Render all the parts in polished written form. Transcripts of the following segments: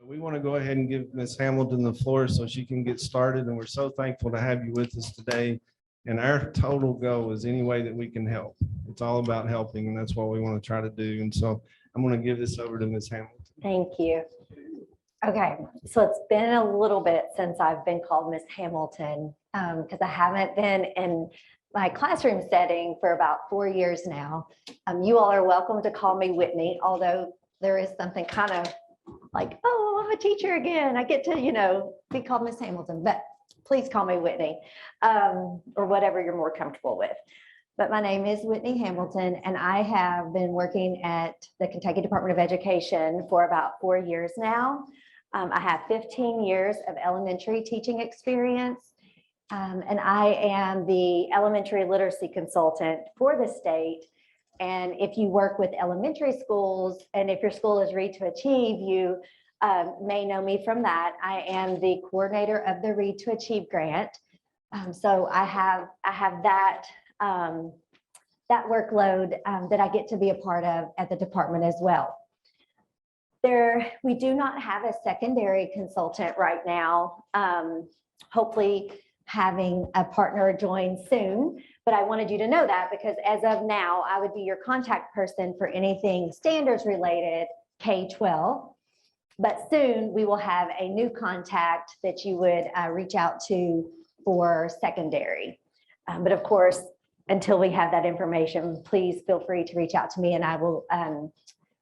We want to go ahead and give Ms. Hamilton the floor so she can get started, and we're so thankful to have you with us today. And our total goal is any way that we can help. It's all about helping, and that's what we want to try to do. And so I'm going to give this over to Ms. Hamilton. Thank you. Okay, so it's been a little bit since I've been called Miss Hamilton because I haven't been in my classroom setting for about 4 years now. You all are welcome to call me Whitney, although there is something kind of like, oh, I'm a teacher again. I get to, be called Miss Hamilton, but please call me Whitney or whatever you're more comfortable with. But my name is Whitney Hamilton, and I have been working at the Kentucky Department of Education for about 4 years now. I have 15 years of elementary teaching experience, and I am the elementary literacy consultant for the state. And if you work with elementary schools, and if your school is Read to Achieve, you may know me from that. I am the coordinator of the Read to Achieve grant. So I have that that workload that I get to be a part of at the department as well. We do not have a secondary consultant right now. Hopefully having a partner join soon, but I wanted you to know that because as of now, I would be your contact person for anything standards related K-12. But soon we will have a new contact that you would reach out to for secondary. But of course, until we have that information, please feel free to reach out to me and I will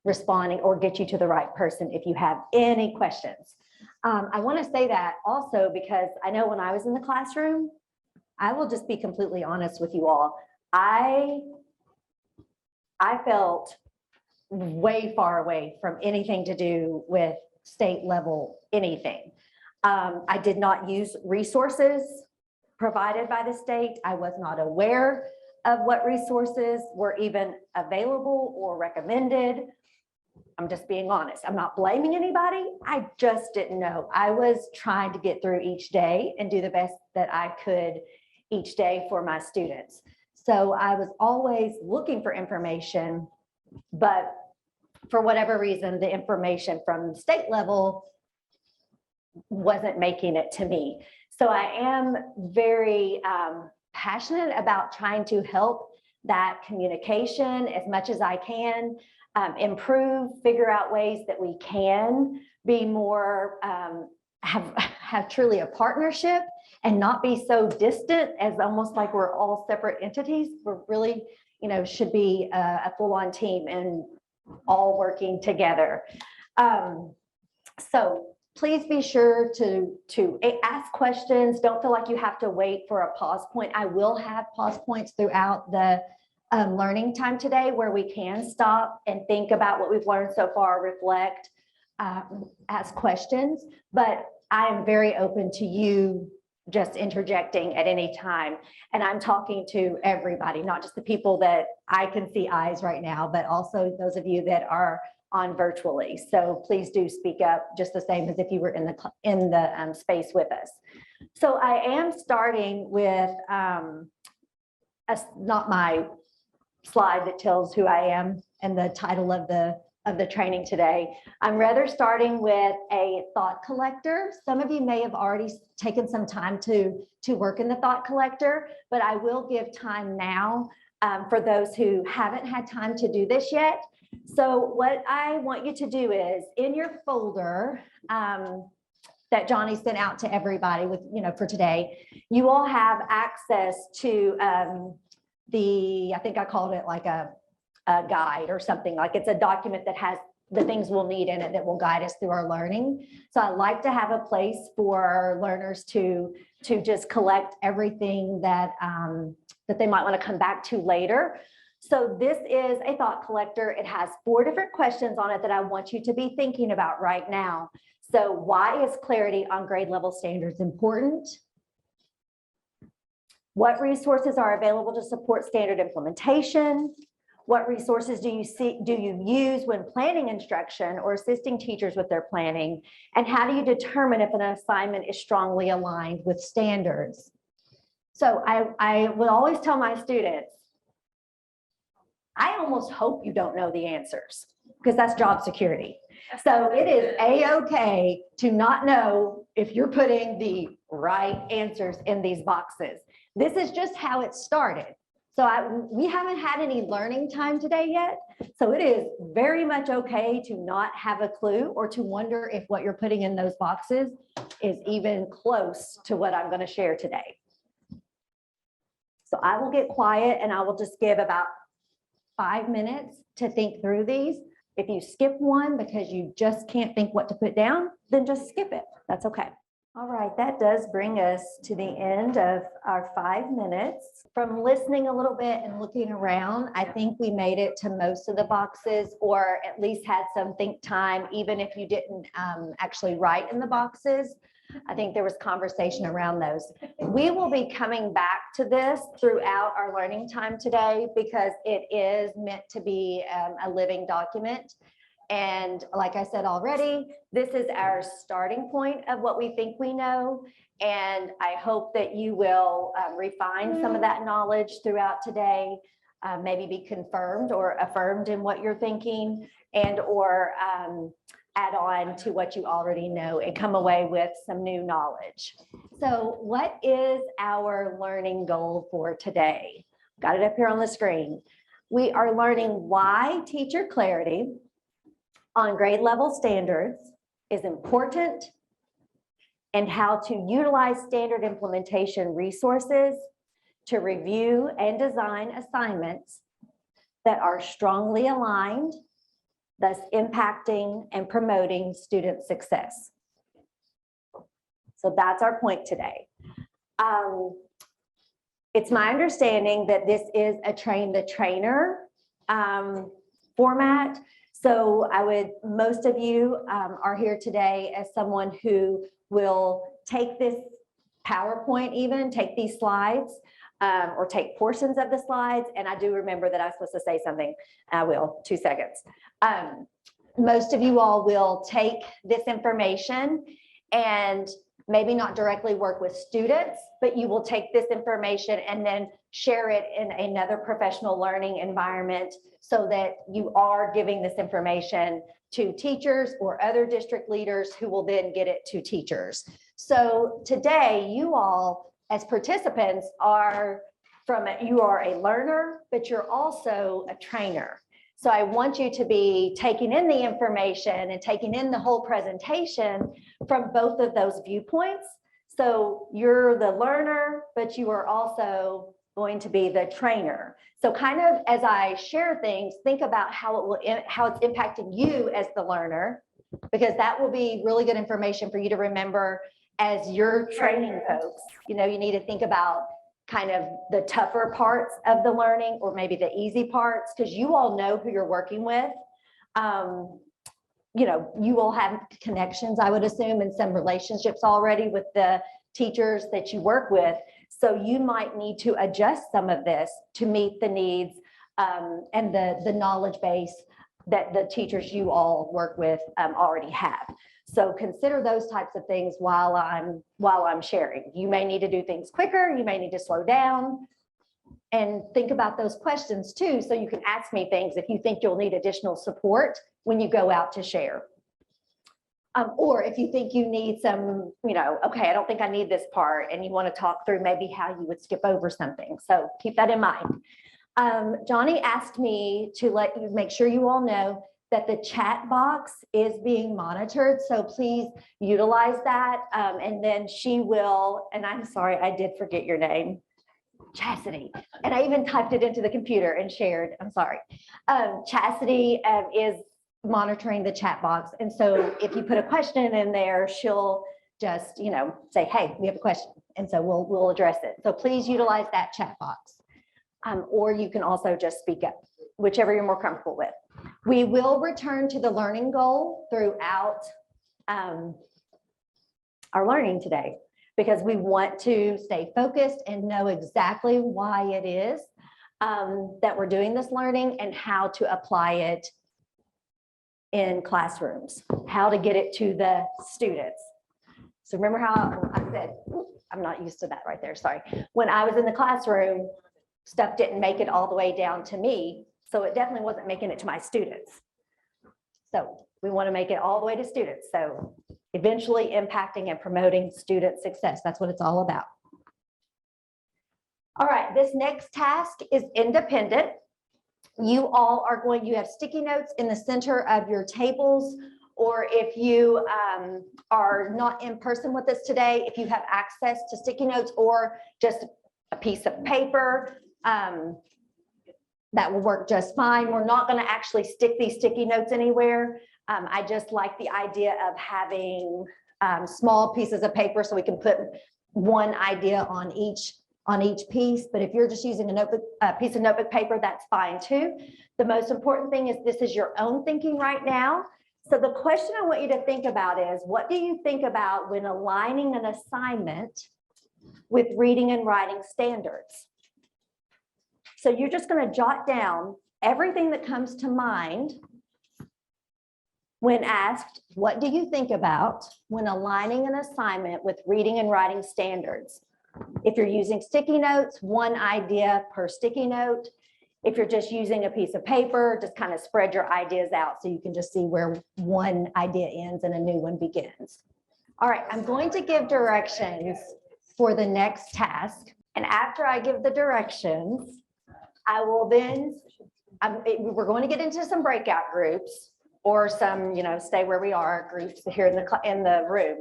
respond or get you to the right person if you have any questions. I want to say that also because I know when I was in the classroom, I will just be completely honest with you all. I felt way far away from anything to do with state level anything. I did not use resources provided by the state. I was not aware of what resources were even available or recommended. I'm just being honest. I'm not blaming anybody. I just didn't know. I was trying to get through each day and do the best that I could each day for my students. So I was always looking for information, but for whatever reason, the information from the state level wasn't making it to me. So I am very passionate about trying to help that communication as much as I can, improve, figure out ways that we can be more, have truly a partnership and not be so distant as almost like we're all separate entities. We're really, should be a full-on team and all working together. So please be sure to ask questions. Don't feel like you have to wait for a pause point. I will have pause points throughout the learning time today where we can stop and think about what we've learned so far, reflect, ask questions, but I am very open to you just interjecting at any time. And I'm talking to everybody, not just the people that I can see eyes right now, but also those of you that are on virtually. So please do speak up just the same as if you were in the space with us. So I am starting with not my slide that tells who I am and the title of the training today. I'm rather starting with a thought collector. Some of you may have already taken some time to work in the thought collector, but I will give time now for those who haven't had time to do this yet. So what I want you to do is in your folder that Johnny sent out to everybody with, for today, you all have access to I think I called it like a guide or something, like it's a document that has the things we'll need in it that will guide us through our learning. So I like to have a place for learners to just collect everything that that they might want to come back to later. So this is a thought collector. It has 4 different questions on it that I want you to be thinking about right now. So why is clarity on grade level standards important? What resources are available to support standard implementation? What resources do you use when planning instruction or assisting teachers with their planning? And how do you determine if an assignment is strongly aligned with standards? So I will always tell my students, I almost hope you don't know the answers. because that's job security. So it is a-okay to not know if you're putting the right answers in these boxes. This is just how it started. So we haven't had any learning time today yet. So it is very much okay to not have a clue or to wonder if what you're putting in those boxes is even close to what I'm going to share today. So I will get quiet and I will just give about 5 minutes to think through these. If you skip one because you just can't think what to put down, then just skip it. That's okay. All right, that does bring us to the end of our 5 minutes. From listening a little bit and looking around, I think we made it to most of the boxes, or at least had some think time, even if you didn't actually write in the boxes. I think there was conversation around those. We will be coming back to this throughout our learning time today because it is meant to be a living document. And like I said already, this is our starting point of what we think we know. And I hope that you will refine some of that knowledge throughout today, maybe be confirmed or affirmed in what you're thinking, and or add on to what you already know and come away with some new knowledge. So what is our learning goal for today? Got it up here on the screen. We are learning why teacher clarity on grade level standards is important and how to utilize standard implementation resources to review and design assignments that are strongly aligned, thus impacting and promoting student success. So that's our point today. It's my understanding that this is a train the trainer format. So most of you are here today as someone who will take this PowerPoint, even take these slides, or take portions of the slides. And I do remember that I'm supposed to say something. I will, 2 seconds. Most of you all will take this information and maybe not directly work with students, but you will take this information and then share it in another professional learning environment so that you are giving this information to teachers or other district leaders who will then get it to teachers. So today, you all as participants you are a learner, but you're also a trainer. So I want you to be taking in the information and taking in the whole presentation from both of those viewpoints. So you're the learner, but you are also going to be the trainer. So kind of as I share things, think about how it's impacting you as the learner, because that will be really good information for you to remember as you're training folks. You know, you need to think about kind of the tougher parts of the learning, or maybe the easy parts, because you all know who you're working with. You know, you will have connections, I would assume, and some relationships already with the teachers that you work with. So you might need to adjust some of this to meet the needs and the knowledge base that the teachers you all work with already have. So consider those types of things while I'm sharing. You may need to do things quicker. You may need to slow down and think about those questions too. So you can ask me things if you think you'll need additional support when you go out to share. Or if you think you need some, okay, I don't think I need this part, and you want to talk through maybe how you would skip over something. So keep that in mind. Johnny asked me to let you make sure you all know that the chat box is being monitored. So please utilize that. And then she will, and I'm sorry, I did forget your name, Chastity. And I even typed it into the computer and shared, I'm sorry. Chastity is monitoring the chat box. And so if you put a question in there, she'll just, say, hey, we have a question. And so we'll address it. So please utilize that chat box. Or you can also just speak up, whichever you're more comfortable with. We will return to the learning goal throughout our learning today, because we want to stay focused and know exactly why it is that we're doing this learning and how to apply it in classrooms, how to get it to the students. So remember how I said, I'm not used to that right there, sorry. When I was in the classroom, stuff didn't make it all the way down to me. So it definitely wasn't making it to my students. So we want to make it all the way to students. So eventually impacting and promoting student success. That's what it's all about. All right, this next task is independent. You all are going, you have sticky notes in the center of your tables, or if you are not in person with us today, if you have access to sticky notes or just a piece of paper, that will work just fine. We're not going to actually stick these sticky notes anywhere. I just like the idea of having small pieces of paper so we can put one idea on each piece. But if you're just using a piece of notebook paper, that's fine too. The most important thing is this is your own thinking right now. So the question I want you to think about is, what do you think about when aligning an assignment with reading and writing standards? So you're just going to jot down everything that comes to mind when asked, what do you think about when aligning an assignment with reading and writing standards? If you're using sticky notes, one idea per sticky note. If you're just using a piece of paper, just kind of spread your ideas out so you can just see where one idea ends and a new one begins. All right, I'm going to give directions for the next task. And after I give the directions, I will then, we're going to get into some breakout groups or some, stay where we are groups here in the room.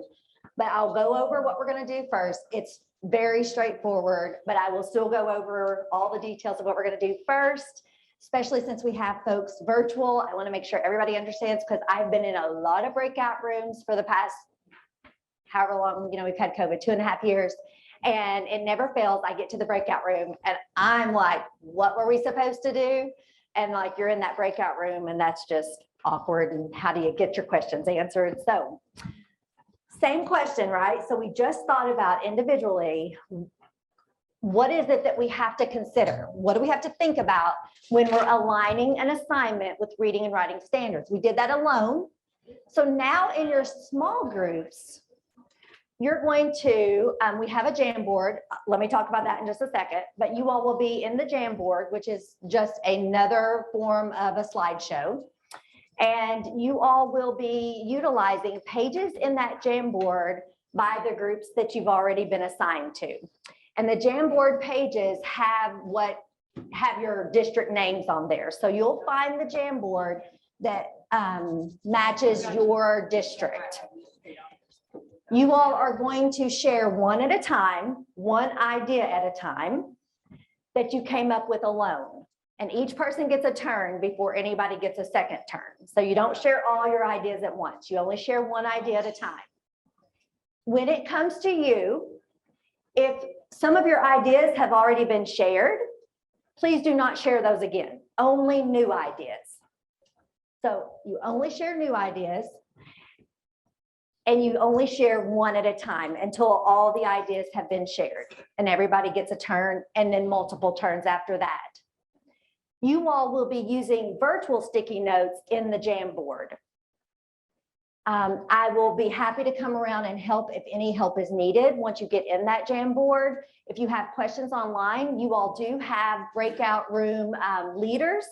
But I'll go over what we're going to do first. It's very straightforward, but I will still go over all the details of what we're going to do first, especially since we have folks virtual. I want to make sure everybody understands, because I've been in a lot of breakout rooms for the past however long, we've had COVID, 2.5 years, and it never fails. I get to the breakout room and I'm like, what were we supposed to do? And like, you're in that breakout room and that's just awkward. And how do you get your questions answered? So same question, right? So we just thought about individually, what is it that we have to consider? What do we have to think about when we're aligning an assignment with reading and writing standards? We did that alone. So now in your small groups, you're going to, we have a Jamboard. Let me talk about that in just a second, but you all will be in the Jamboard, which is just another form of a slideshow. And you all will be utilizing pages in that Jamboard by the groups that you've already been assigned to. And the Jamboard pages have your district names on there. So you'll find the Jamboard that matches your district. You all are going to share one at a time, one idea at a time that you came up with alone. And each person gets a turn before anybody gets a second turn. So you don't share all your ideas at once. You only share one idea at a time. When it comes to you, if some of your ideas have already been shared, please do not share those again. Only new ideas. So you only share new ideas, and you only share one at a time until all the ideas have been shared and everybody gets a turn, and then multiple turns after that. You all will be using virtual sticky notes in the Jamboard. I will be happy to come around and help if any help is needed once you get in that Jamboard. If you have questions online, you all do have breakout room leaders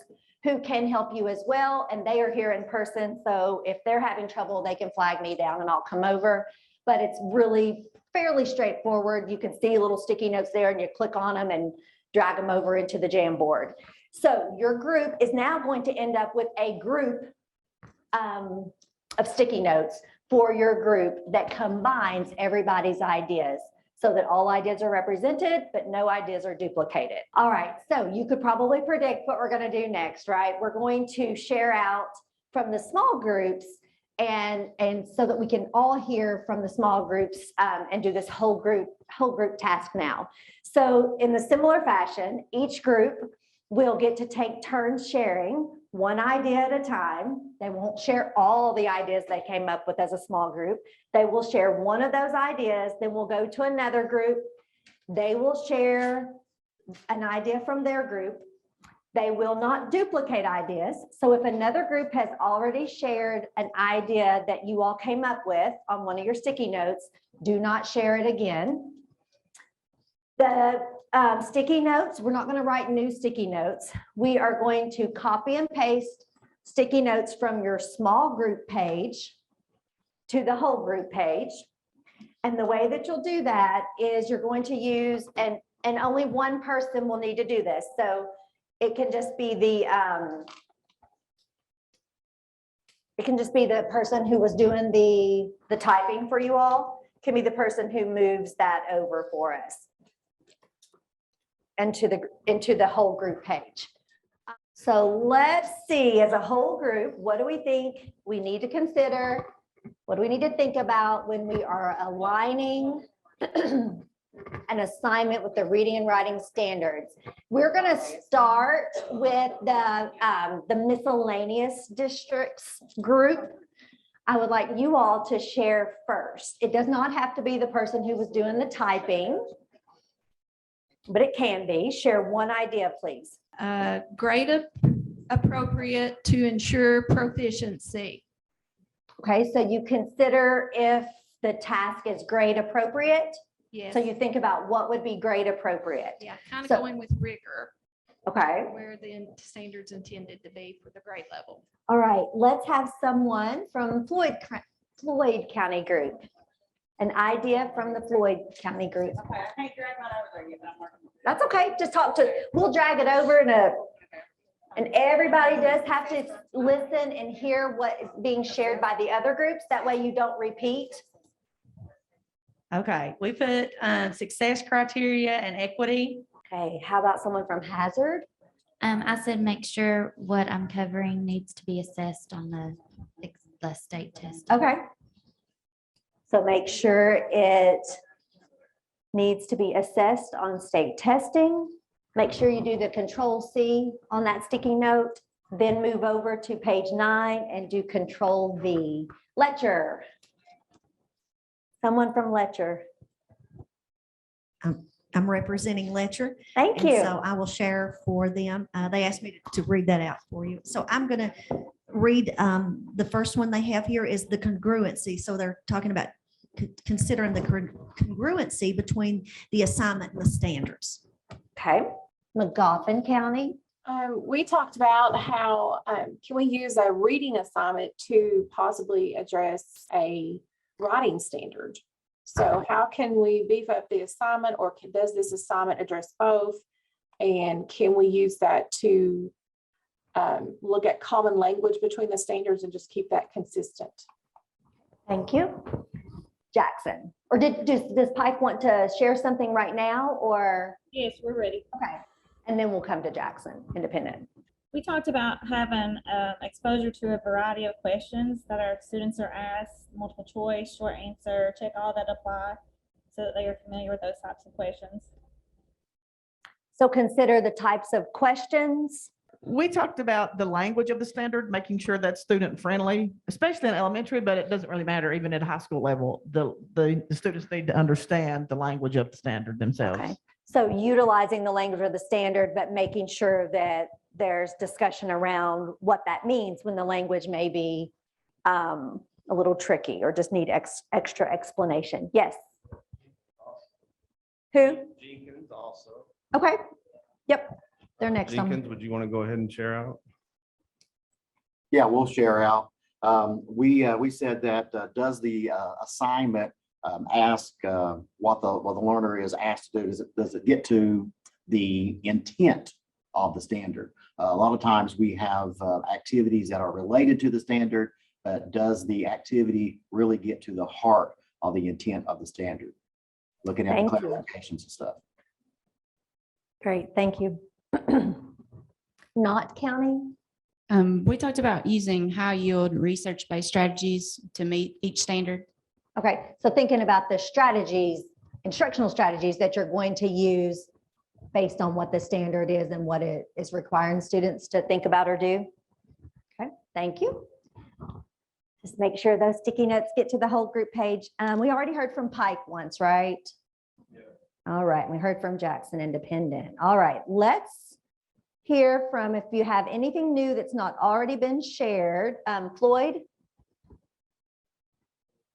who can help you as well, and they are here in person. So if they're having trouble, they can flag me down and I'll come over. But it's really fairly straightforward. You can see little sticky notes there and you click on them and drag them over into the Jamboard. So your group is now going to end up with a group of sticky notes for your group that combines everybody's ideas, so that all ideas are represented, but no ideas are duplicated. All right, so you could probably predict what we're going to do next, right? We're going to share out from the small groups, and so that we can all hear from the small groups and do this whole group task now. So in the similar fashion, each group will get to take turns sharing one idea at a time. They won't share all the ideas they came up with as a small group. They will share one of those ideas, then we'll go to another group. They will share an idea from their group. They will not duplicate ideas. So if another group has already shared an idea that you all came up with on one of your sticky notes, do not share it again. The sticky notes, we're not going to write new sticky notes. We are going to copy and paste sticky notes from your small group page to the whole group page. And the way that you'll do that is you're going to use, and only one person will need to do this. So it can just be the person who was doing the typing for you all, can be the person who moves that over for us into the whole group page. So let's see, as a whole group, what do we think we need to consider? What do we need to think about when we are aligning an assignment with the reading and writing standards? We're going to start with the miscellaneous districts group. I would like you all to share first. It does not have to be the person who was doing the typing, but it can be. Share one idea, please. Grade appropriate to ensure proficiency. Okay, so you consider if the task is grade appropriate. Yes. So you think about what would be grade appropriate. Yeah, kind of So- going with rigor, Okay, where the standards intended to be for the grade level. all right, let's have someone from Floyd County group. An idea from the Floyd County group. Okay, I can't drag mine over there yet, I'm working. That's okay, just we'll drag it over and everybody does have to listen and hear what is being shared by the other groups. That way you don't repeat. Okay, we put success criteria and equity. Okay, how about someone from Hazard? I said, make sure what I'm covering needs to be assessed on the state test. Okay. So make sure it needs to be assessed on state testing. Make sure you do the Control C on that sticky note, then move over to page 9 and do Control V. Letcher. Someone from Letcher. I'm representing Letcher. Thank And you. so I will share for them. They asked me to read that out for you. So I'm going to read, the first one they have here is the congruency. So they're talking about considering the congruency between the assignment and the standards. Okay. McGoffin County. We talked about how can we use a reading assignment to possibly address a writing standard. So how can we beef up the assignment, or does this assignment address both? And can we use that to look at common language between the standards and just keep that consistent? Thank you. Jackson. Or does Pike want to share something right now, or? Yes, we're ready. Okay. And then we'll come to Jackson, independent. We talked about having exposure to a variety of questions that our students are asked, multiple choice, short answer, check all that apply, so that they are familiar with those types of questions. So consider the types of questions. We talked about the language of the standard, making sure that's student friendly, especially in elementary, but it doesn't really matter even at high school level. The students need to understand the language of the standard themselves. Okay. So utilizing the language of the standard, but making sure that there's discussion around what that means when the language may be a little tricky or just need extra explanation. Yes. Who? Jenkins also. Okay. Yep. They're next on. Jenkins, would you want to go ahead and share out? Yeah, we'll share out. We said that does the assignment ask what the learner is asked to do? Does it get to the intent of the standard? A lot of times we have activities that are related to the standard, but does the activity really get to the heart of the intent of the standard? Looking at the Thank you. clarifications and stuff. Great. Thank you. Not County. We talked about using high yield research-based strategies to meet each standard. Okay. So thinking about the strategies, instructional strategies that you're going to use based on what the standard is and what it is requiring students to think about or do. Okay, thank you. Just make sure those sticky notes get to the whole group page. We already heard from Pike once, right? Yeah. All right, we heard from Jackson Independent. All right, let's hear from, if you have anything new that's not already been shared. Floyd?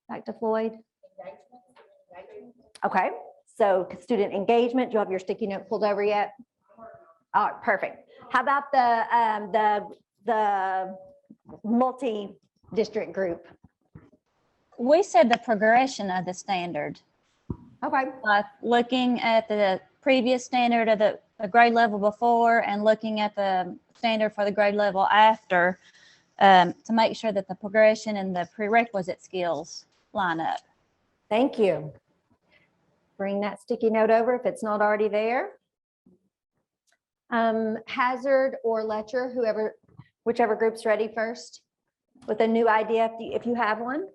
Back to Floyd. Okay. So student engagement, do you have your sticky note pulled over yet? All right, perfect. How about the multi-district group? We said the progression of the standard, Okay, like looking at the previous standard of the grade level before and looking at the standard for the grade level after, to make sure that the progression and the prerequisite skills line up. thank you. Bring that sticky note over if it's not already there. Hazard or Letcher, whichever group's ready first with a new idea, if you have one.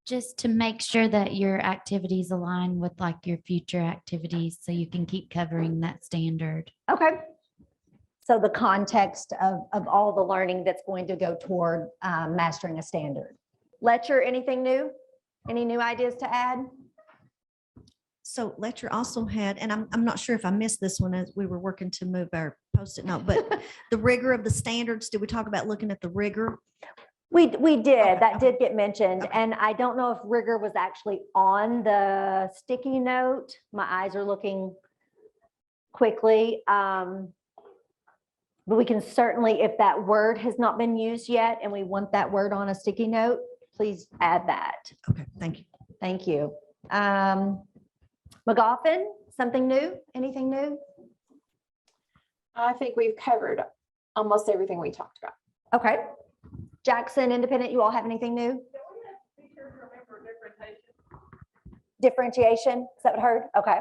Just to make sure that your activities align with like your future activities, so you can keep covering that standard. Okay. So the context of all the learning that's going to go toward mastering a standard. Letcher, anything new? Any new ideas to add? So Letcher also had, and I'm not sure if I missed this one as we were working to move our Post-it note, but the rigor of the standards, did we talk about looking at the rigor? We did, that did get mentioned, and I don't know if rigor was actually on the sticky note. My eyes are looking quickly. But we can certainly, if that word has not been used yet and we want that word on a sticky note, please add that. Okay, thank you. Thank you. McGoffin, something new? Anything new? I think we've covered almost everything we talked about. Okay. Jackson, Independent, you all have anything new? Differentiation, is that what I heard? Okay.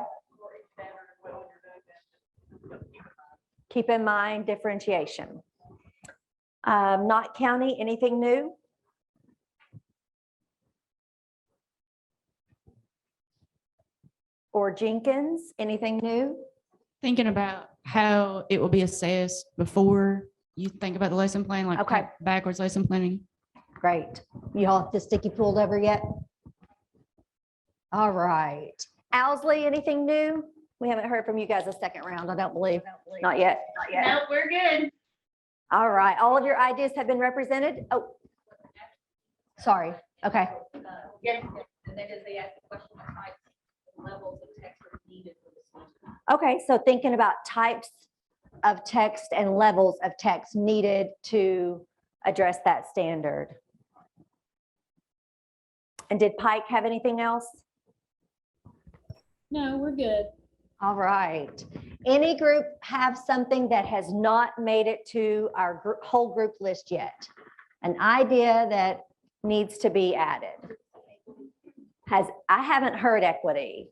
Keep in mind differentiation. Knott County, anything new? Or Jenkins, anything new? Thinking about how it will be assessed before you think about the lesson plan, like Okay. backwards lesson planning. Great. You all have the sticky pulled over yet? All right. Owlsley, anything new? We haven't heard from you guys a second round, I don't believe. Not yet. Not yet. Nope, we're good. All right. All of your ideas have been represented. Oh, sorry. Okay. Okay. So thinking about types of text and levels of text needed to address that standard. And did Pike have anything else? No, we're good. All right. Any group have something that has not made it to our whole group list yet? An idea that needs to be added? I haven't heard equity.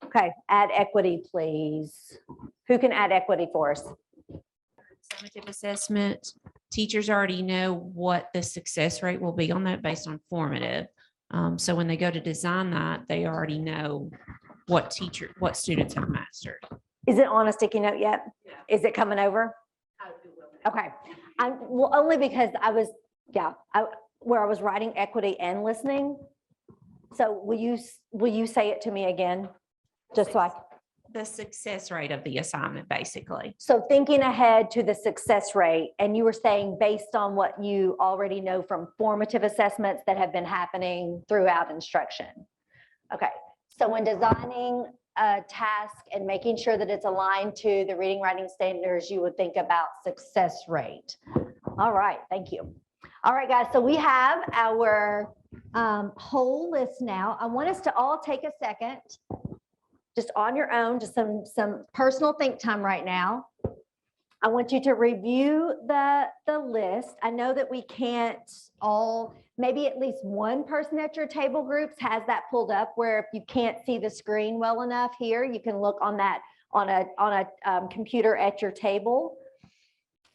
Okay, add equity, please. Who can add equity for us? Summative assessment, teachers already know what the success rate will be on that based on formative. So when they go to design that, they already know what students have mastered. Is it on a sticky note yet? Is it coming over? Okay, well, only because where I was writing equity and listening. So will you say it to me again? Just so The success rate of the assignment, basically. So thinking ahead to the success rate, and you were saying based on what you already know from formative assessments that have been happening throughout instruction. Okay, so when designing a task and making sure that it's aligned to the reading writing standards, you would think about success rate. All right, thank you. All right, guys, so we have our whole list now. I want us to all take a second, just on your own, just some personal think time right now. I want you to review the list. I know that we can't all, maybe at least one person at your table groups has that pulled up where if you can't see the screen well enough here, you can look on that on a computer at your table.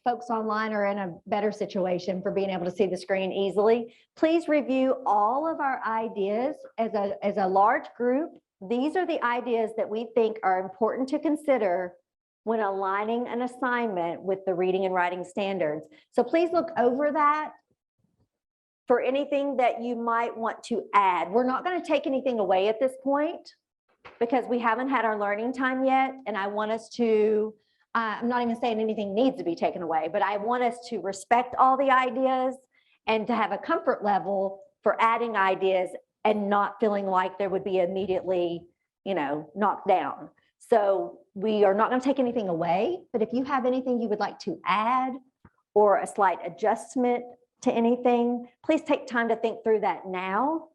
Folks online are in a better situation for being able to see the screen easily. Please review all of our ideas as a large group. These are the ideas that we think are important to consider when aligning an assignment with the reading and writing standards. So please look over that for anything that you might want to add. We're not going to take anything away at this point because we haven't had our learning time yet. And I want us to, I'm not even saying anything needs to be taken away, but I want us to respect all the ideas and to have a comfort level for adding ideas and not feeling like there would be immediately, knocked down. So we are not going to take anything away, but if you have anything you would like to add or a slight adjustment to anything, please take time to think through that now.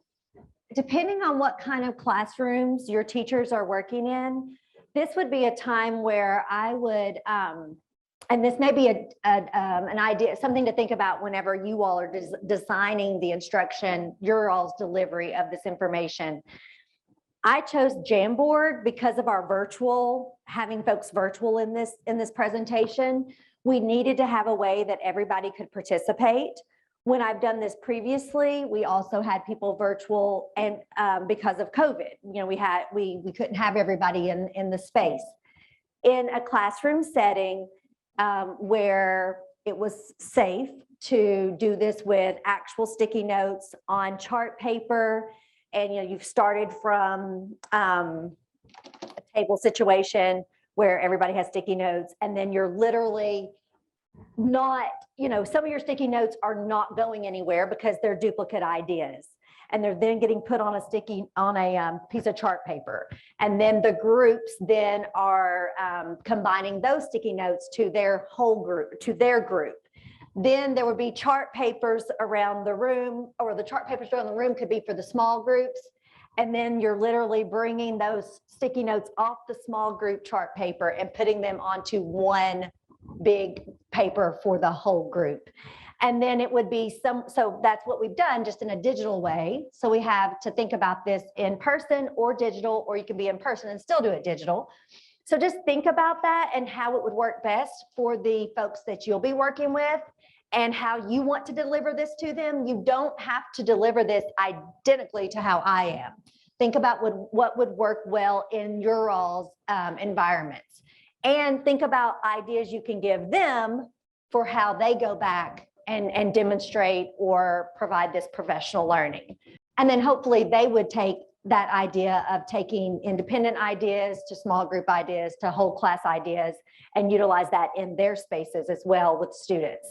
Depending on what kind of classrooms your teachers are working in, this would be a time where I would, and this may be an idea, something to think about whenever you all are designing the instruction, your all's delivery of this information. I chose Jamboard because of our virtual, having folks virtual in this presentation. We needed to have a way that everybody could participate. When I've done this previously, we also had people virtual, and because of COVID, you know, we couldn't have everybody in the space. In a classroom setting where it was safe to do this with actual sticky notes on chart paper, and you know, you've started from a table situation where everybody has sticky notes, and then you're literally not, you know, some of your sticky notes are not going anywhere because they're duplicate ideas, and they're then getting put on a piece of chart paper, and then the groups then are combining those sticky notes to their whole group, to their group. Then there would be chart papers around the room, or the chart papers around the room could be for the small groups. And then you're literally bringing those sticky notes off the small group chart paper and putting them onto one big paper for the whole group. And then it would be so that's what we've done, just in a digital way. So we have to think about this in person or digital, or you can be in person and still do it digital. So just think about that and how it would work best for the folks that you'll be working with and how you want to deliver this to them. You don't have to deliver this identically to how I am. Think about what would work well in your all's environments, and think about ideas you can give them for how they go back and demonstrate or provide this professional learning. And then hopefully they would take that idea of taking independent ideas to small group ideas to whole class ideas and utilize that in their spaces as well with students.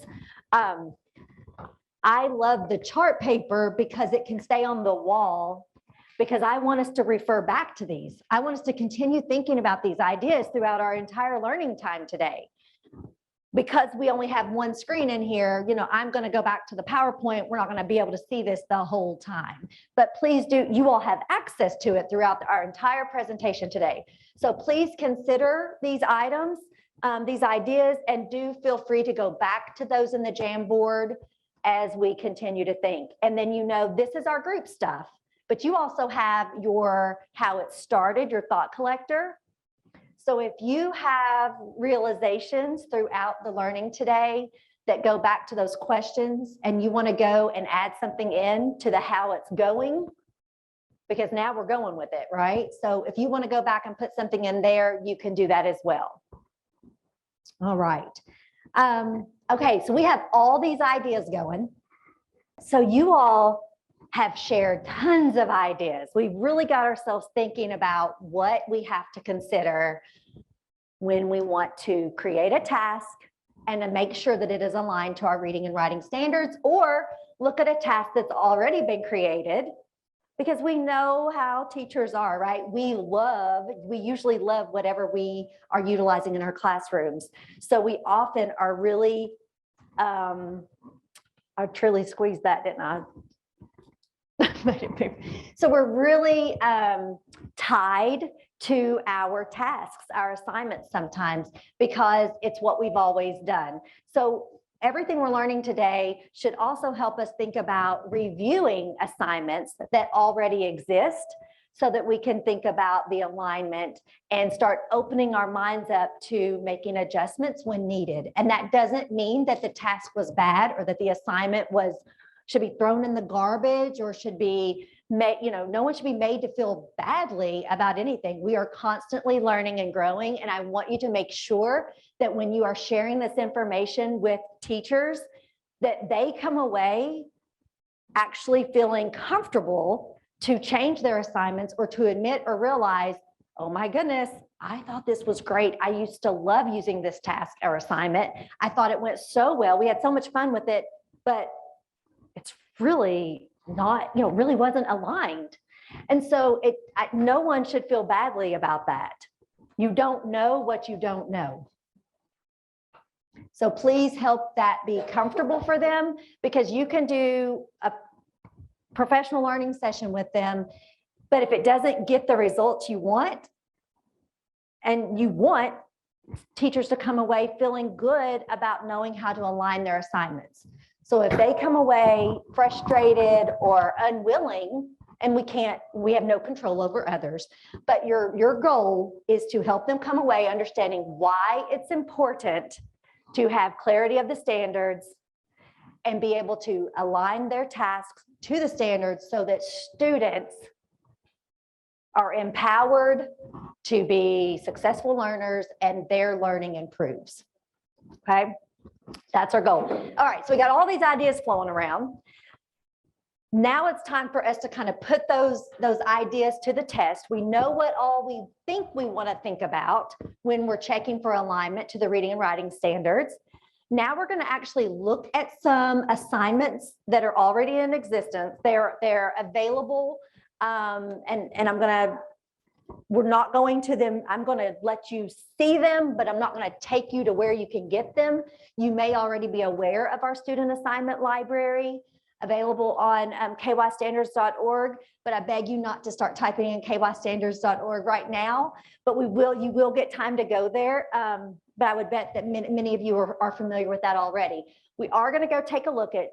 I love the chart paper because it can stay on the wall, because I want us to refer back to these. I want us to continue thinking about these ideas throughout our entire learning time today. Because we only have one screen in here, you know, I'm going to go back to the PowerPoint. We're not going to be able to see this the whole time, but please do, you all have access to it throughout our entire presentation today. So please consider these items, these ideas, and do feel free to go back to those in the Jamboard as we continue to think. And then, you know, this is our group stuff, but you also have your how it started, your thought collector. So if you have realizations throughout the learning today that go back to those questions, and you want to go and add something in to the how it's going, because now we're going with it, right? So if you want to go back and put something in there, you can do that as well. All right. Okay, so we have all these ideas going. So you all have shared tons of ideas. We've really got ourselves thinking about what we have to consider when we want to create a task and to make sure that it is aligned to our reading and writing standards, or look at a task that's already been created, because we know how teachers are, right? We usually love whatever we are utilizing in our classrooms. So we often are really, I truly squeezed that, didn't I? So we're really tied to our tasks, our assignments sometimes, because it's what we've always done. So everything we're learning today should also help us think about reviewing assignments that already exist, so that we can think about the alignment and start opening our minds up to making adjustments when needed. And that doesn't mean that the task was bad or that the assignment should be thrown in the garbage or should be made, you know, no one should be made to feel badly about anything. We are constantly learning and growing. And I want you to make sure that when you are sharing this information with teachers, that they come away actually feeling comfortable to change their assignments or to admit or realize, oh my goodness, I thought this was great. I used to love using this task or assignment. I thought it went so well. We had so much fun with it, but it's really not, you know, really wasn't aligned. And so no one should feel badly about that. You don't know what you don't know. So please help that be comfortable for them, because you can do a professional learning session with them, but if it doesn't get the results you want, and you want teachers to come away feeling good about knowing how to align their assignments. So if they come away frustrated or unwilling, and we have no control over others, but your goal is to help them come away understanding why it's important to have clarity of the standards and be able to align their tasks to the standards so that students are empowered to be successful learners and their learning improves. Okay, that's our goal. All right, so we got all these ideas flowing around. Now it's time for us to kind of put those ideas to the test. We know what all we think we want to think about when we're checking for alignment to the reading and writing standards. Now we're going to actually look at some assignments that are already in existence. They're available, and we're not going to them. I'm going to let you see them, but I'm not going to take you to where you can get them. You may already be aware of our student assignment library available on kystandards.org, but I beg you not to start typing in kystandards.org right now, but you will get time to go there. But I would bet that many of you are familiar with that already. We are going to go take a look at,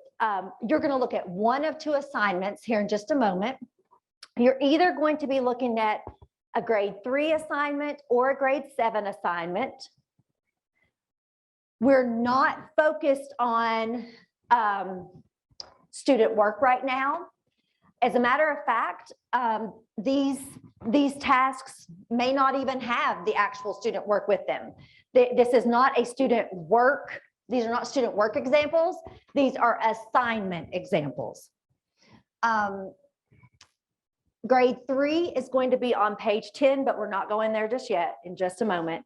you're going to look at one of two assignments here in just a moment. You're either going to be looking at a grade 3 assignment or a grade 7 assignment. We're not focused on student work right now. As a matter of fact, these tasks may not even have the actual student work with them. This is not a student work. These are not student work examples. These are assignment examples. Grade 3 is going to be on page 10, but we're not going there just yet, in just a moment.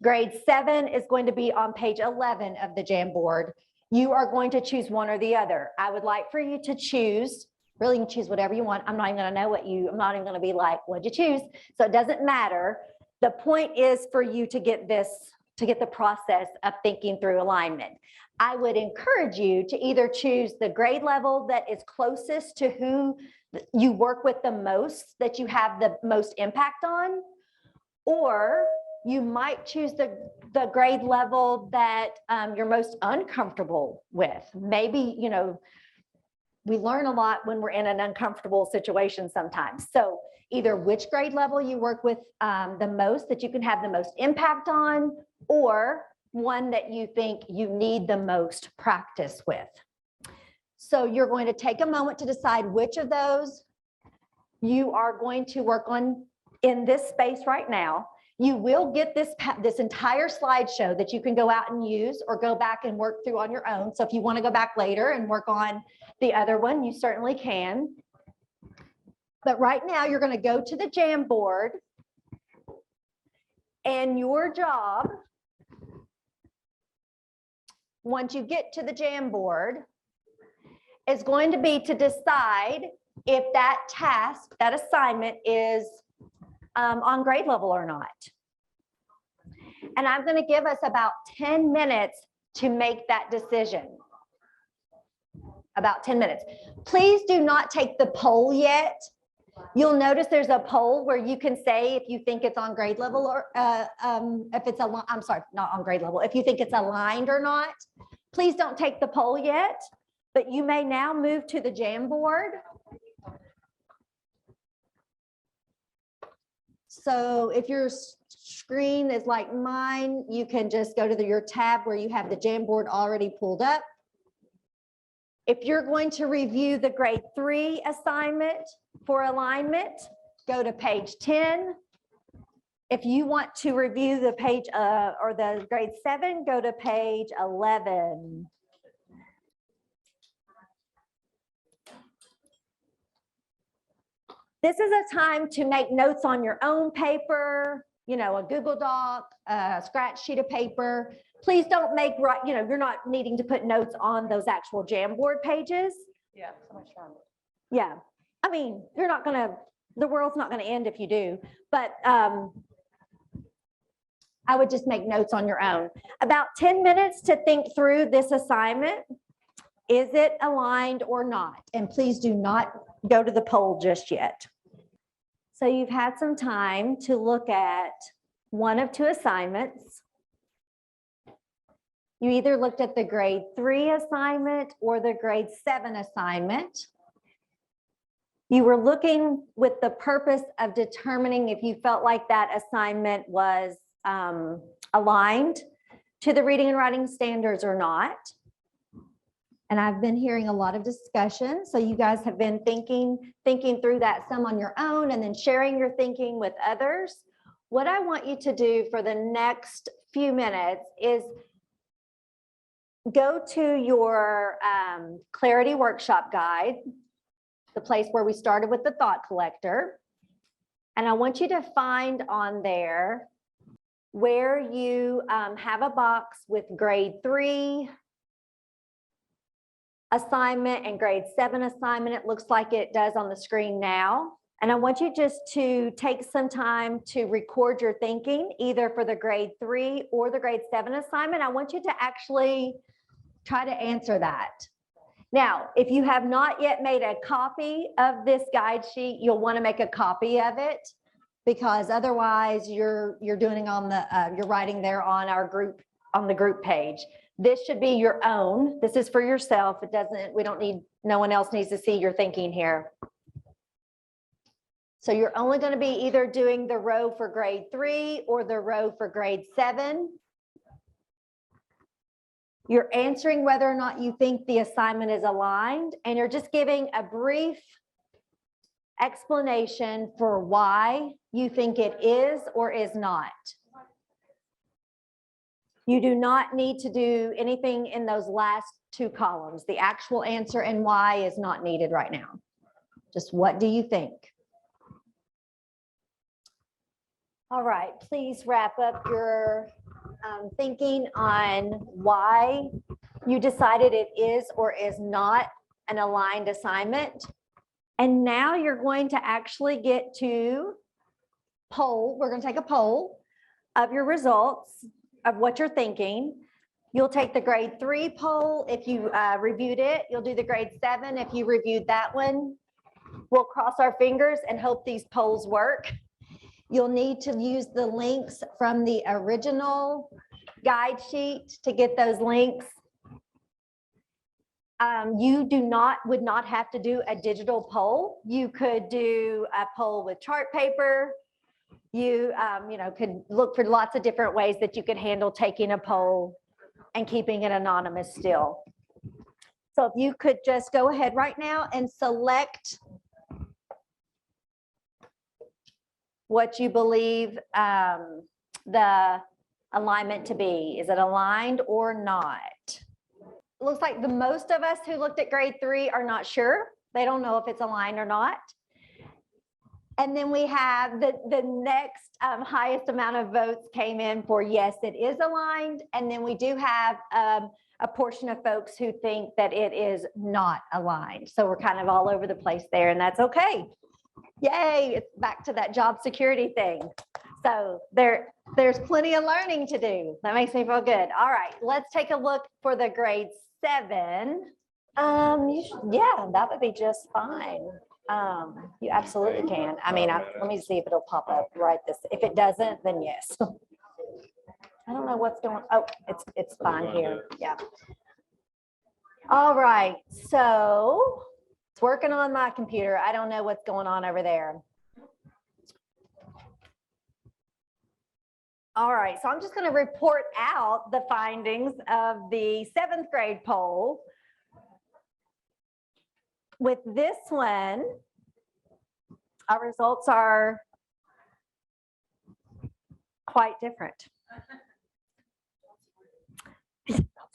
Grade 7 is going to be on page 11 of the Jamboard. You are going to choose one or the other. I would like for you to choose, really you can choose whatever you want. I'm not even going to know I'm not even going to be like, what'd you choose? So it doesn't matter. The point is for you to get the process of thinking through alignment. I would encourage you to either choose the grade level that is closest to who you work with the most, that you have the most impact on, or you might choose the grade level that you're most uncomfortable with. Maybe, we learn a lot when we're in an uncomfortable situation sometimes. So either which grade level you work with the most, that you can have the most impact on, or one that you think you need the most practice with. So you're going to take a moment to decide which of those you are going to work on in this space right now. You will get this entire slideshow that you can go out and use or go back and work through on your own. So if you want to go back later and work on the other one, you certainly can. But right now you're going to go to the Jamboard, and your job, once you get to the Jamboard, is going to be to decide if that task, that assignment is on grade level or not. And I'm going to give us about 10 minutes to make that decision. About 10 minutes. Please do not take the poll yet. You'll notice there's a poll where you can say if you think it's on grade level or if it's I'm sorry, not on grade level, if you think it's aligned or not. Please don't take the poll yet, but you may now move to the Jamboard. So if your screen is like mine, you can just go to your tab where you have the Jamboard already pulled up. If you're going to review the grade 3 assignment for alignment, go to page 10. If you want to review the page or the grade 7, go to page 11. This is a time to make notes on your own paper, a Google Doc, a scratch sheet of paper. Please don't make, you're not needing to put notes on those actual Jamboard pages. Yeah, so much fun. Yeah, I mean, the world's not gonna end if you do, but I would just make notes on your own. About 10 minutes to think through this assignment. Is it aligned or not? And please do not go to the poll just yet. So you've had some time to look at one of two assignments. You either looked at the grade 3 assignment or the grade 7 assignment. You were looking with the purpose of determining if you felt like that assignment was aligned to the reading and writing standards or not. And I've been hearing a lot of discussion. So you guys have been thinking through that some on your own and then sharing your thinking with others. What I want you to do for the next few minutes is go to your Clarity Workshop Guide, the place where we started with the thought collector. And I want you to find on there where you have a box with grade 3 assignment and grade 7 assignment. It looks like it does on the screen now. And I want you just to take some time to record your thinking, either for the grade 3 or the grade 7 assignment. I want you to actually try to answer that. Now, if you have not yet made a copy of this guide sheet, you'll want to make a copy of it, because otherwise you're doing on the you're writing there on our group, on the group page. This should be your own. This is for yourself. It doesn't, we don't need, no one else needs to see your thinking here. So you're only going to be either doing the row for grade 3 or the row for grade 7. You're answering whether or not you think the assignment is aligned, and you're just giving a brief explanation for why you think it is or is not. You do not need to do anything in those last two columns. The actual answer and why is not needed right now. Just what do you think? All right, please wrap up your thinking on why you decided it is or is not an aligned assignment. And now you're going to actually get to poll. We're going to take a poll of your results of what you're thinking. You'll take the grade 3 poll if you reviewed it. You'll do the grade 7 if you reviewed that one. We'll cross our fingers and hope these polls work. You'll need to use the links from the original guide sheet to get those links. You would not have to do a digital poll. You could do a poll with chart paper. You could look for lots of different ways that you could handle taking a poll and keeping it anonymous still. So if you could just go ahead right now and select what you believe the alignment to be. Is it aligned or not? It looks like the most of us who looked at grade 3 are not sure. They don't know if it's aligned or not. And then we have the next highest amount of votes came in for yes, it is aligned. And then we do have a portion of folks who think that it is not aligned. So we're kind of all over the place there, and that's okay. Yay, it's back to that job security thing. So there's plenty of learning to do. That makes me feel good. All right, let's take a look for the grade 7. Yeah, that would be just fine. You absolutely can. I mean, let me see if it'll pop up right this. If it doesn't, then yes. I don't know what's going. Oh, it's fine here. Yeah. All right. So it's working on my computer. I don't know what's going on over there. All right. So I'm just going to report out the findings of the 7th grade poll. With this one, our results are quite different.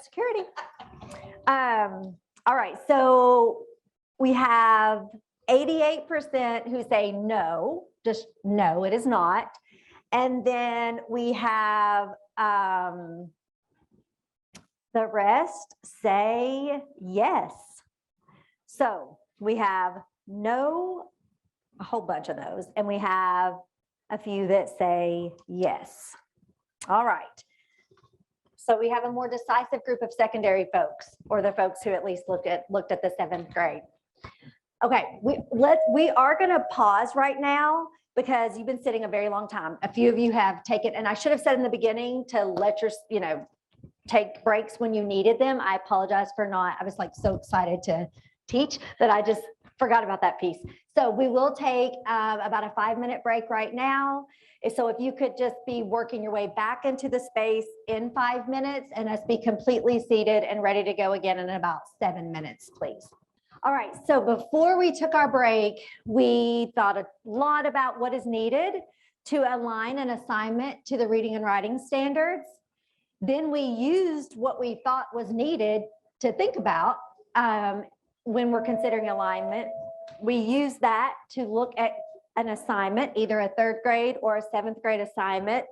Security. All right, so we have 88% who say no, just no, it is not. And then we have the rest say yes. So we have no, a whole bunch of those, and we have a few that say yes. All right. So we have a more decisive group of secondary folks, or the folks who at least looked at the 7th grade. Okay, we are going to pause right now because you've been sitting a very long time. A few of you have taken, and I should have said in the beginning to let your, take breaks when you needed them. I apologize for not, I was like so excited to teach that I just forgot about that piece. So we will take about a 5-minute break right now. So if you could just be working your way back into the space in 5 minutes and us be completely seated and ready to go again in about 7 minutes, please. All right, so before we took our break, we thought a lot about what is needed to align an assignment to the reading and writing standards. Then we used what we thought was needed to think about when we're considering alignment. We used that to look at an assignment, either a 3rd grade or a 7th grade assignment.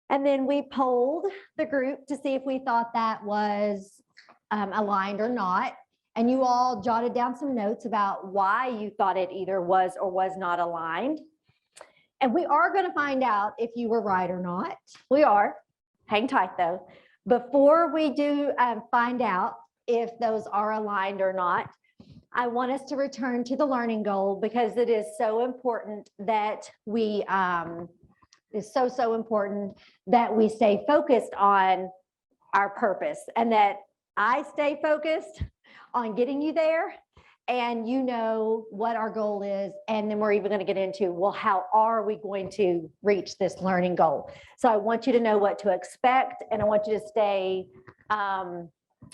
And then we polled the group to see if we thought that was aligned or not. And you all jotted down some notes about why you thought it either was or was not aligned. And we are going to find out if you were right or not. We are. Hang tight though. Before we do find out if those are aligned or not, I want us to return to the learning goal because it is so important that we stay focused on our purpose, and that I stay focused on getting you there, and you know what our goal is. And then we're even going to get into, well, how are we going to reach this learning goal? So I want you to know what to expect, and I want you to stay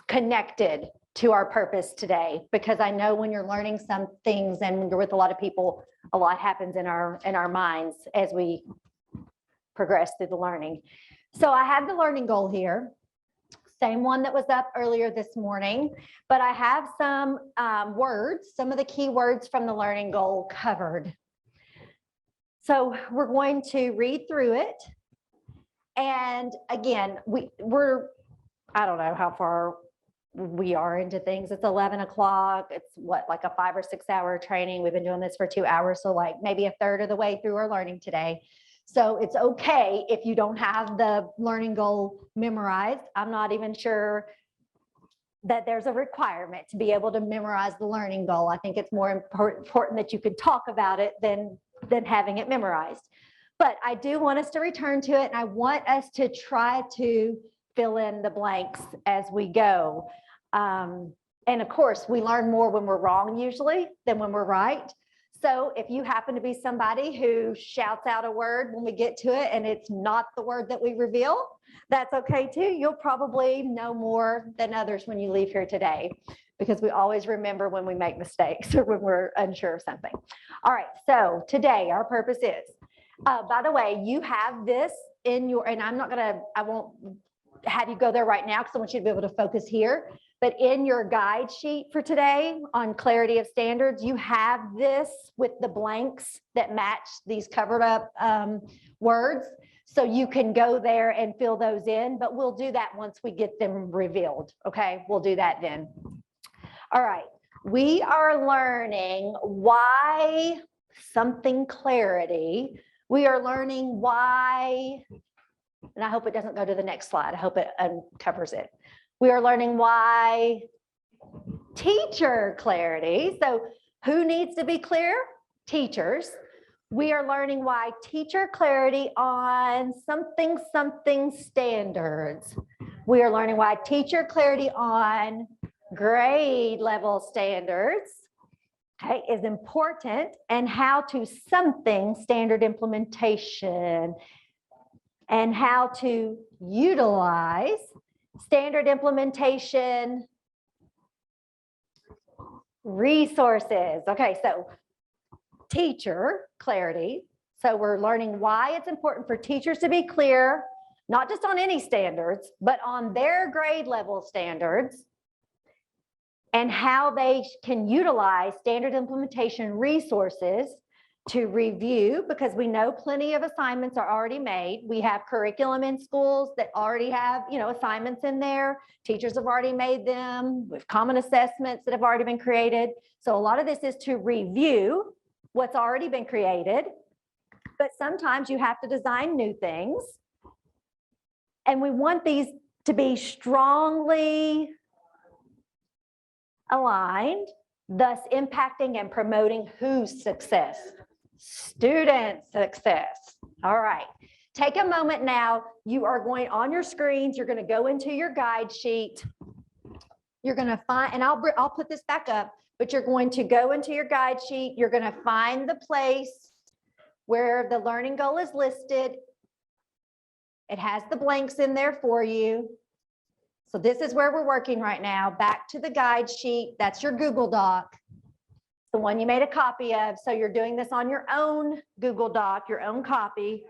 connected to our purpose today, because I know when you're learning some things and when you're with a lot of people, a lot happens in our minds as we progress through the learning. So I have the learning goal here. Same one that was up earlier this morning, but I have some words, some of the key words from the learning goal covered. So we're going to read through it. And again, we're, I don't know how far we are into things. It's 11 o'clock. It's what, like a 5 or 6 hour training. We've been doing this for 2 hours. So like maybe a third of the way through our learning today. So it's okay if you don't have the learning goal memorized. I'm not even sure that there's a requirement to be able to memorize the learning goal. I think it's more important that you can talk about it than having it memorized. But I do want us to return to it, and I want us to try to fill in the blanks as we go. And of course, we learn more when we're wrong usually than when we're right. So if you happen to be somebody who shouts out a word when we get to it and it's not the word that we reveal, that's okay too. You'll probably know more than others when you leave here today, because we always remember when we make mistakes or when we're unsure of something. All right, so today our purpose is, by the way, you have this in your, and I won't have you go there right now because I want you to be able to focus here. But in your guide sheet for today on clarity of standards, you have this with the blanks that match these covered up words. So you can go there and fill those in, but we'll do that once we get them revealed. Okay, we'll do that then. All right, we are learning why something clarity. We are learning why, and I hope it doesn't go to the next slide. I hope it uncovers it. We are learning why teacher clarity. So who needs to be clear? Teachers. We are learning why teacher clarity on something standards. We are learning why teacher clarity on grade level standards, okay, is important, and how to something standard implementation, and how to utilize standard implementation resources. Okay, so teacher clarity. So we're learning why it's important for teachers to be clear, not just on any standards, but on their grade level standards, and how they can utilize standard implementation resources to review, because we know plenty of assignments are already made. We have curriculum in schools that already have, assignments in there. Teachers have already made them with common assessments that have already been created. So a lot of this is to review what's already been created, but sometimes you have to design new things. And we want these to be strongly aligned, thus impacting and promoting whose success? Student success. All right. Take a moment now. You are going on your screens. You're going to go into your guide sheet. You're going to find, and I'll put this back up, but you're going to go into your guide sheet. You're going to find the place where the learning goal is listed. It has the blanks in there for you. So this is where we're working right now. Back to the guide sheet. That's your Google Doc, the one you made a copy of. So you're doing this on your own Google Doc, your own copy.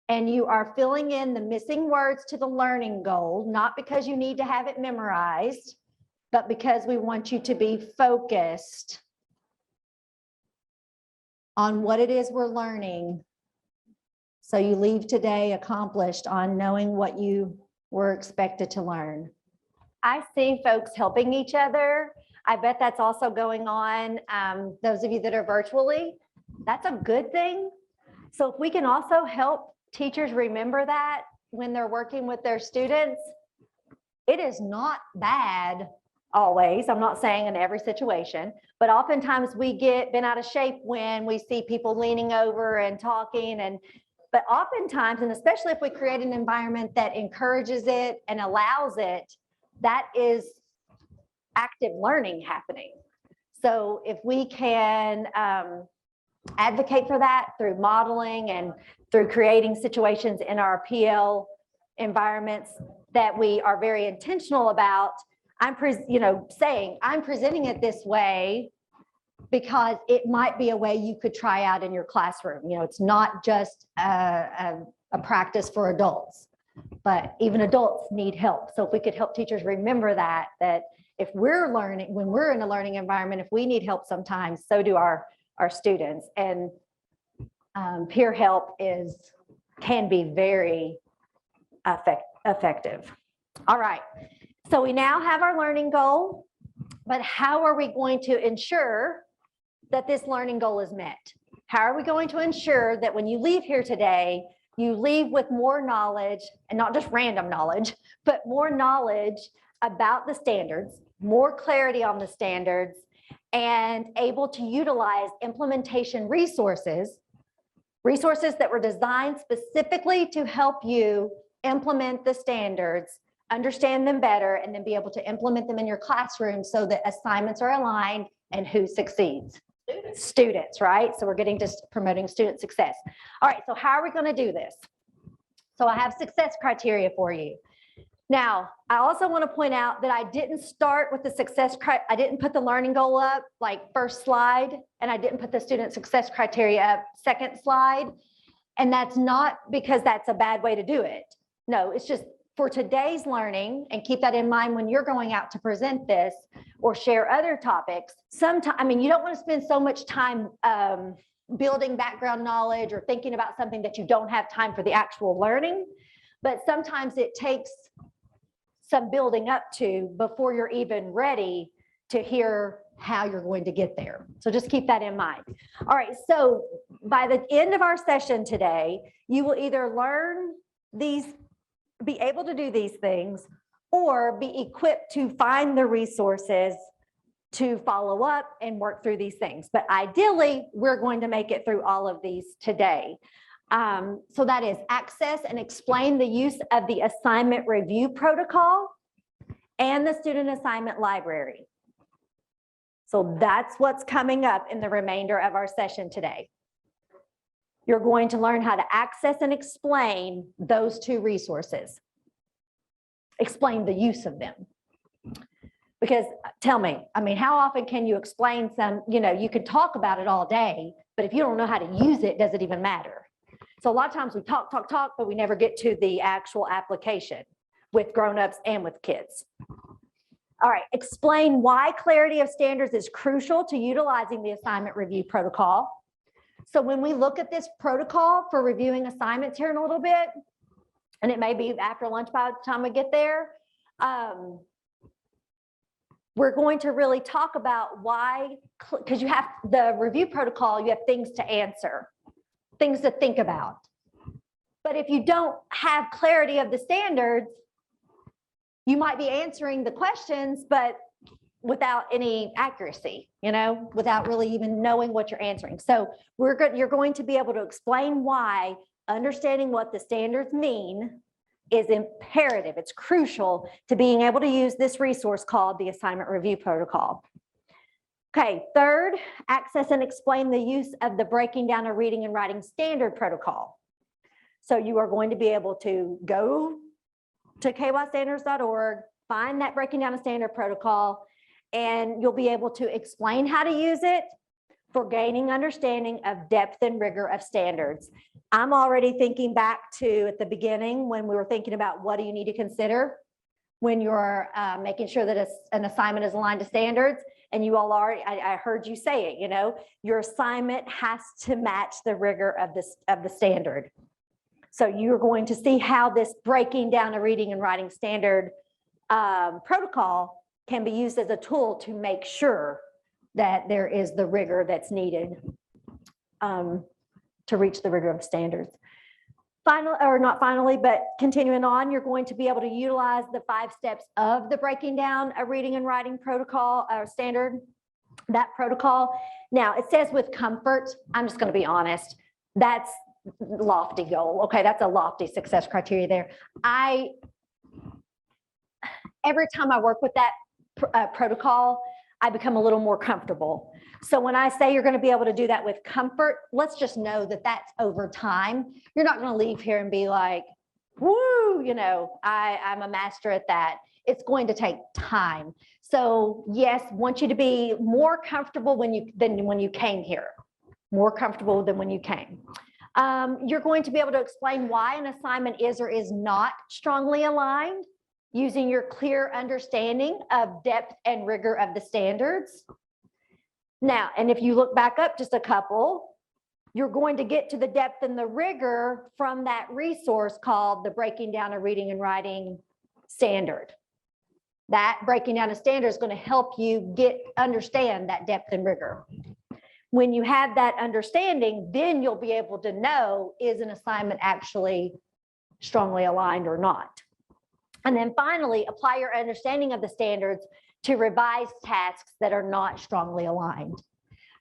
And you are filling in the missing words to the learning goal, not because you need to have it memorized, but because we want you to be focused on what it is we're learning. So you leave today accomplished on knowing what you were expected to learn. I see folks helping each other. I bet that's also going on. Those of you that are virtually, that's a good thing. So if we can also help teachers remember that when they're working with their students, it is not bad always. I'm not saying in every situation, but oftentimes we get bent out of shape when we see people leaning over and talking. But oftentimes, and especially if we create an environment that encourages it and allows it, that is active learning happening. So if we can advocate for that through modeling and through creating situations in our PL environments that we are very intentional about, saying I'm presenting it this way because it might be a way you could try out in your classroom. It's not just a practice for adults, but even adults need help. So if we could help teachers remember that if we're learning, when we're in a learning environment, if we need help sometimes, so do our students. And peer help can be very effective. All right, so we now have our learning goal, but how are we going to ensure that this learning goal is met? How are we going to ensure that when you leave here today, you leave with more knowledge, and not just random knowledge, but more knowledge about the standards, more clarity on the standards, and able to utilize implementation resources that were designed specifically to help you implement the standards, understand them better, and then be able to implement them in your classroom so that assignments are aligned and who succeeds? Students, right? So we're getting to promoting student success. All right, so how are we going to do this? So I have success criteria for you. Now, I also want to point out that I didn't start with the I didn't put the learning goal up like first slide, and I didn't put the student success criteria up second slide. And that's not because that's a bad way to do it. No, it's just for today's learning, and keep that in mind when you're going out to present this or share other topics. Sometimes, you don't want to spend so much time building background knowledge or thinking about something that you don't have time for the actual learning. But sometimes it takes some building up to before you're even ready to hear how you're going to get there. So just keep that in mind. All right, so by the end of our session today, you will either learn these, be able to do these things, or be equipped to find the resources to follow up and work through these things. But ideally, we're going to make it through all of these today. So that is access and explain the use of the assignment review protocol and the student assignment library. So that's what's coming up in the remainder of our session today. You're going to learn how to access and explain those two resources. Explain the use of them. Because tell me, how often can you explain some, you could talk about it all day, but if you don't know how to use it, does it even matter? So a lot of times we talk, but we never get to the actual application with grownups and with kids. All right, explain why clarity of standards is crucial to utilizing the assignment review protocol. So when we look at this protocol for reviewing assignments here in a little bit, and it may be after lunch by the time we get there, we're going to really talk about why, because you have the review protocol, you have things to answer, things to think about. But if you don't have clarity of the standards, you might be answering the questions, but without any accuracy, without really even knowing what you're answering. So you're going to be able to explain why understanding what the standards mean is imperative. It's crucial to being able to use this resource called the Assignment Review Protocol. Okay, third, access and explain the use of the Breaking Down a Reading and Writing Standard Protocol. So you are going to be able to go to kystandards.org, find that Breaking Down a Standard Protocol, and you'll be able to explain how to use it for gaining understanding of depth and rigor of standards. I'm already thinking back to at the beginning when we were thinking about what do you need to consider when you're making sure that an assignment is aligned to standards. And you all already, I heard you say it, your assignment has to match the rigor of the standard. So you're going to see how this Breaking Down a Reading and Writing Standard protocol can be used as a tool to make sure that there is the rigor that's needed to reach the rigor of standards. But continuing on, you're going to be able to utilize the 5 steps of the Breaking Down a Reading and Writing protocol or standard, that protocol. Now it says with comfort, I'm just going to be honest, that's lofty goal. Okay, that's a lofty success criteria there. Every time I work with that protocol, I become a little more comfortable. So when I say you're going to be able to do that with comfort, let's just know that that's over time. You're not going to leave here and be like, woo, I'm a master at that. It's going to take time. So yes, want you to be more comfortable than when you came here, more comfortable than when you came. You're going to be able to explain why an assignment is or is not strongly aligned using your clear understanding of depth and rigor of the standards. Now, and if you look back up just a couple, you're going to get to the depth and the rigor from that resource called the Breaking Down a Reading and Writing Standard. That Breaking Down a Standard is going to help you understand that depth and rigor. When you have that understanding, then you'll be able to know, is an assignment actually strongly aligned or not? And then finally, apply your understanding of the standards to revise tasks that are not strongly aligned.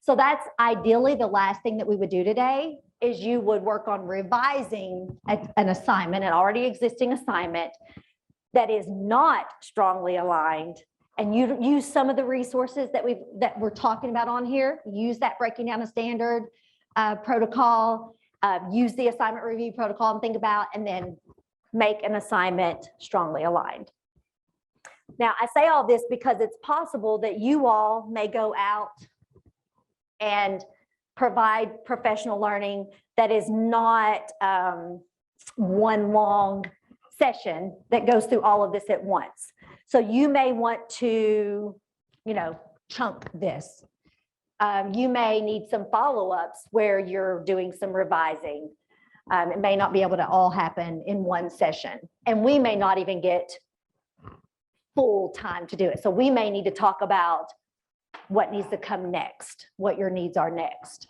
So that's ideally the last thing that we would do today is you would work on revising an assignment, an already existing assignment that is not strongly aligned, and you use some of the resources that we're talking about on here. Use that Breaking Down a Standard protocol, use the Assignment Review Protocol and think about, and then make an assignment strongly aligned. Now, I say all this because it's possible that you all may go out and provide professional learning that is not one long session that goes through all of this at once. So you may want to, chunk this. You may need some follow-ups where you're doing some revising. It may not be able to all happen in one session, and we may not even get full time to do it. So we may need to talk about what needs to come next, what your needs are next.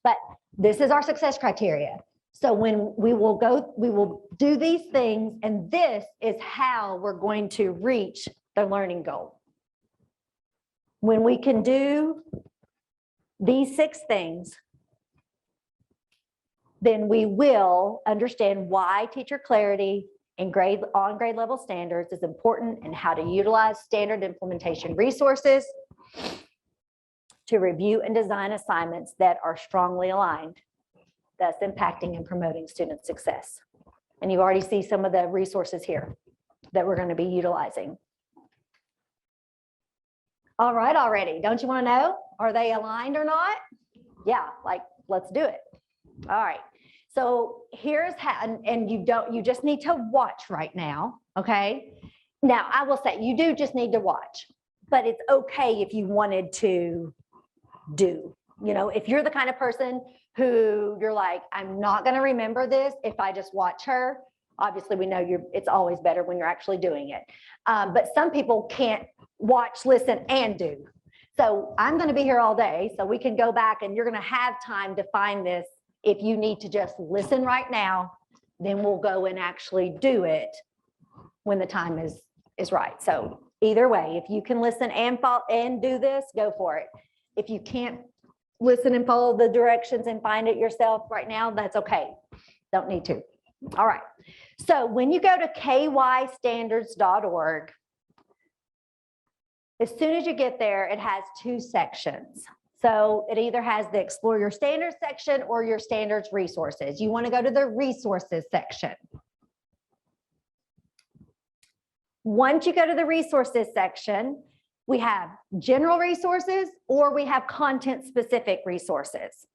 But this is our success criteria. So when we will do these things, and this is how we're going to reach the learning goal. When we can do these 6 things, then we will understand why teacher clarity and on grade level standards is important and how to utilize standard implementation resources to review and design assignments that are strongly aligned, thus impacting and promoting student success. And you already see some of the resources here that we're going to be utilizing. All right, already. Don't you want to know? Are they aligned or not? Yeah, let's do it. All right. So here's how, and you just need to watch right now, okay? Now, I will say you do just need to watch, but it's okay if you wanted to do, if you're the kind of person who you're like, I'm not going to remember this if I just watch her. Obviously, we know it's always better when you're actually doing it. But some people can't watch, listen, and do. So I'm going to be here all day, so we can go back and you're going to have time to find this If you need to just listen right now, then we'll go and actually do it when the time is right. So either way, if you can listen and follow and do this, go for it. If you can't listen and follow the directions and find it yourself right now, that's okay. Don't need to. All right. So when you go to kystandards.org, as soon as you get there, it has two sections. So it either has the Explore Your Standards section or your standards resources. You want to go to the resources section. Once you go to the resources section, we have general resources or we have content specific resources.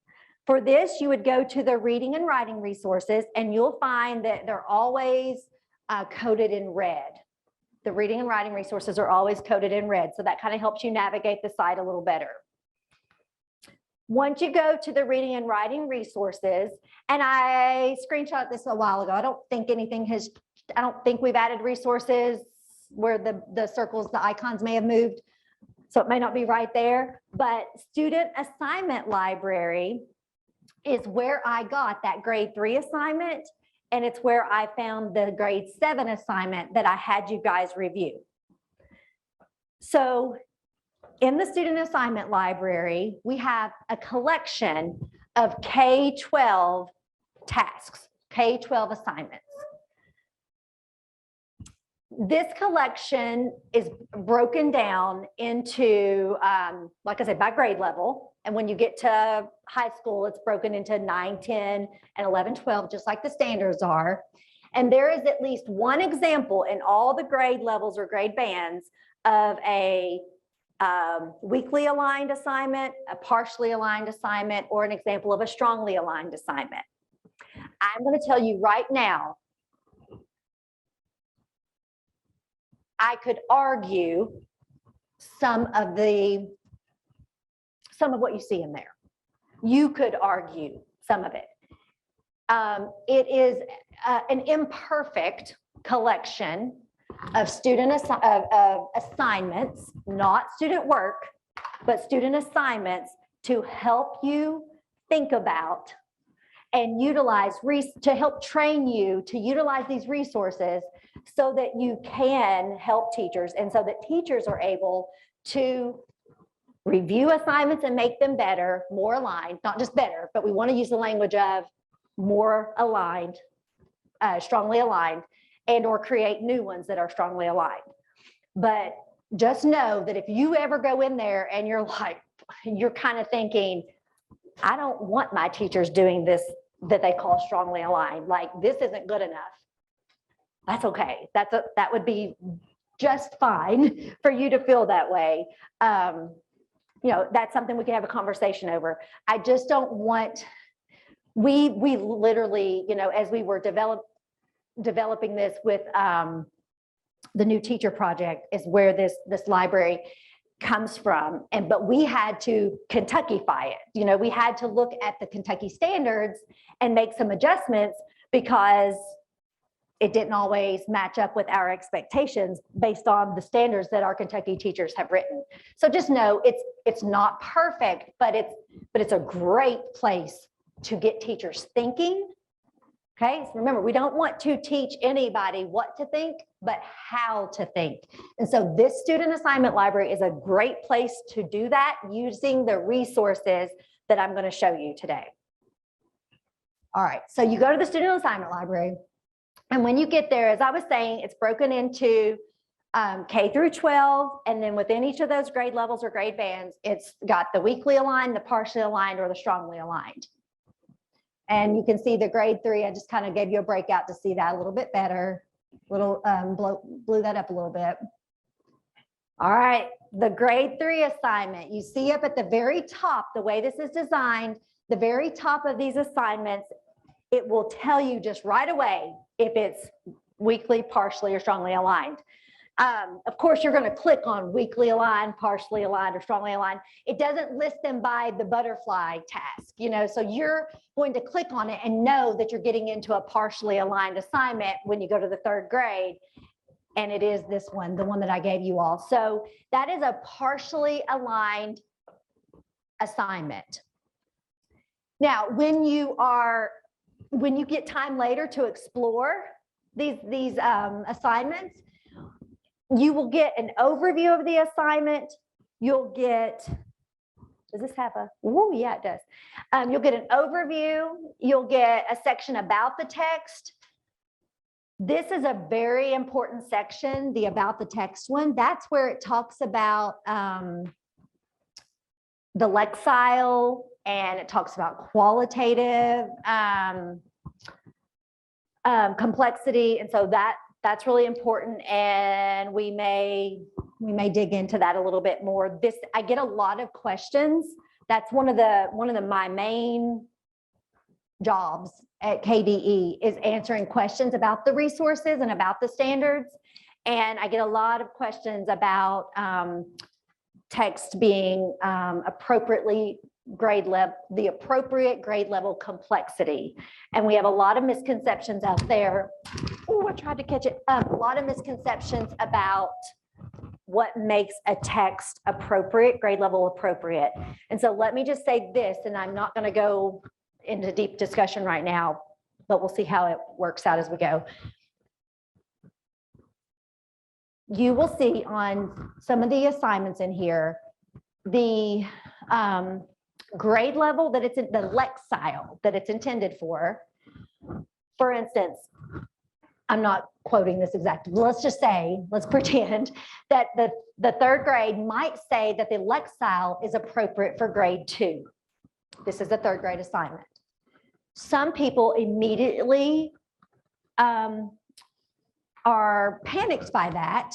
For this, you would go to the reading and writing resources and you'll find that they're always coded in red. The reading and writing resources are always coded in red. So that kind of helps you navigate the site a little better. Once you go to the reading and writing resources, and I screenshot this a while ago, I don't think we've added resources where the circles, the icons may have moved. So it may not be right there, but student assignment library is where I got that grade 3 assignment. And it's where I found the grade 7 assignment that I had you guys review. So in the student assignment library, we have a collection of K-12 tasks, K-12 assignments. This collection is broken down into, like I said, by grade level. And when you get to high school, it's broken into 9, 10, and 11, 12, just like the standards are. And there is at least one example in all the grade levels or grade bands of a weakly aligned assignment, a partially aligned assignment, or an example of a strongly aligned assignment. I'm going to tell you right now, I could argue some of what you see in there. You could argue some of it. It is an imperfect collection of assignments, not student work, but student assignments to help you think about and utilize, to help train you to utilize these resources so that you can help teachers and so that teachers are able to review assignments and make them better, more aligned, not just better, but we want to use the language of more aligned, strongly aligned, and or create new ones that are strongly aligned. But just know that if you ever go in there and you're like, you're kind of thinking, I don't want my teachers doing this that they call strongly aligned, like this isn't good enough. That's okay. That would be just fine for you to feel that way. You know, that's something we can have a conversation over. I just don't want, we literally, you know, as we were developing this with the new teacher project is where this library comes from. But we had to Kentuckyfy it. You know, we had to look at the Kentucky standards and make some adjustments because it didn't always match up with our expectations based on the standards that our Kentucky teachers have written. So just know it's not perfect, but it's a great place to get teachers thinking. Okay, so remember, we don't want to teach anybody what to think, but how to think. And so this student assignment library is a great place to do that using the resources that I'm going to show you today. All right, so you go to the student assignment library. And when you get there, as I was saying, it's broken into K through 12. And then within each of those grade levels or grade bands, it's got the weakly aligned, the partially aligned, or the strongly aligned. And you can see the grade 3. I just kind of gave you a breakout to see that a little bit better. Blew that up a little bit. All right, the grade 3 assignment. You see up at the very top, the way this is designed, the very top of these assignments, it will tell you just right away if it's weakly, partially, or strongly aligned. Of course, you're going to click on weakly aligned, partially aligned, or strongly aligned. It doesn't list them by the butterfly task, you know, so you're going to click on it and know that you're getting into a partially aligned assignment when you go to the 3rd grade. And it is this one, the one that I gave you all. So that is a partially aligned assignment. Now, when you get time later to explore these assignments, you will get an overview of the assignment. You'll get, does this have a, oh, yeah, it does. You'll get an overview. You'll get a section about the text. This is a very important section, the about the text one. That's where it talks about the lexile, and it talks about qualitative complexity. And so that's really important. And we may dig into that a little bit more. I get a lot of questions. That's one of my main jobs at KDE is answering questions about the resources and about the standards. And I get a lot of questions about text being appropriately the appropriate grade level complexity. And we have a lot of misconceptions out there. Oh, I tried to catch it. A lot of misconceptions about what makes a text appropriate, grade level appropriate. And so let me just say this, and I'm not going to go into deep discussion right now, but we'll see how it works out as we go. You will see on some of the assignments in here, the grade level that it's in, the lexile that it's intended for. For instance, I'm not quoting this exactly. Let's just say, let's pretend that the third grade might say that the lexile is appropriate for grade 2. This is a third grade assignment. Some people immediately are panicked by that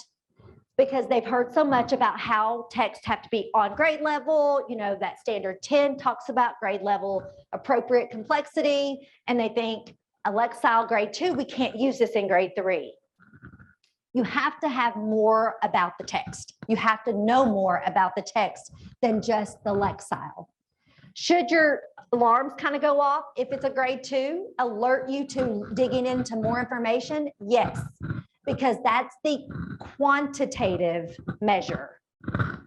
because they've heard so much about how texts have to be on grade level. You know, that standard 10 talks about grade level appropriate complexity, and they think a lexile grade 2, we can't use this in grade 3. You have to have more about the text. You have to know more about the text than just the lexile. Should your alarms kind of go off if it's a grade 2, alert you to digging into more information? Yes, because that's the quantitative measure.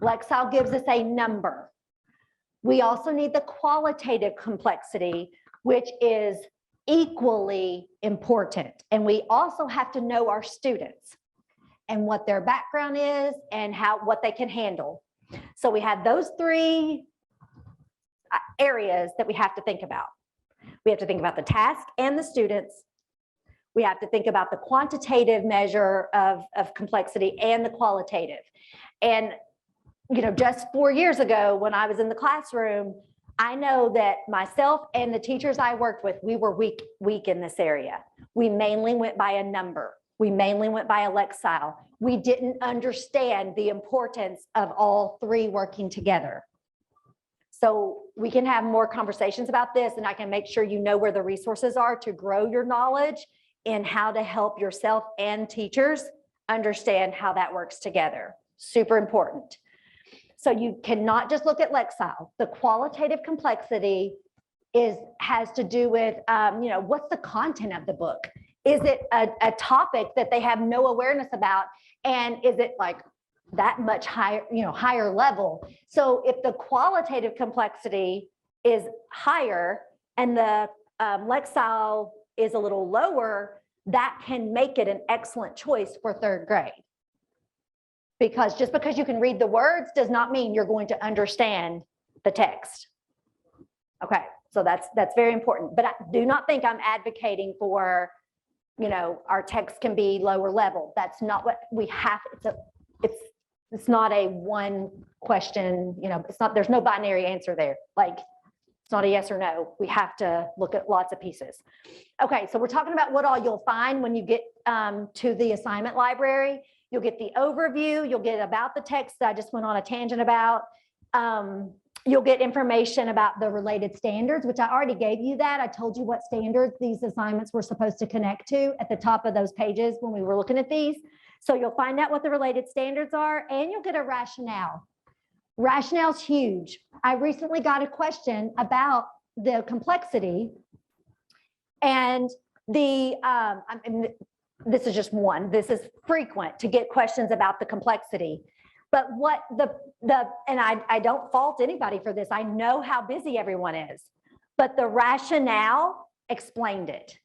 Lexile gives us a number. We also need the qualitative complexity, which is equally important. And we also have to know our students and what their background is and what they can handle. So we have those 3 areas that we have to think about. We have to think about the task and the students. We have to think about the quantitative measure of complexity and the qualitative. And, you know, just 4 years ago when I was in the classroom, I know that myself and the teachers I worked with, we were weak in this area. We mainly went by a number. We mainly went by a lexile. We didn't understand the importance of all 3 working together. So we can have more conversations about this, and I can make sure you know where the resources are to grow your knowledge in how to help yourself and teachers understand how that works together. Super important. So you cannot just look at lexile. The qualitative complexity has to do with, you know, what's the content of the book? Is it a topic that they have no awareness about? And is it like that much higher, you know, higher level? So if the qualitative complexity is higher and the lexile is a little lower, that can make it an excellent choice for third grade. Because just because you can read the words does not mean you're going to understand the text. Okay, so that's very important. But I do not think I'm advocating for, you know, our text can be lower level. That's not what we have. It's not a one question, you know, it's not, there's no binary answer there. Like, it's not a yes or no. We have to look at lots of pieces. Okay, so we're talking about what all you'll find when you get to the assignment library. You'll get the overview, you'll get about the text that I just went on a tangent about. You'll get information about the related standards, which I already gave you that. I told you what standards these assignments were supposed to connect to at the top of those pages when we were looking at these. So you'll find out what the related standards are, and you'll get a rationale. Rationale's huge. I recently got a question about the complexity, and this is just one. This is frequent to get questions about the complexity. But what and I don't fault anybody for this. I know how busy everyone is. but the rationale explained it.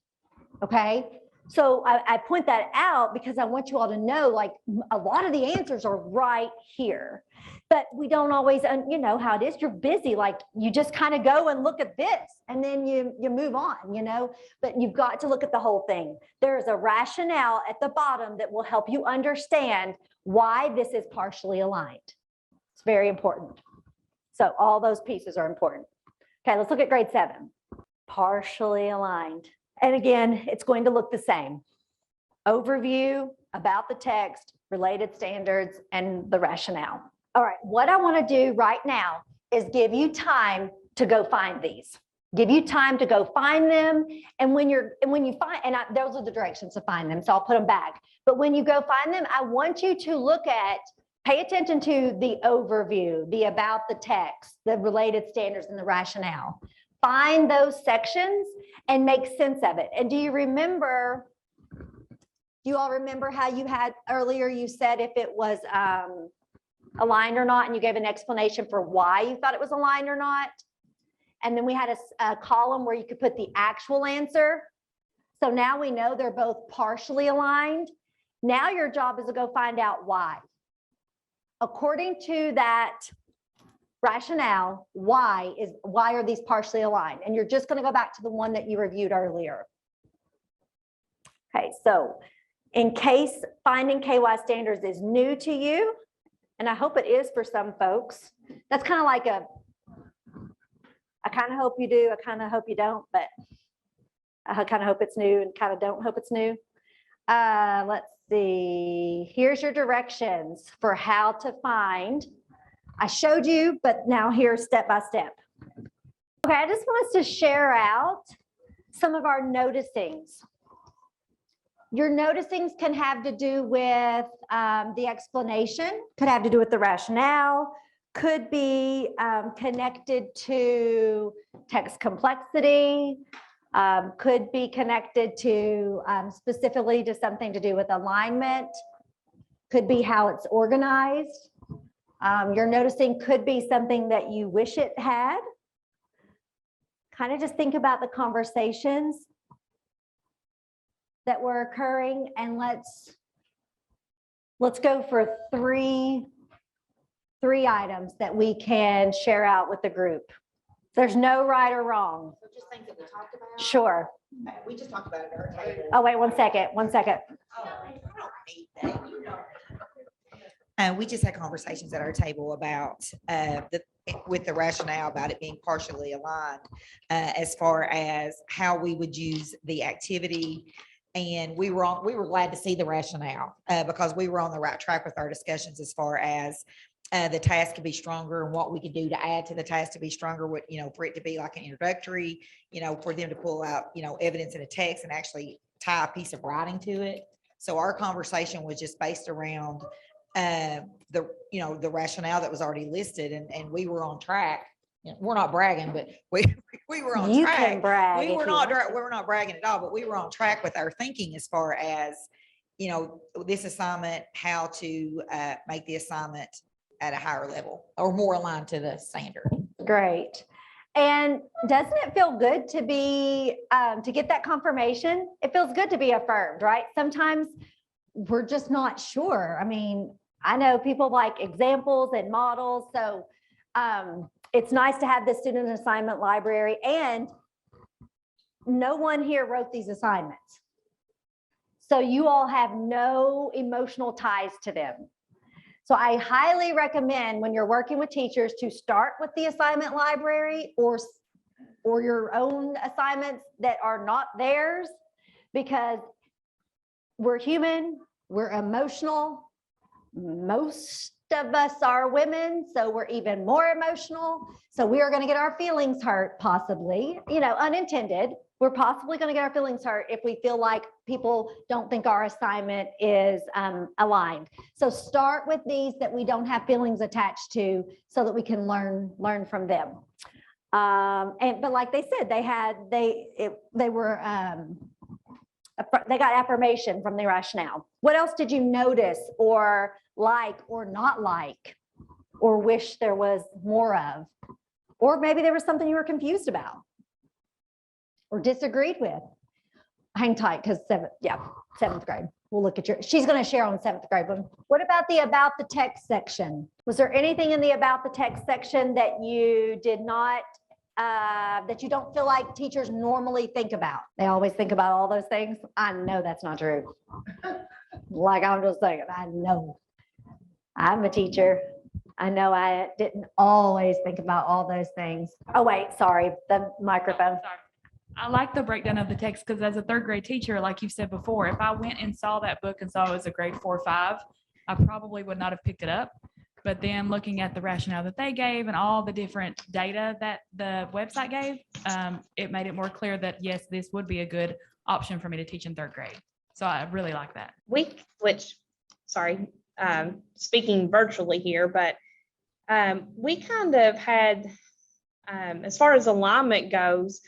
Okay. So I point that out because I want you all to know, like, a lot of the answers are right here, but we don't always, you know how it is. You're busy. Like, you just kind of go and look at this and then you move on, you know, but you've got to look at the whole thing. There is a rationale at the bottom that will help you understand why this is partially aligned. It's very important. So all those pieces are important. Okay, let's look at grade 7. Partially aligned. And again, it's going to look the same. Overview, about the text, related standards, and the rationale. All right, what I want to do right now is give you time to go find these. Give you time to go find them. And when you find, those are the directions to find them, so I'll put them back. But when you go find them, I want you to look at, pay attention to the overview, the about the text, the related standards, and the rationale. Find those sections and make sense of it. And do you all remember how you had earlier, you said if it was aligned or not, and you gave an explanation for why you thought it was aligned or not? And then we had a column where you could put the actual answer. So now we know they're both partially aligned. Now your job is to go find out why. According to that rationale, why are these partially aligned? And you're just going to go back to the one that you reviewed earlier. Okay, so in case finding KY standards is new to you, and I hope it is for some folks, that's kind of like I kind of hope you do, I kind of hope you don't, but I kind of hope it's new and kind of don't hope it's new. Let's see, here's your directions for how to find. I showed you, but now here's step by step. Okay, I just want us to share out some of our noticings. Your noticings can have to do with the explanation, could have to do with the rationale, could be connected to text complexity, could be connected to specifically to something to do with alignment, could be how it's organized. Your noticing could be something that you wish it had. Kind of just think about the conversations that were occurring, and let's go for three items that we can share out with the group. There's no right or wrong. So just things that we talked about. Sure. We just talked about it at our table. Oh, wait, 1 second, 1 second. We just had conversations at our table about with the rationale about it being partially aligned as far as how we would use the activity. And we were glad to see the rationale because we were on the right track with our discussions as far as the task could be stronger and what we could do to add to the task to be stronger, with, for it to be like an introductory, for them to pull out, evidence in a text and actually tie a piece of writing to it. So our conversation was just based around the rationale that was already listed, and we were on track. We're not bragging, but we were on You track. can brag. We if were you not want. we're not bragging at all, but we were on track with our thinking as far as this assignment, how to make the assignment at a higher level or more aligned to the standard. Great. And doesn't it feel good to be to get that confirmation? It feels good to be affirmed, right? Sometimes we're just not sure. I mean, I know people like examples and models, so it's nice to have the student assignment library, and no one here wrote these assignments. So you all have no emotional ties to them. So I highly recommend when you're working with teachers to start with the assignment library or your own assignments that are not theirs, because we're human, we're emotional. Most of us are women, so we're even more emotional. So we are going to get our feelings hurt, possibly, unintended. We're possibly going to get our feelings hurt if we feel like people don't think our assignment is aligned. So start with these that we don't have feelings attached to, so that we can learn from them. But like they said, they got affirmation from the rationale. What else did you notice or not like, or wish there was more of? Or maybe there was something you were confused about. or disagreed with? Hang tight, because seventh grade. We'll look at she's going to share on seventh grade one. What about the text section? Was there anything in the about the text section that you did not, that you don't feel like teachers normally think about? They always think about all those things. I know that's not true. Like I'm just saying, I know. I'm a teacher. I know I didn't always think about all those things. Oh, wait, sorry, the microphone. I like the breakdown of the text because as a third grade teacher, like you've said before, if I went and saw that book and saw it was a grade 4 or 5, I probably would not have picked it up. But then looking at the rationale that they gave and all the different data that the website gave, it made it more clear that yes, this would be a good option for me to teach in third grade. So I really like that. Speaking virtually here, but we kind of had, as far as alignment goes,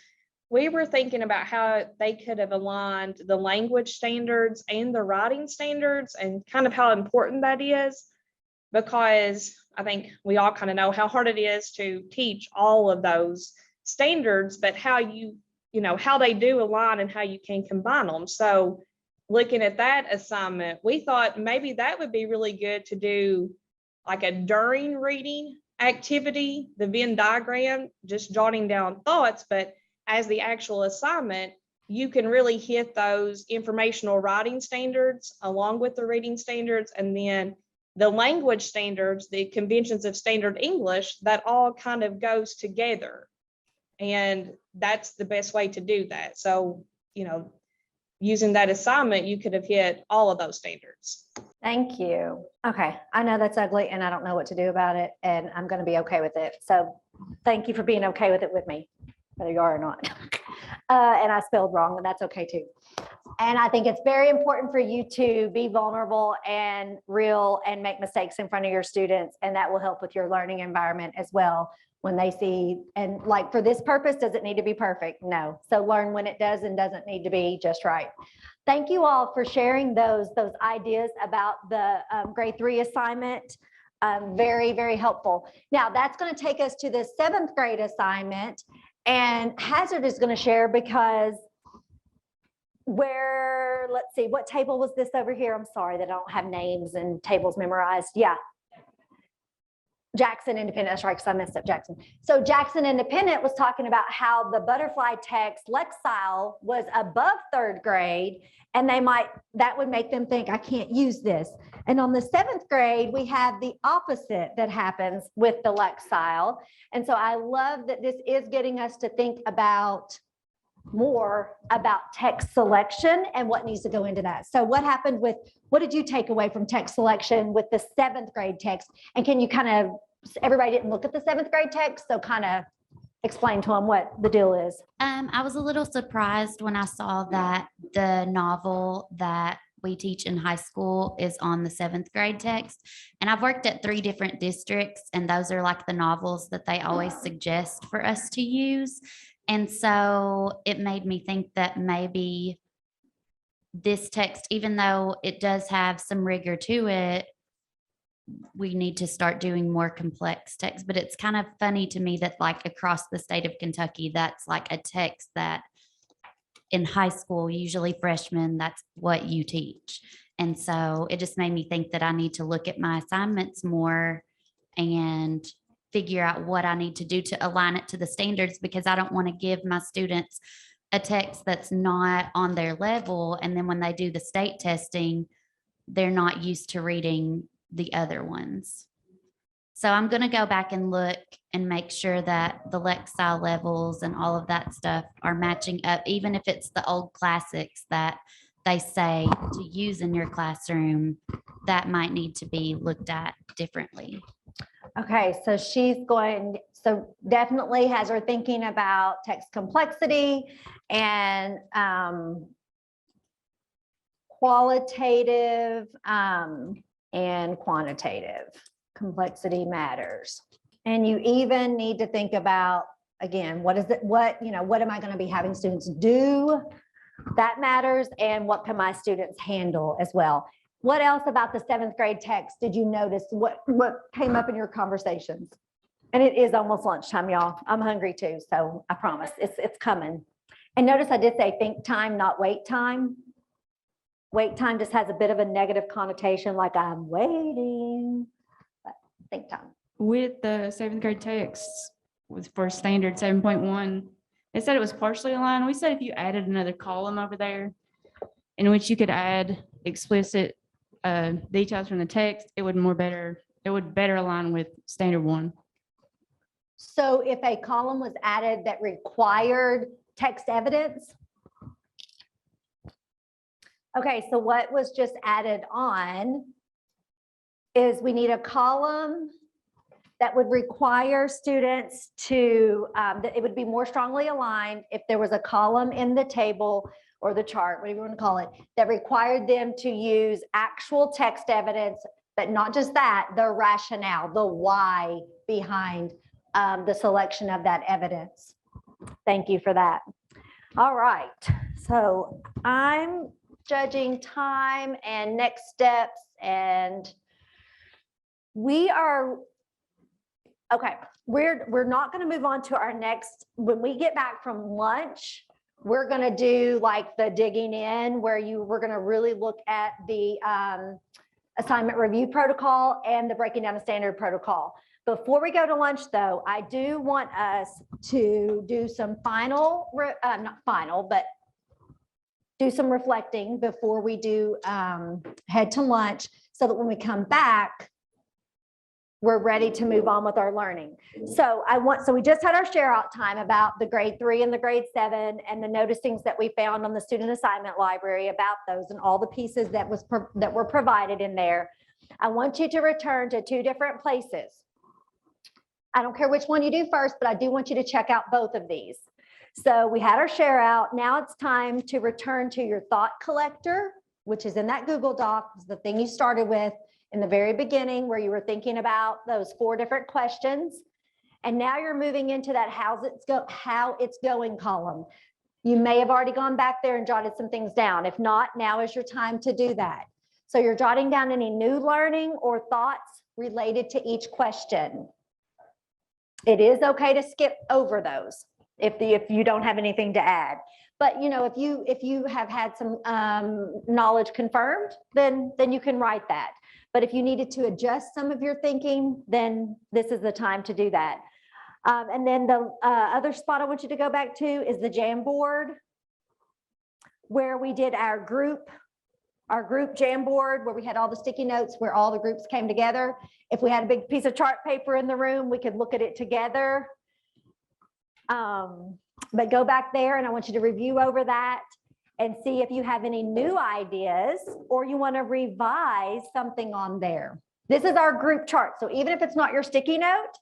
we were thinking about how they could have aligned the language standards and the writing standards and kind of how important that is, because I think we all kind of know how hard it is to teach all of those standards, but how how they do align and how you can combine them. So looking at that assignment, we thought maybe that would be really good to do like a during reading activity, the Venn diagram, just jotting down thoughts, but as the actual assignment, you can really hit those informational writing standards along with the reading standards, and then the language standards, the conventions of standard English, that all kind of goes together. And that's the best way to do that. So, using that assignment, you could have hit all of those standards. Thank you. Okay, I know that's ugly and I don't know what to do about it, and I'm going to be okay with it. So thank you for being okay with it with me, whether you are or not. And I spelled wrong, and that's okay too. And I think it's very important for you to be vulnerable and real and make mistakes in front of your students, and that will help with your learning environment as well. When they see, and like for this purpose, does it need to be perfect? No. So learn when it does and doesn't need to be just right. Thank you all for sharing those ideas about the grade 3 assignment. Very, very helpful. Now that's going to take us to the 7th grade assignment, and Hazard is going to share because let's see, what table was this over here? I'm sorry that I don't have names and tables memorized. Yeah. Jackson Independent, that's right, because I messed up Jackson. So Jackson Independent was talking about how the butterfly text lexile was above 3rd grade, and that would make them think, I can't use this. And on the 7th grade, we have the opposite that happens with the lexile. And so I love that this is getting us to think about more about text selection and what needs to go into that. So what did you take away from text selection with the 7th grade text? And can you everybody didn't look at the 7th grade text, so kind of explain to them what the deal is. I was a little surprised when I saw that the novel that we teach in high school is on the 7th grade text. And I've worked at 3 different districts, and those are like the novels that they always suggest for us to use. And so it made me think that maybe this text, even though it does have some rigor to it, we need to start doing more complex text. But it's kind of funny to me that like across the state of Kentucky, that's like a text that in high school, usually freshmen, that's what you teach. And so it just made me think that I need to look at my assignments more and figure out what I need to do to align it to the standards, because I don't want to give my students a text that's not on their level. And then when they do the state testing, they're not used to reading the other ones. So I'm going to go back and look and make sure that the lexile levels and all of that stuff are matching up, even if it's the old classics that they say to use in your classroom, that might need to be looked at differently. Okay, so definitely has her thinking about text complexity and qualitative and quantitative. Complexity matters. And you even need to think about, again, what am I going to be having students do? That matters. And what can my students handle as well? What else about the 7th grade text did you notice? What came up in your conversations? And it is almost lunchtime, y'all. I'm hungry too, so I promise it's coming. And notice I did say think time, not wait time. Wait time just has a bit of a negative connotation, like I'm waiting. But think time. With the seventh grade texts with for standard 7.1, it said it was partially aligned. We said if you added another column over there in which you could add explicit details from the text, it would better align with standard 1. So if a column was added that required text evidence. Okay, so what was just added on is we need a column that would require students to, that it would be more strongly aligned if there was a column in the table or the chart, whatever you want to call it, that required them to use actual text evidence, but not just that, the rationale, the why behind the selection of that evidence. Thank you for that. All right, so I'm judging time and next steps, and we are, okay, we're not going to move on to our next, when we get back from lunch, we're going to do like the digging in where we're going to really look at the assignment review protocol and the breaking down the standard protocol. Before we go to lunch though, I do want us to do some final, not final, but do some reflecting before we do head to lunch so that when we come back, we're ready to move on with our learning. So we just had our share out time about the grade 3 and the grade 7 and the noticings that we found on the student assignment library about those and all the pieces that were provided in there. I want you to return to 2 different places. I don't care which one you do first, but I do want you to check out both of these. So we had our share out. Now it's time to return to your thought collector, which is in that Google Doc, the thing you started with in the very beginning where you were thinking about those 4 different questions. And now you're moving into that how it's going column. You may have already gone back there and jotted some things down. If not, now is your time to do that. So you're jotting down any new learning or thoughts related to each question. It is okay to skip over those if you don't have anything to add. But if you have had some knowledge confirmed, then you can write that. But if you needed to adjust some of your thinking, then this is the time to do that. And then the other spot I want you to go back to is the Jamboard, where we did our group Jamboard, where we had all the sticky notes, where all the groups came together. If we had a big piece of chart paper in the room, we could look at it together. But go back there and I want you to review over that and see if you have any new ideas or you want to revise something on there. This is our group chart. So even if it's not your sticky note,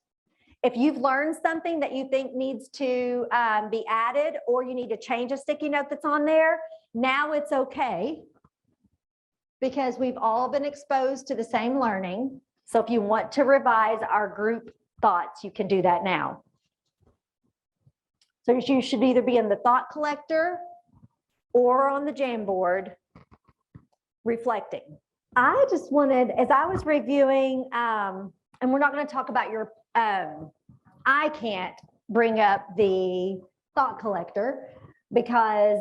if you've learned something that you think needs to be added or you need to change a sticky note that's on there, now it's okay because we've all been exposed to the same learning. So if you want to revise our group thoughts, you can do that now. So you should either be in the thought collector or on the Jamboard reflecting. I just wanted, as I was reviewing, and we're not going to talk about your, I can't bring up the thought collector because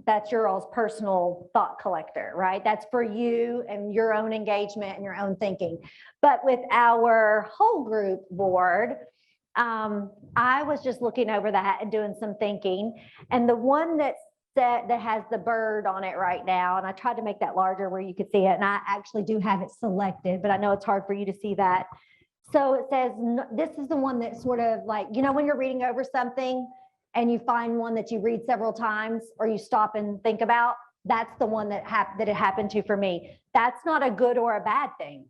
that's your all's personal thought collector, right? That's for you and your own engagement and your own thinking. But with our whole group board, I was just looking over that and doing some thinking. And the one that has the bird on it right now, and I tried to make that larger where you could see it, and I actually do have it selected, but I know it's hard for you to see that. So it says, this is the one that's sort of like, when you're reading over something and you find one that you read several times or you stop and think about, that's the one that it happened to for me. That's not a good or a bad thing.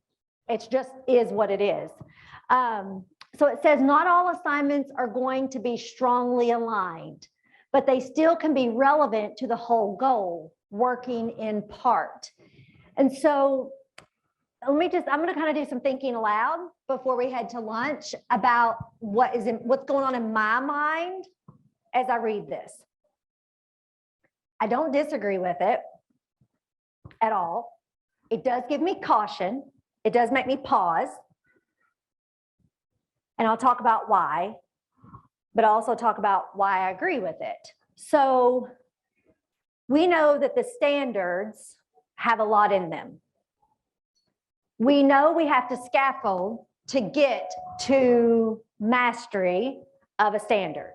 It just is what it is. So it says not all assignments are going to be strongly aligned, but they still can be relevant to the whole goal, working in part. And so I'm going to kind of do some thinking aloud before we head to lunch about what's going on in my mind as I read this. I don't disagree with it at all. It does give me caution. It does make me pause. And I'll talk about why, but I'll also talk about why I agree with it. So we know that the standards have a lot in them. We know we have to scaffold to get to mastery of a standard.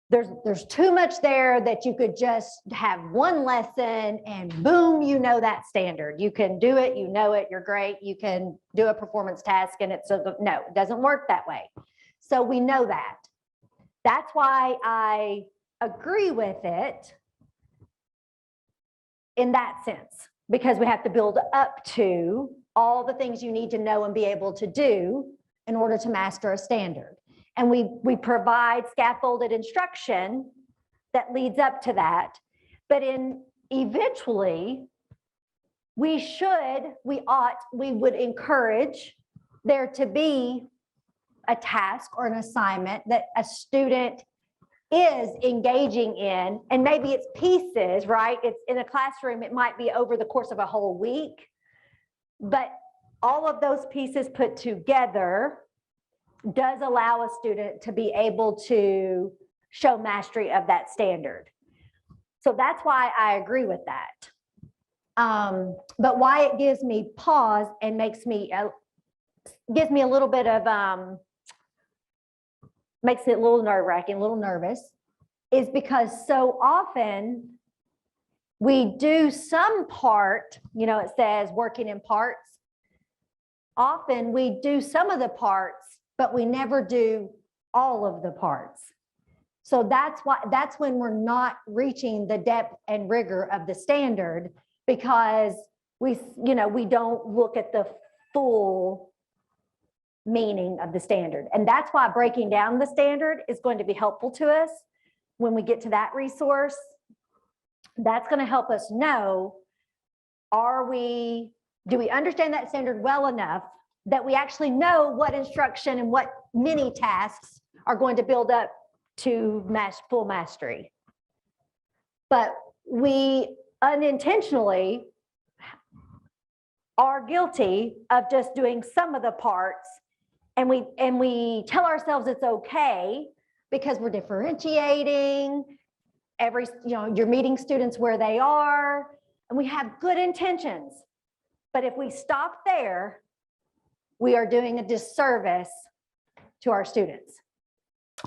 There's too much there that you could just have one lesson and boom, you know that standard. You can do it, you know it, you're great. You can do a performance task and no, it doesn't work that way. So we know that. That's why I agree with it in that sense, because we have to build up to all the things you need to know and be able to do in order to master a standard. And we provide scaffolded instruction that leads up to that. But eventually, we would encourage there to be a task or an assignment that a student is engaging in, and maybe it's pieces, right? It's in a classroom, it might be over the course of a whole week, but all of those pieces put together does allow a student to be able to show mastery of that standard. So that's why I agree with that. But why it gives me pause and gives me a little bit of, makes it a little nerve-wracking, a little nervous, is because so often we do some part, it says working in parts. Often we do some of the parts, but we never do all of the parts. So that's when we're not reaching the depth and rigor of the standard, because we don't look at the full meaning of the standard. And that's why breaking down the standard is going to be helpful to us when we get to that resource. That's going to help us know, do we understand that standard well enough that we actually know what instruction and what mini tasks are going to build up to full mastery. But we unintentionally are guilty of just doing some of the parts, and we tell ourselves it's okay because we're differentiating you're meeting students where they are, and we have good intentions. But if we stop there, we are doing a disservice to our students.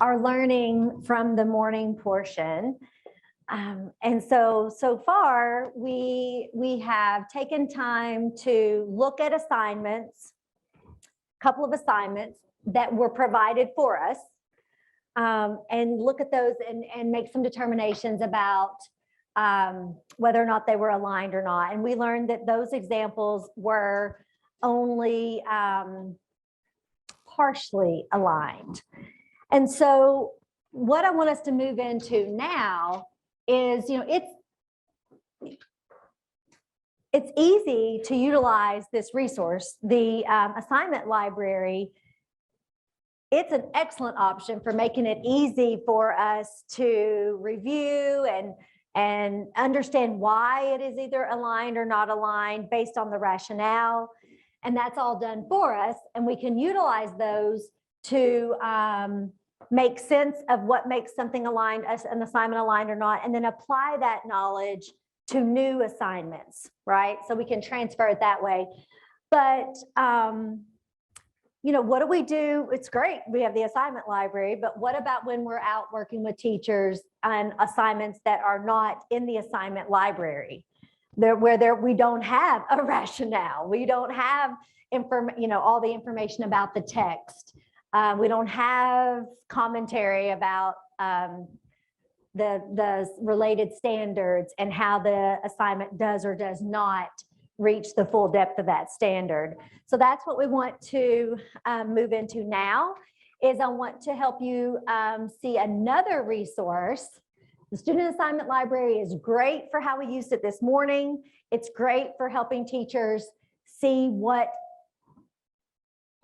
Our learning from the morning portion. And so far, we have taken time to look at assignments, a couple of assignments that were provided for us, and look at those and make some determinations about whether or not they were aligned or not. And we learned that those examples were only partially aligned. And so what I want us to move into now is, it's easy to utilize this resource, the assignment library. It's an excellent option for making it easy for us to review and understand why it is either aligned or not aligned based on the rationale. And that's all done for us. And we can utilize those to make sense of what makes something aligned, an assignment aligned or not, and then apply that knowledge to new assignments, right? So we can transfer it that way. But, what do we do? It's great. We have the assignment library, but what about when we're out working with teachers on assignments that are not in the assignment library? We don't have a rationale. We don't have all the information about the text. We don't have commentary about the related standards and how the assignment does or does not reach the full depth of that standard. So that's what we want to move into now, is I want to help you see another resource. The Student Assignment Library is great for how we used it this morning. It's great for helping teachers see what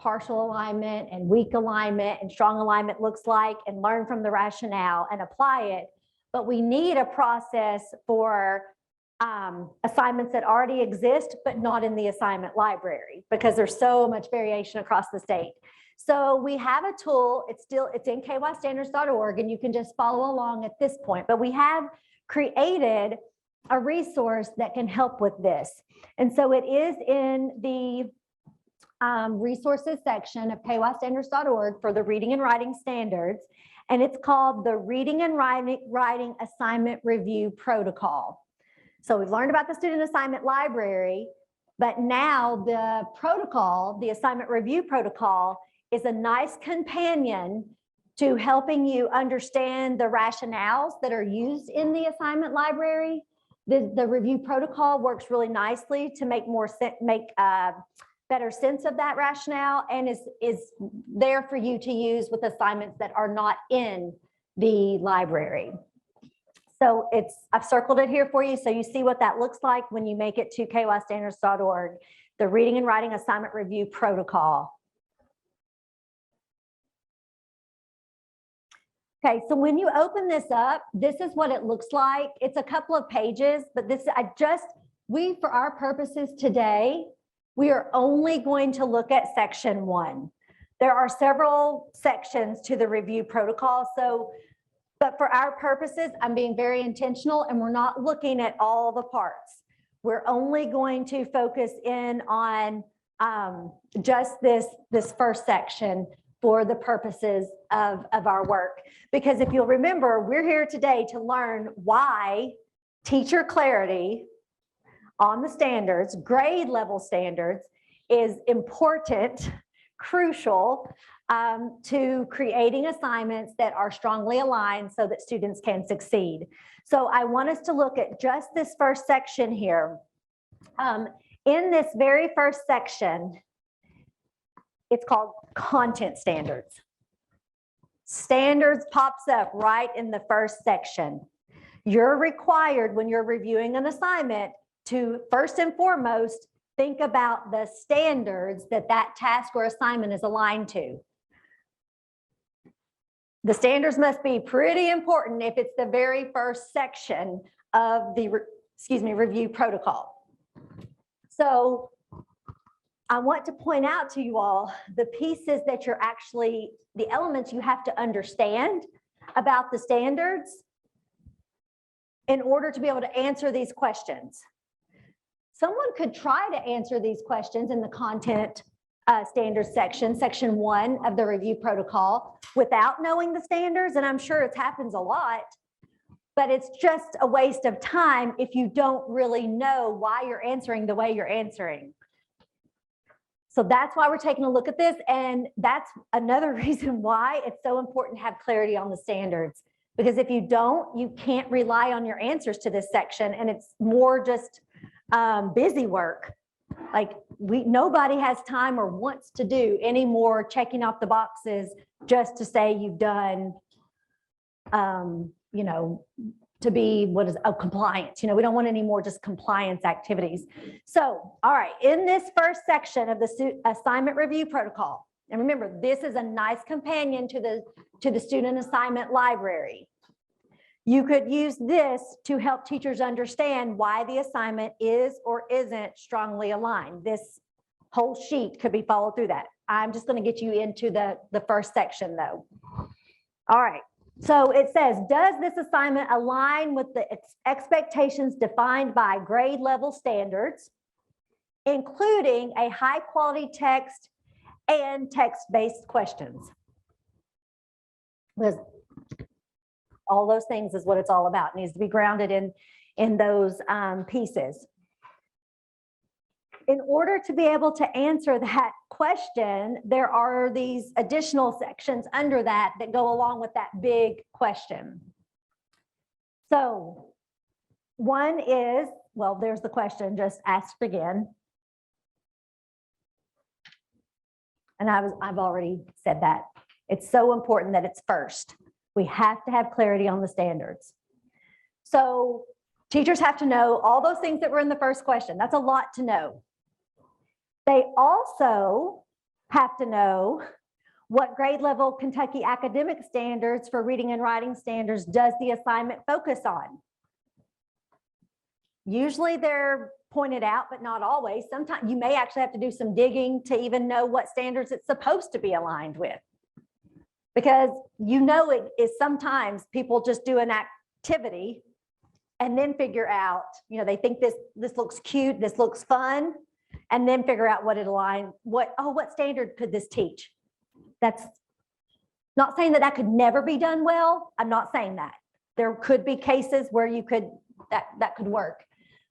partial alignment and weak alignment and strong alignment looks like, and learn from the rationale and apply it. But we need a process for assignments that already exist, but not in the assignment library, because there's so much variation across the state. So we have a tool, it's in kystandards.org, and you can just follow along at this point, but we have created a resource that can help with this. And so it is in the resources section of kystandards.org for the reading and writing standards. And it's called the Reading and Writing Assignment Review Protocol. So we've learned about the student assignment library, but now the protocol, the assignment review protocol, is a nice companion to helping you understand the rationales that are used in the assignment library. The review protocol works really nicely to make better sense of that rationale, and is there for you to use with assignments that are not in the library. So I've circled it here for you so you see what that looks like when you make it to kystandards.org, the Reading and Writing Assignment Review Protocol. Okay, so when you open this up, this is what it looks like. It's a couple of pages, but for our purposes today, we are only going to look at section 1. There are several sections to the review protocol. But for our purposes, I'm being very intentional, and we're not looking at all the parts. We're only going to focus in on just this first section for the purposes of our work. Because if you'll remember, we're here today to learn why teacher clarity on the standards, grade level standards, is important, crucial to creating assignments that are strongly aligned so that students can succeed. So I want us to look at just this first section here. In this very first section, it's called content standards. Standards pops up right in the first section. You're required when you're reviewing an assignment to first and foremost think about the standards that task or assignment is aligned to. The standards must be pretty important if it's the very first section of the review protocol. So I want to point out to you all the pieces that the elements you have to understand about the standards in order to be able to answer these questions. Someone could try to answer these questions in the content standards section 1 of the review protocol without knowing the standards, and I'm sure it happens a lot, but it's just a waste of time if you don't really know why you're answering the way you're answering. So that's why we're taking a look at this, and that's another reason why it's so important to have clarity on the standards, because if you don't, you can't rely on your answers to this section, and it's more just busy work. Like nobody has time or wants to do any more checking off the boxes just to say you've done, to be compliance. We don't want any more just compliance activities. So, all right, in this first section of the assignment review protocol, and remember, this is a nice companion to the student assignment library. You could use this to help teachers understand why the assignment is or isn't strongly aligned. This whole sheet could be followed through that. I'm just going to get you into the first section though. All right. So it says, does this assignment align with the expectations defined by grade level standards, including a high quality text and text-based questions? Because all those things is what it's all about. It needs to be grounded in those pieces. In order to be able to answer that question, there are these additional sections under that go along with that big question. So one is, well, there's the question just asked again. And I've already said that. It's so important that it's first. We have to have clarity on the standards. So teachers have to know all those things that were in the first question. That's a lot to know. They also have to know what grade level Kentucky academic standards for reading and writing standards does the assignment focus on. Usually they're pointed out, but not always. Sometimes you may actually have to do some digging to even know what standards it's supposed to be aligned with. Because it is sometimes people just do an activity and then figure out, they think this looks cute, this looks fun, and then figure out what it aligns, what standard could this teach? That's not saying that could never be done well. I'm not saying that. There could be cases where that could work.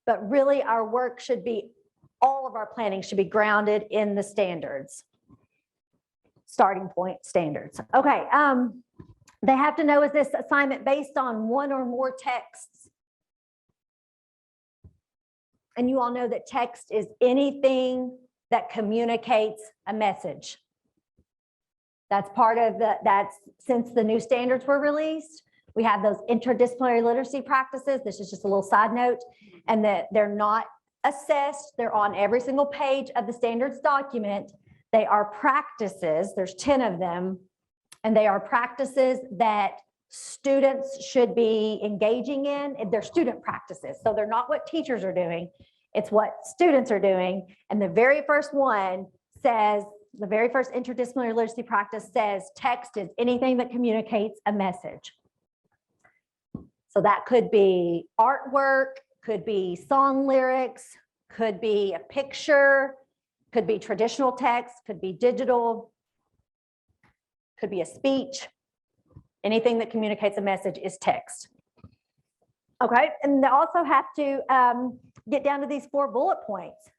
But really our work should be, all of our planning should be grounded in the standards. Starting point standards. Okay. They have to know, is this assignment based on one or more texts? And you all know that text is anything that communicates a message. That's part of that's since the new standards were released, we have those interdisciplinary literacy practices. This is just a little side note, and that they're not assessed. They're on every single page of the standards document. They are practices. There's 10 of them, and they are practices that students should be engaging in. They're student practices. So they're not what teachers are doing. It's what students are doing. And the very first one says, the very first interdisciplinary literacy practice says text is anything that communicates a message. So that could be artwork, could be song lyrics, could be a picture, could be traditional text, could be digital, could be a speech. Anything that communicates a message is text. Okay, and they also have to get down to these 4 bullet points.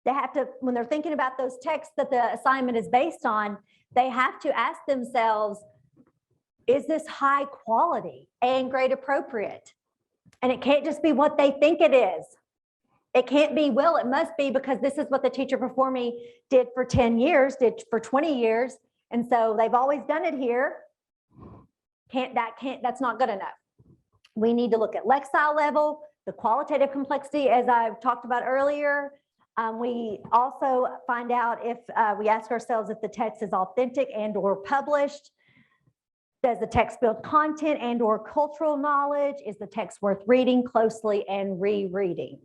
They have to, when they're thinking about those texts that the assignment is based on, they have to ask themselves, is this high quality and grade appropriate? And it can't just be what they think it is. It can't be, well, it must be because this is what the teacher before me did for 10 years, did for 20 years. And so they've always done it here. That's not good enough. We need to look at Lexile level, the qualitative complexity, as I've talked about earlier. We also find out if we ask ourselves if the text is authentic and or published. Does the text build content and or cultural knowledge? Is the text worth reading closely and rereading?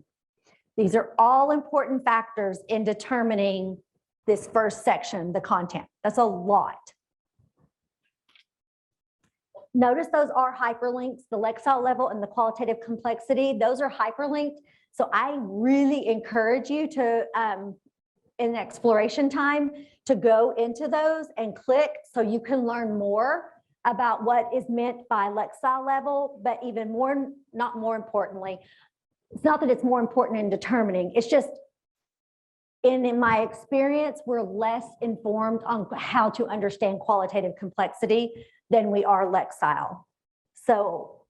These are all important factors in determining this first section, the content. That's a lot. Notice those are hyperlinks, the Lexile level and the qualitative complexity, those are hyperlinked. So I really encourage you to, in exploration time, to go into those and click so you can learn more about what is meant by Lexile level, but even more, not more importantly, it's not that it's more important in determining, it's just in my experience, we're less informed on how to understand qualitative complexity than we are Lexile. So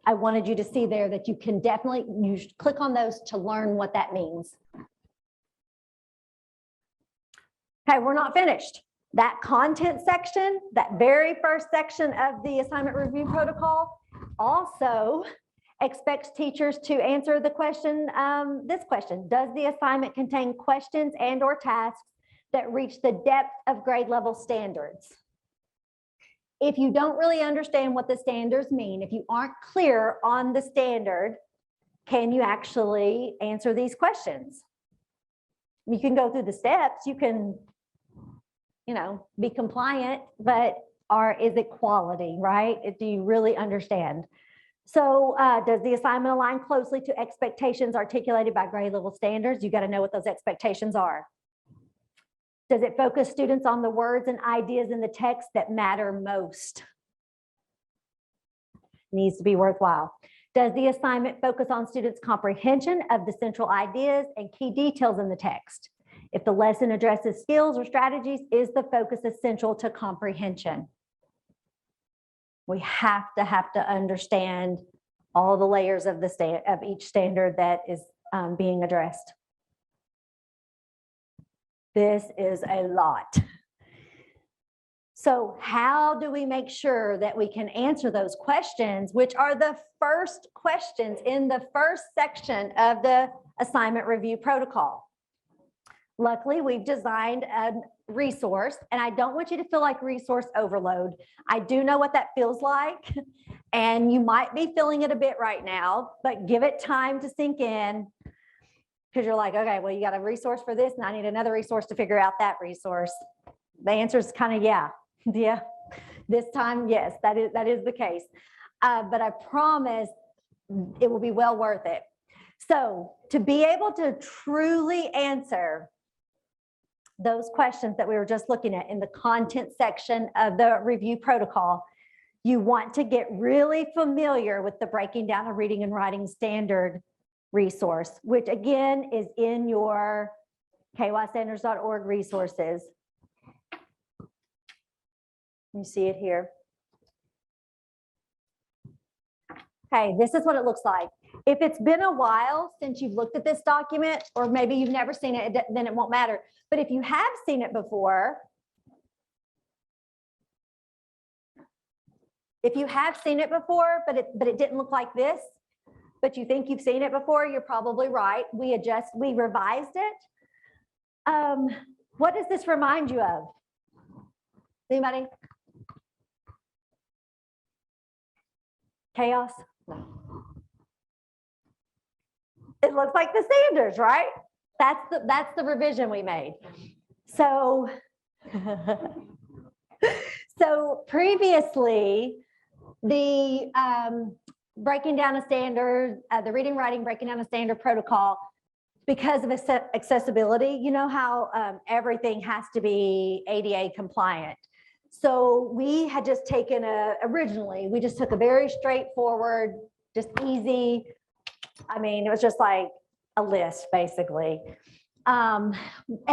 I wanted you to see there that you can definitely, you should click on those to learn what that means. Okay, we're not finished. That content section, that very first section of the assignment review protocol also expects teachers to answer the question, this question: does the assignment contain questions and or tasks that reach the depth of grade level standards? If you don't really understand what the standards mean, if you aren't clear on the standard, can you actually answer these questions? You can go through the steps, you can, be compliant, but is it quality, right? Do you really understand? So does the assignment align closely to expectations articulated by grade level standards? You got to know what those expectations are. Does it focus students on the words and ideas in the text that matter most? Needs to be worthwhile. Does the assignment focus on students' comprehension of the central ideas and key details in the text? If the lesson addresses skills or strategies, is the focus essential to comprehension? We have to understand all the layers of each standard that is being addressed. This is a lot. So how do we make sure that we can answer those questions, which are the first questions in the first section of the assignment review protocol? Luckily, we've designed a resource, and I don't want you to feel like resource overload. I do know what that feels like, And you might be feeling it a bit right now, but give it time to sink in. Because you're like, okay, well, you got a resource for this, and I need another resource to figure out that resource. The answer is kind of yeah. This time, yes, that is the case. But I promise it will be well worth it. So to be able to truly answer those questions that we were just looking at in the content section of the review protocol, you want to get really familiar with the breaking down a reading and writing standard resource, which again is in your kystandards.org resources. You see it here. Okay, this is what it looks like. If it's been a while since you've looked at this document, or maybe you've never seen it, then it won't matter. But if you have seen it before, but it didn't look like this, but you think you've seen it before, you're probably right. We revised it. What does this remind you of? Anybody? Chaos? No. It looks like the standards, right? That's the revision we made. So, so previously, the breaking down a standard, the reading, writing, breaking down a standard protocol, because of accessibility, you know how everything has to be ADA compliant. So we had just taken originally, we just took a very straightforward, just easy, I mean, it was just like a list basically. And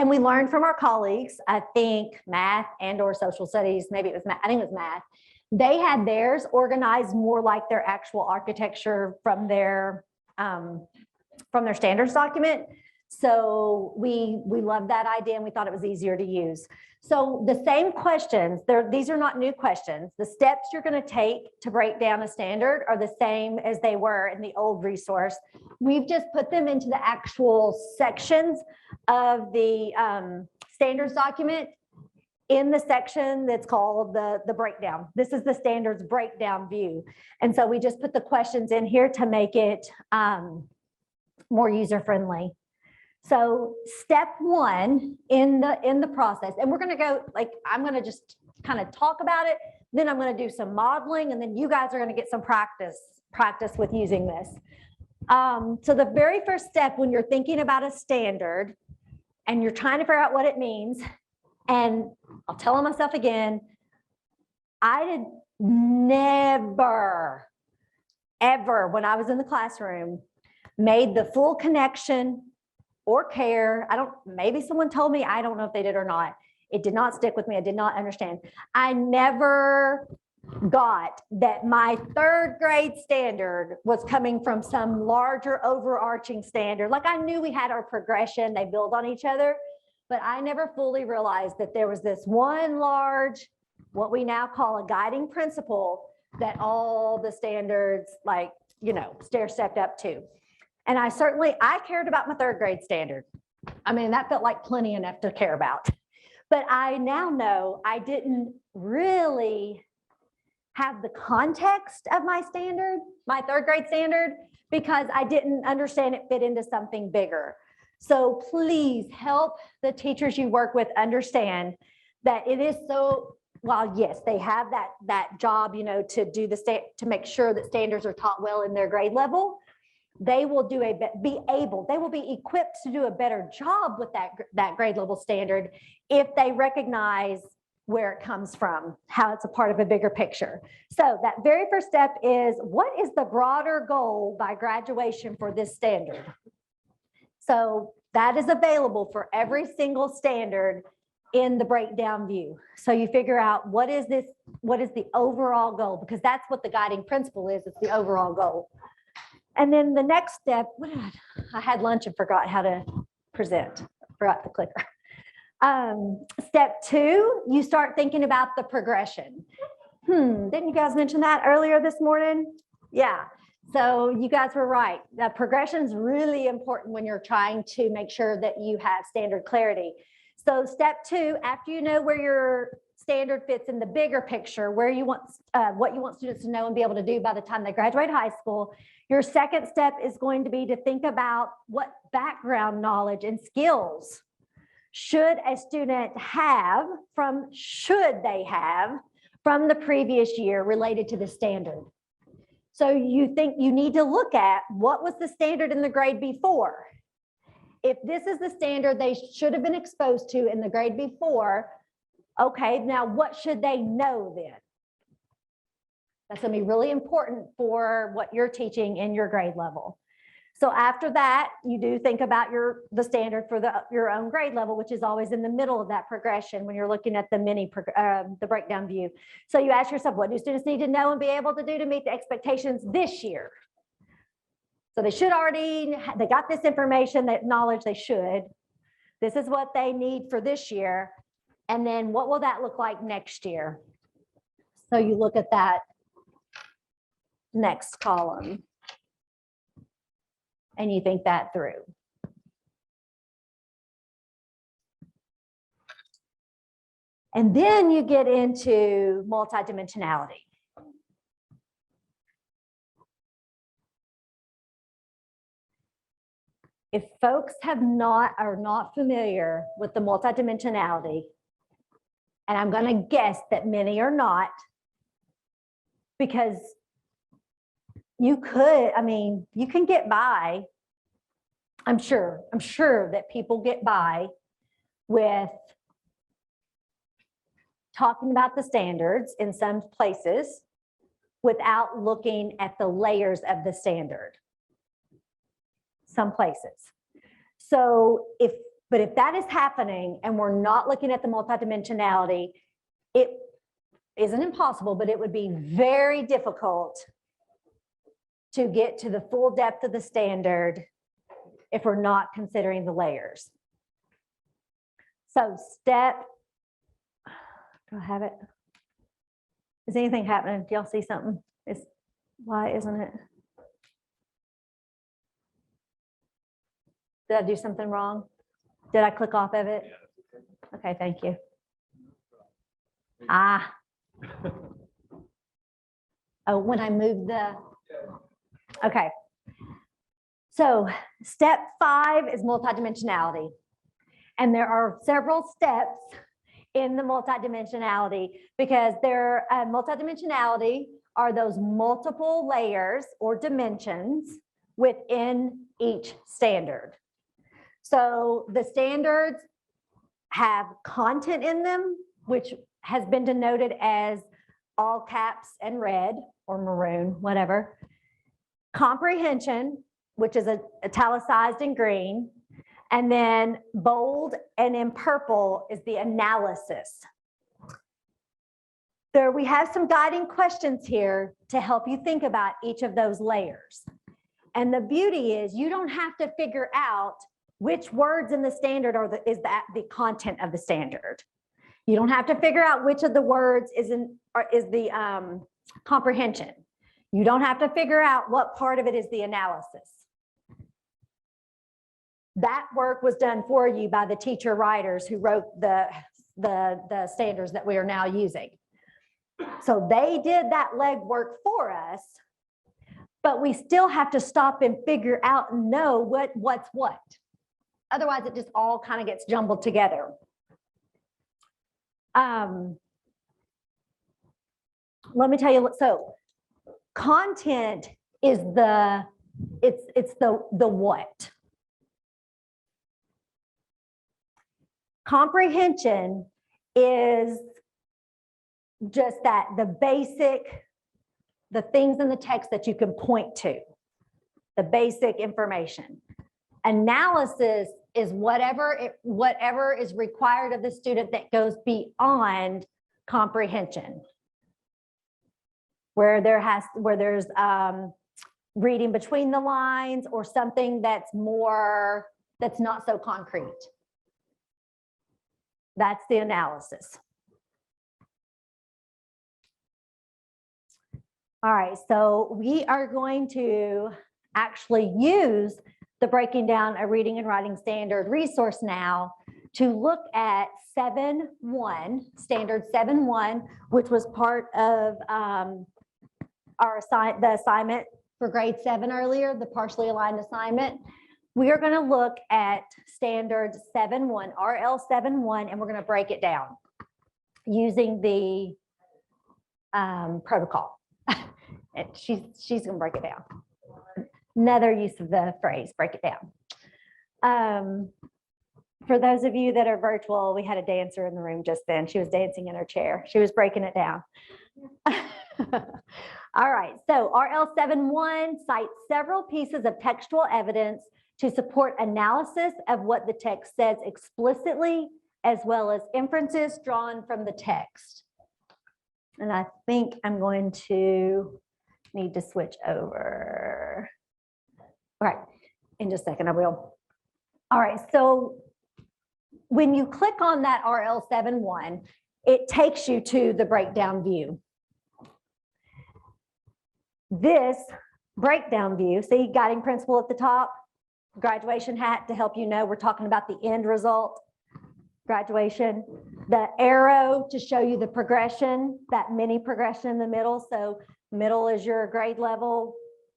we learned from our colleagues, I think math and/or social studies, maybe it was math, I think it was math. They had theirs organized more like their actual architecture from their standards document. So we loved that idea and we thought it was easier to use. So the same questions, these are not new questions. The steps you're going to take to break down a standard are the same as they were in the old resource. We've just put them into the actual sections of the standards document in the section that's called the breakdown. This is the standards breakdown view. And so we just put the questions in here to make it more user-friendly. So step one in the process, and we're going to go like, I'm going to just kind of talk about it. Then I'm going to do some modeling, and then you guys are going to get some practice with using this. So the very first step when you're thinking about a standard and you're trying to figure out what it means, and I'll tell on myself again, I did never, ever, when I was in the classroom, made the full connection or care. Maybe someone told me, I don't know if they did or not. It did not stick with me. I did not understand. I never got that my third grade standard was coming from some larger overarching standard. Like I knew we had our progression, they build on each other, but I never fully realized that there was this one large, what we now call a guiding principle that all the standards stair-stepped up to. And I cared about my third grade standard. I mean, that felt like plenty enough to care about. But I now know I didn't really have the context of my standard, my third grade standard, because I didn't understand it fit into something bigger. So please help the teachers you work with understand that it is so, while yes, they have that job, to do to make sure that standards are taught well in their grade level. They will they will be equipped to do a better job with that grade level standard if they recognize where it comes from, how it's a part of a bigger picture. So that very first step is, what is the broader goal by graduation for this standard? So that is available for every single standard in the breakdown view. So you figure out what is the overall goal, because that's what the guiding principle is, it's the overall goal. And then the next step, I had lunch and forgot how to present, forgot the clicker. Step two, you start thinking about the progression. Didn't you guys mention that earlier this morning? Yeah, so you guys were right. The progression is really important when you're trying to make sure that you have standard clarity. So step 2, after you know where your standard fits in the bigger picture, where you want, what you want students to know and be able to do by the time they graduate high school, your second step is going to be to think about what background knowledge and skills should a student have should they have from the previous year related to the standard. So you think you need to look at what was the standard in the grade before. If this is the standard they should have been exposed to in the grade before, okay, now what should they know then? That's going to be really important for what you're teaching in your grade level. So after that, you do think about the standard for your own grade level, which is always in the middle of that progression when you're looking at the breakdown view. So you ask yourself, what do students need to know and be able to do to meet the expectations this year? So they got this information, that knowledge they should. This is what they need for this year. And then what will that look like next year? So you look at that next column and you think that through. And then you get into multidimensionality. If folks are not familiar with the multidimensionality, and I'm going to guess that many are not, because you can get by. I'm sure that people get by with talking about the standards in some places without looking at the layers of the standard. Some places. So if that is happening and we're not looking at the multidimensionality, it isn't impossible, but it would be very difficult to get to the full depth of the standard if we're not considering the layers. So do I have it? Is anything happening? Do y'all see something? Why isn't it? Did I do something wrong? Did I click off of it? Okay, thank you. Oh, when I moved okay. So step 5 is multidimensionality. And there are several steps in the multidimensionality because multidimensionality are those multiple layers or dimensions within each standard. So the standards have content in them, which has been denoted as all caps and red or maroon, whatever. Comprehension, which is italicized in green, and then bold and in purple is the analysis. There we have some guiding questions here to help you think about each of those layers. And the beauty is you don't have to figure out which words in the standard is the content of the standard. You don't have to figure out which of the words is the comprehension. You don't have to figure out what part of it is the analysis. That work was done for you by the teacher writers who wrote the standards that we are now using. So they did that legwork for us, but we still have to stop and figure out and know what's what. Otherwise, it just all kind of gets jumbled together. Let me tell you, so content is the what. Comprehension is just that, the things in the text that you can point to, the basic information. Analysis is whatever is required of the student that goes beyond comprehension, where there's reading between the lines or something that's not so concrete. That's the analysis. All right, so we are going to actually use the Breaking Down a Reading and Writing Standard resource now to look at 7.1, standard 7.1, which was part of the assignment for grade 7 earlier, the partially aligned assignment. We are going to look at standard 7.1, RL 7.1, and we're going to break it down using the protocol. And she's going to break it down. Another use of the phrase, break it down. For those of you that are virtual, we had a dancer in the room just then. She was dancing in her chair. She was breaking it down. All right, so RL 7.1 cites several pieces of textual evidence to support analysis of what the text says explicitly, as well as inferences drawn from the text. And I think I'm going to need to switch over. All right, in just a second, I will. All right, so when you click on that RL 7.1, it takes you to the breakdown view. This breakdown view, see guiding principle at the top, graduation hat to help you know we're talking about the end result, graduation, the arrow to show you the progression, that mini progression in the middle. So middle is your grade level,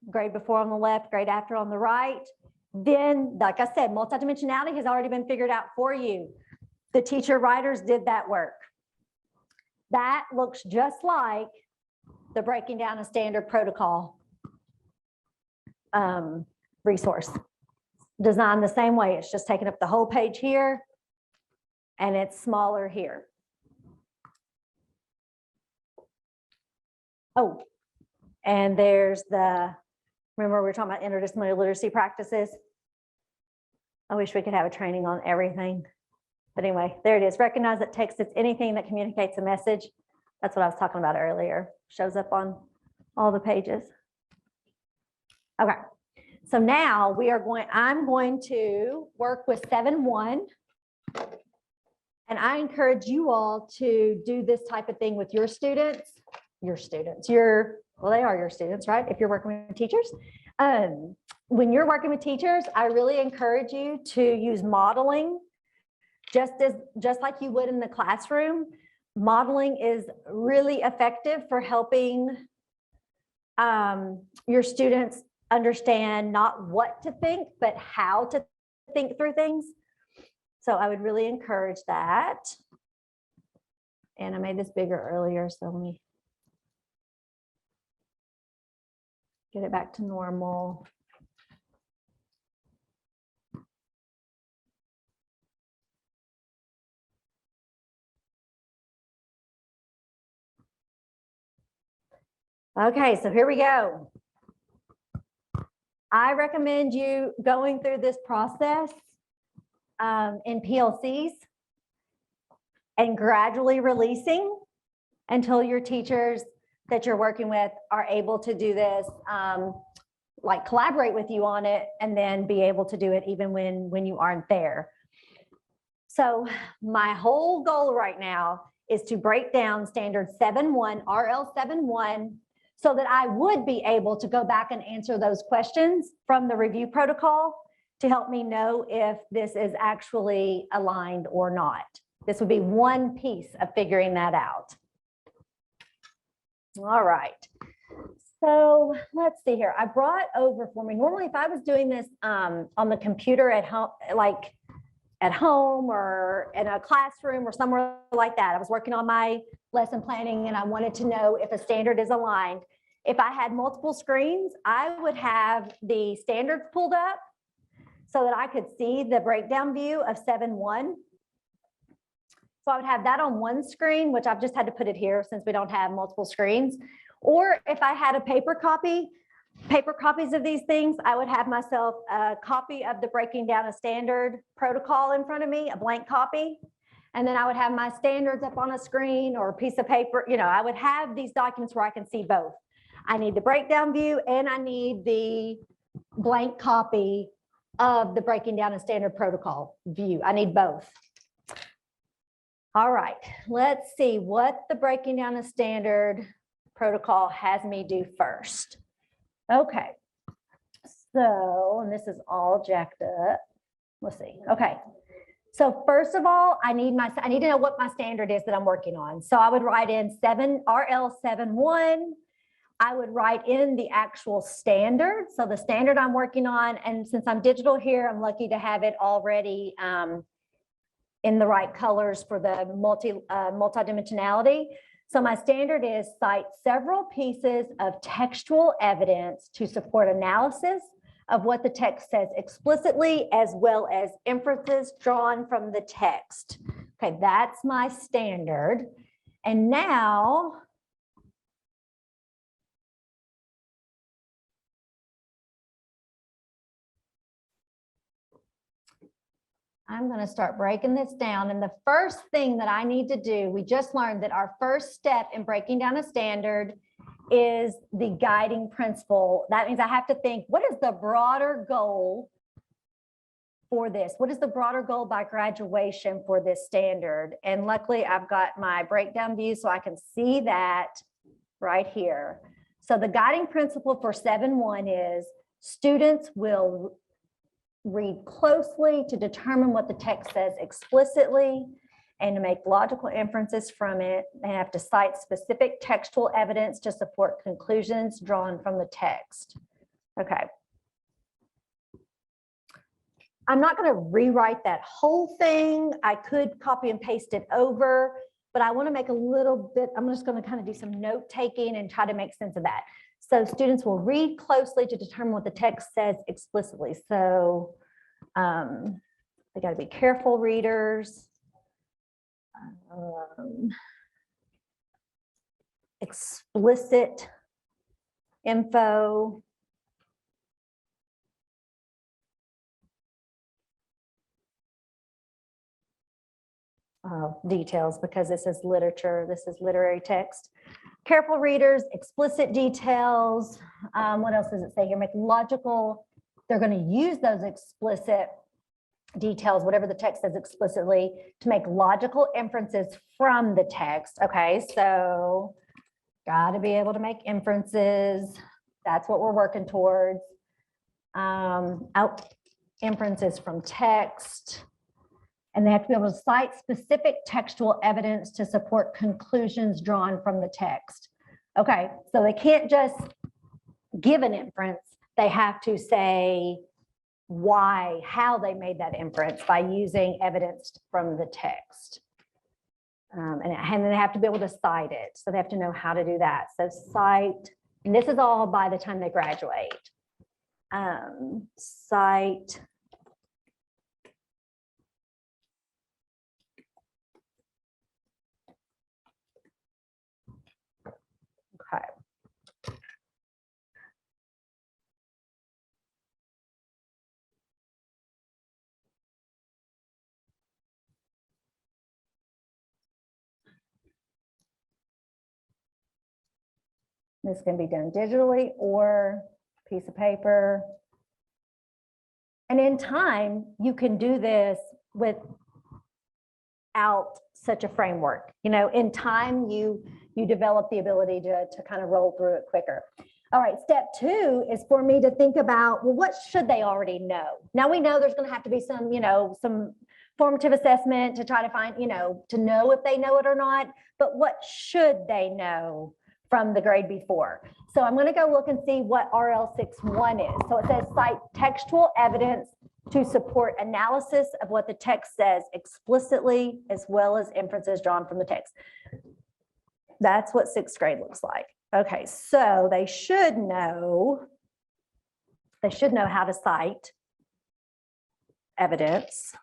grade before on the left, grade after on the right. Then, like I said, multidimensionality has already been figured out for you. The teacher writers did that work. That looks just like the breaking down a standard protocol resource. Designed the same way. It's just taking up the whole page here and it's smaller here. Oh, and there's remember we were talking about interdisciplinary literacy practices. I wish we could have a training on everything. But anyway, there it is. Recognize that text is anything that communicates a message. That's what I was talking about earlier. Shows up on all the pages. Okay. So now I'm going to work with 7.1. And I encourage you all to do this type of thing with your students. Well, they are your students, right? If you're working with teachers. When you're working with teachers, I really encourage you to use modeling just like you would in the classroom. Modeling is really effective for helping your students understand not what to think, but how to think through things. So I would really encourage that. And I made this bigger earlier, so let me get it back to normal. Okay, so here we go. I recommend you going through this process in PLCs and gradually releasing until your teachers that you're working with are able to do this, like collaborate with you on it, and then be able to do it even when you aren't there. So my whole goal right now is to break down standard 7.1, RL 7.1, so that I would be able to go back and answer those questions from the review protocol to help me know if this is actually aligned or not. This would be one piece of figuring that out. All right. So let's see here. I brought over for me, normally if I was doing this on the computer at home, like at home or in a classroom or somewhere like that, I was working on my lesson planning and I wanted to know if a standard is aligned. If I had multiple screens, I would have the standards pulled up so that I could see the breakdown view of 7.1. So I would have that on one screen, which I've just had to put it here since we don't have multiple screens. Or if I had a paper copies of these things, I would have myself a copy of the breaking down a standard protocol in front of me, a blank copy. And then I would have my standards up on a screen or a piece of paper. You know, I would have these documents where I can see both. I need the breakdown view and I need the blank copy of the breaking down a standard protocol view. I need both. All right, let's see what the breaking down a standard protocol has me do first. Okay, so, and this is all jacked up. Let's see. Okay, So first of all, I need to know what my standard is that I'm working on. So I would write in RL 7.1. I would write in the actual standard. So the standard I'm working on, and since I'm digital here, I'm lucky to have it already in the right colors for the multidimensionality. So my standard is cite several pieces of textual evidence to support analysis of what the text says explicitly, as well as inferences drawn from the text. Okay, that's my standard. And now, I'm going to start breaking this down. And the first thing that I need to do, we just learned that our first step in breaking down a standard is the guiding principle. That means I have to think, what is the broader goal for this? What is the broader goal by graduation for this standard? And luckily I've got my breakdown view so I can see that right here. So the guiding principle for 7.1 is students will read closely to determine what the text says explicitly and to make logical inferences from it. They have to cite specific textual evidence to support conclusions drawn from the text. Okay. I'm not going to rewrite that whole thing. I could copy and paste it over, but I want to make a little bit, I'm just going to kind of do some note taking and try to make sense of that. So students will read closely to determine what the text says explicitly. So they got to be careful readers. Explicit info. Details, because this is literature, this is literary text. Careful readers, explicit details. What else does it say here? Make logical, they're going to use those explicit details, whatever the text says explicitly, to make logical inferences from the text. Okay, so got to be able to make inferences. That's what we're working towards. Inferences from text. And they have to be able to cite specific textual evidence to support conclusions drawn from the text. Okay, so they can't just give an inference. They have to say why, how they made that inference by using evidence from the text. And they have to be able to cite it. So they have to know how to do that. So cite, and this is all by the time they graduate. Cite. Okay. This can be done digitally or piece of paper. And in time, you can do this without such a framework. You know, in time, you develop the ability to kind of roll through it quicker. All right, step 2 is for me to think about, well, what should they already know? Now we know there's going to have to be some, some formative assessment to try to find, to know if they know it or not, but what should they know from the grade before? So I'm going to go look and see what RL 6.1 is. So it says cite textual evidence to support analysis of what the text says explicitly, as well as inferences drawn from the text. That's what 6th grade looks like. Okay, so they should know how to cite evidence.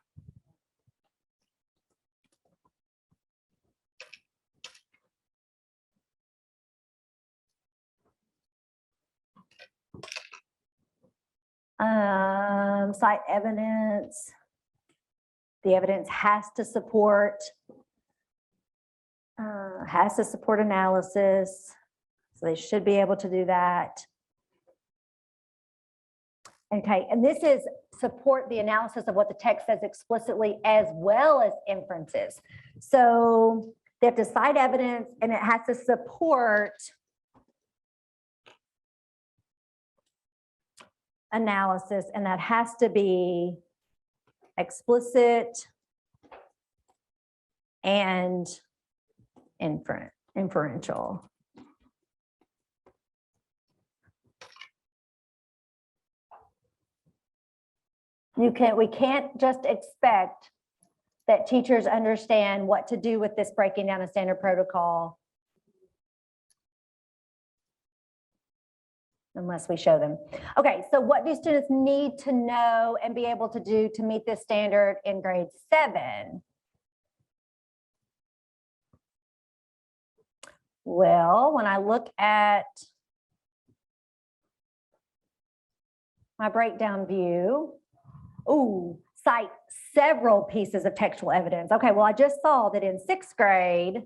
Cite evidence. The evidence has to support analysis. So they should be able to do that. Okay, and this is support the analysis of what the text says explicitly, as well as inferences. So they have to cite evidence and it has to support analysis, and that has to be explicit and inferential. We can't just expect that teachers understand what to do with this breaking down a standard protocol unless we show them. Okay, so what do students need to know and be able to do to meet this standard in grade 7? Well, when I look at my breakdown view, cite several pieces of textual evidence. Okay, well, I just saw that in 6th grade,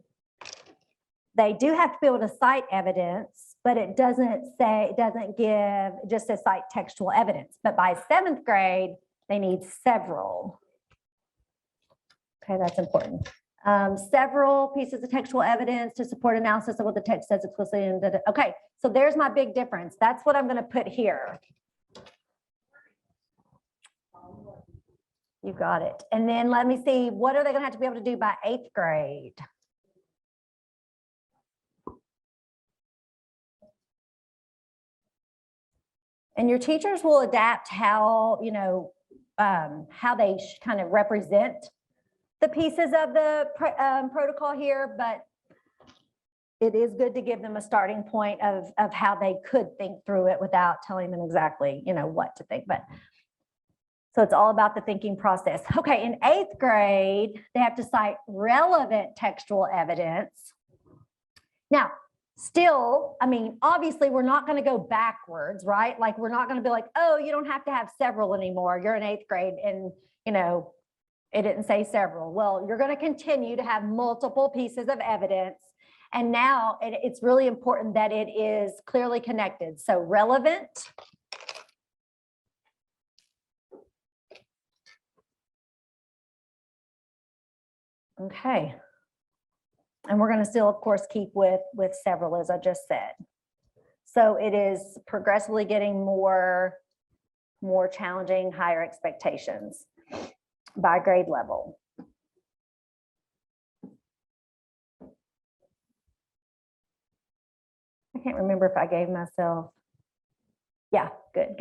they do have to be able to cite evidence, but it doesn't say, it just says cite textual evidence. But by 7th grade, they need several. Okay, that's important. Several pieces of textual evidence to support analysis of what the text says explicitly. Okay, so there's my big difference. That's what I'm going to put here. You got it. And then let me see, what are they going to have to be able to do by 8th grade? And your teachers will adapt how, how they kind of represent the pieces of the protocol here, but it is good to give them a starting point of how they could think through it without telling them exactly, what to think. But so it's all about the thinking process. Okay, in 8th grade, they have to cite relevant textual evidence. Now, still, obviously we're not going to go backwards, right? Like we're not going to be like, oh, you don't have to have several anymore. You're in 8th grade and, it didn't say several. Well, you're going to continue to have multiple pieces of evidence. And now it's really important that it is clearly connected. So relevant. Okay. And we're going to still, of course, keep with several, as I just said. So it is progressively getting more challenging, higher expectations by grade level. I can't remember if I gave myself. Yeah, good.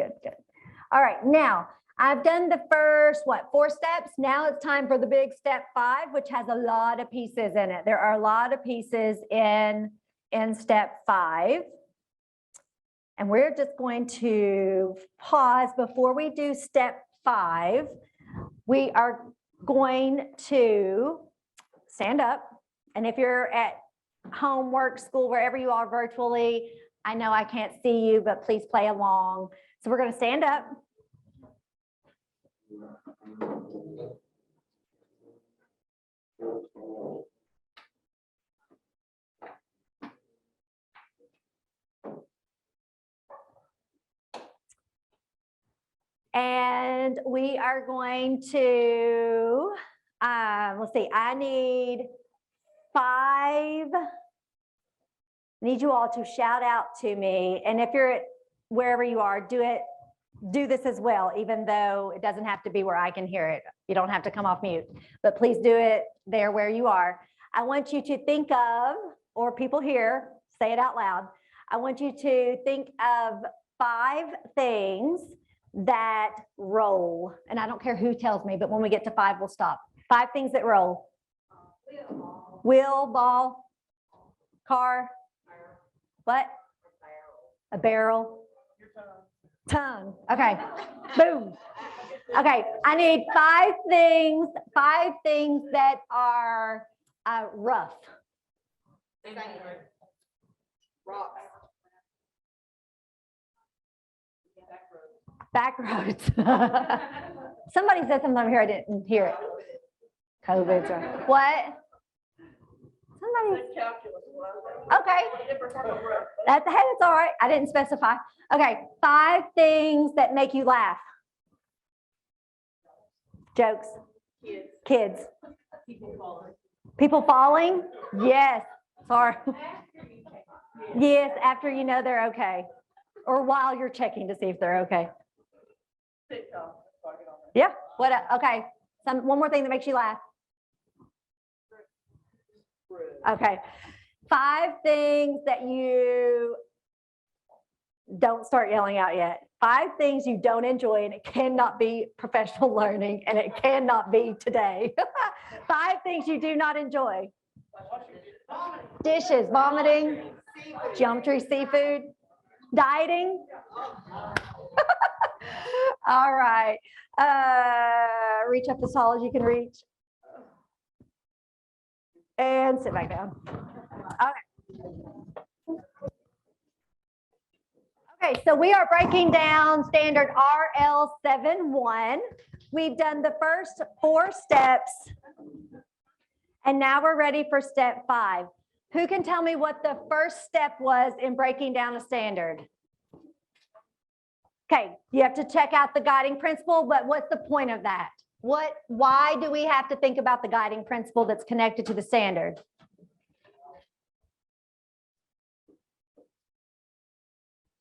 All right, now I've done the first, 4 steps. Now it's time for the big step 5, which has a lot of pieces in it. There are a lot of pieces in step 5. And we're just going to pause before we do step 5. We are going to stand up. And if you're at home, work, school, wherever you are virtually, I know I can't see you, but please play along. So we're going to stand up. And we are going to, let's see, I need you all to shout out to me. And if you're at wherever you are, do this as well, even though it doesn't have to be where I can hear it. You don't have to come off mute, but please do it there where you are. I want you to think of, or people here, say it out loud. I want you to think of 5 things that roll. And I don't care who tells me, but when we get to 5, we'll stop. 5 things that roll. Wheel, ball, car. What? A barrel. Tongue. Okay. Boom. Okay. I need 5 things that are rough. Rocks. Back roads. Somebody said something over here. I didn't hear it. COVID's or what? Somebody. Okay. That's all right. I didn't specify. Okay. 5 things that make you laugh. Jokes. Kids. People falling. Yes. Sorry. Yes. After you know they're okay. Or while you're checking to see if they're okay. Yeah. What? Okay. One more thing that makes you laugh. Okay. 5 things that you don't start yelling out yet. 5 things you don't enjoy, and it cannot be professional learning, and it cannot be today. 5 things you do not enjoy. Dishes, vomiting, geometry, seafood, dieting. All right. Reach up as tall as you can reach. And sit back down. Okay, so we are breaking down standard RL 7.1. We've done the first 4 steps, and now we're ready for step 5. Who can tell me what the first step was in breaking down a standard? Okay, you have to check out the guiding principle, but what's the point of that? Why do we have to think about the guiding principle that's connected to the standard?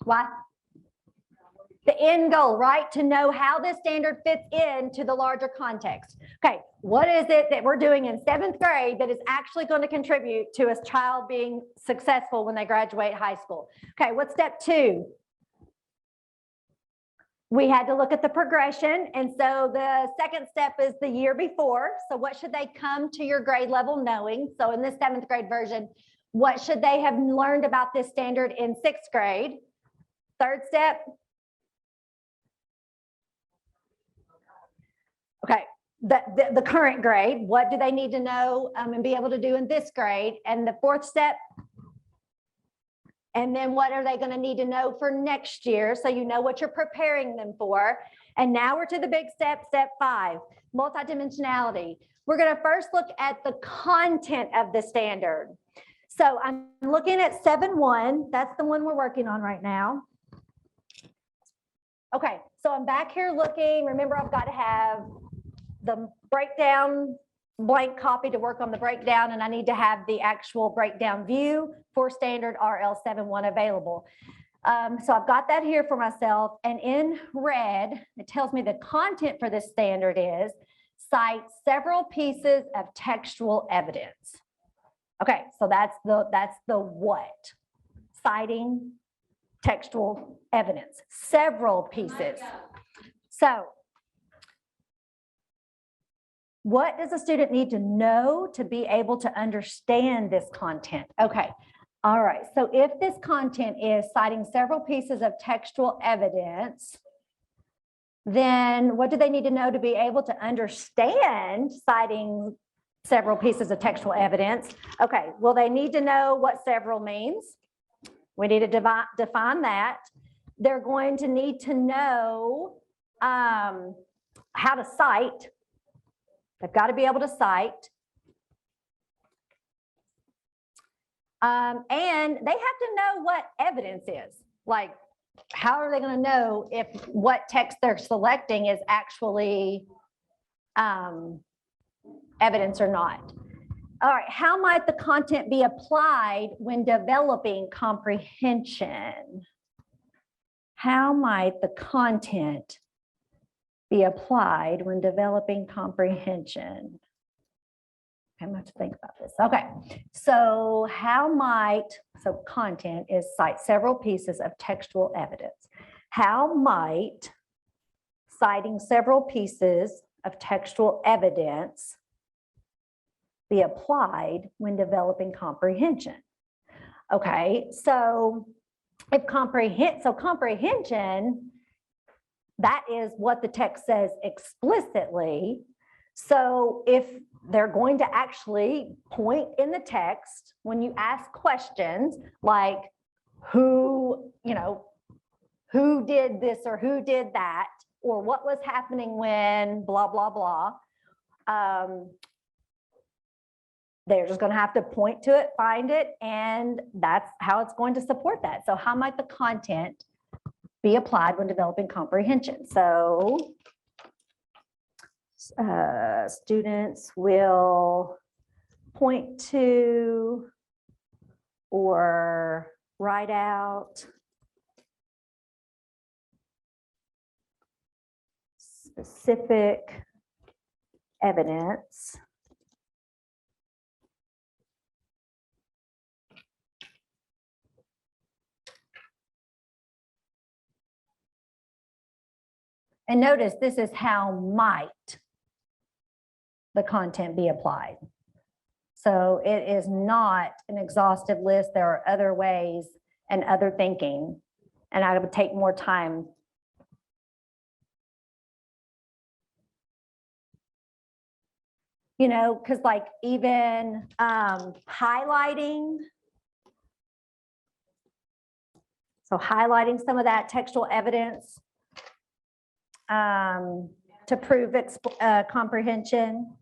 Why? The end goal, right? To know how this standard fits into the larger context. Okay, what is it that we're doing in 7th grade that is actually going to contribute to a child being successful when they graduate high school? Okay, what's step 2? We had to look at the progression. And so the second step is the year before. So what should they come to your grade level knowing? So in this 7th grade version, what should they have learned about this standard in 6th grade? Third step. Okay, the current grade, what do they need to know and be able to do in this grade? And the 4th step. And then what are they going to need to know for next year? So you know what you're preparing them for. And now we're to the big step, step 5, multidimensionality. We're going to first look at the content of the standard. So I'm looking at 7.1. That's the one we're working on right now. Okay, so I'm back here looking. Remember, I've got to have the breakdown blank copy to work on the breakdown, and I need to have the actual breakdown view for standard RL 7.1 available. So I've got that here for myself, and in red, it tells me the content for this standard is cite several pieces of textual evidence. Okay, so that's the what? Citing textual evidence, several pieces. So what does a student need to know to be able to understand this content? Okay, all right. So if this content is citing several pieces of textual evidence, then what do they need to know to be able to understand citing several pieces of textual evidence? Okay, well, they need to know what several means. We need to define that. They're going to need to know how to cite. They've got to be able to cite. And they have to know what evidence is. Like, how are they going to know if what text they're selecting is actually evidence or not? All right, how might the content be applied when developing comprehension? How might the content be applied when developing comprehension? I have to think about this. Okay, so so content is cite several pieces of textual evidence. How might citing several pieces of textual evidence be applied when developing comprehension? Okay, so if comprehension, that is what the text says explicitly. So if they're going to actually point in the text when you ask questions like who did this or who did that, or what was happening when blah, blah, blah, they're just going to have to point to it, find it, and that's how it's going to support that. So how might the content be applied when developing comprehension? So students will point to or write out specific evidence And notice this is how might the content be applied. So it is not an exhaustive list. There are other ways and other thinking, and I would take more time. You know, because like even highlighting. So highlighting some of that textual evidence to prove comprehension.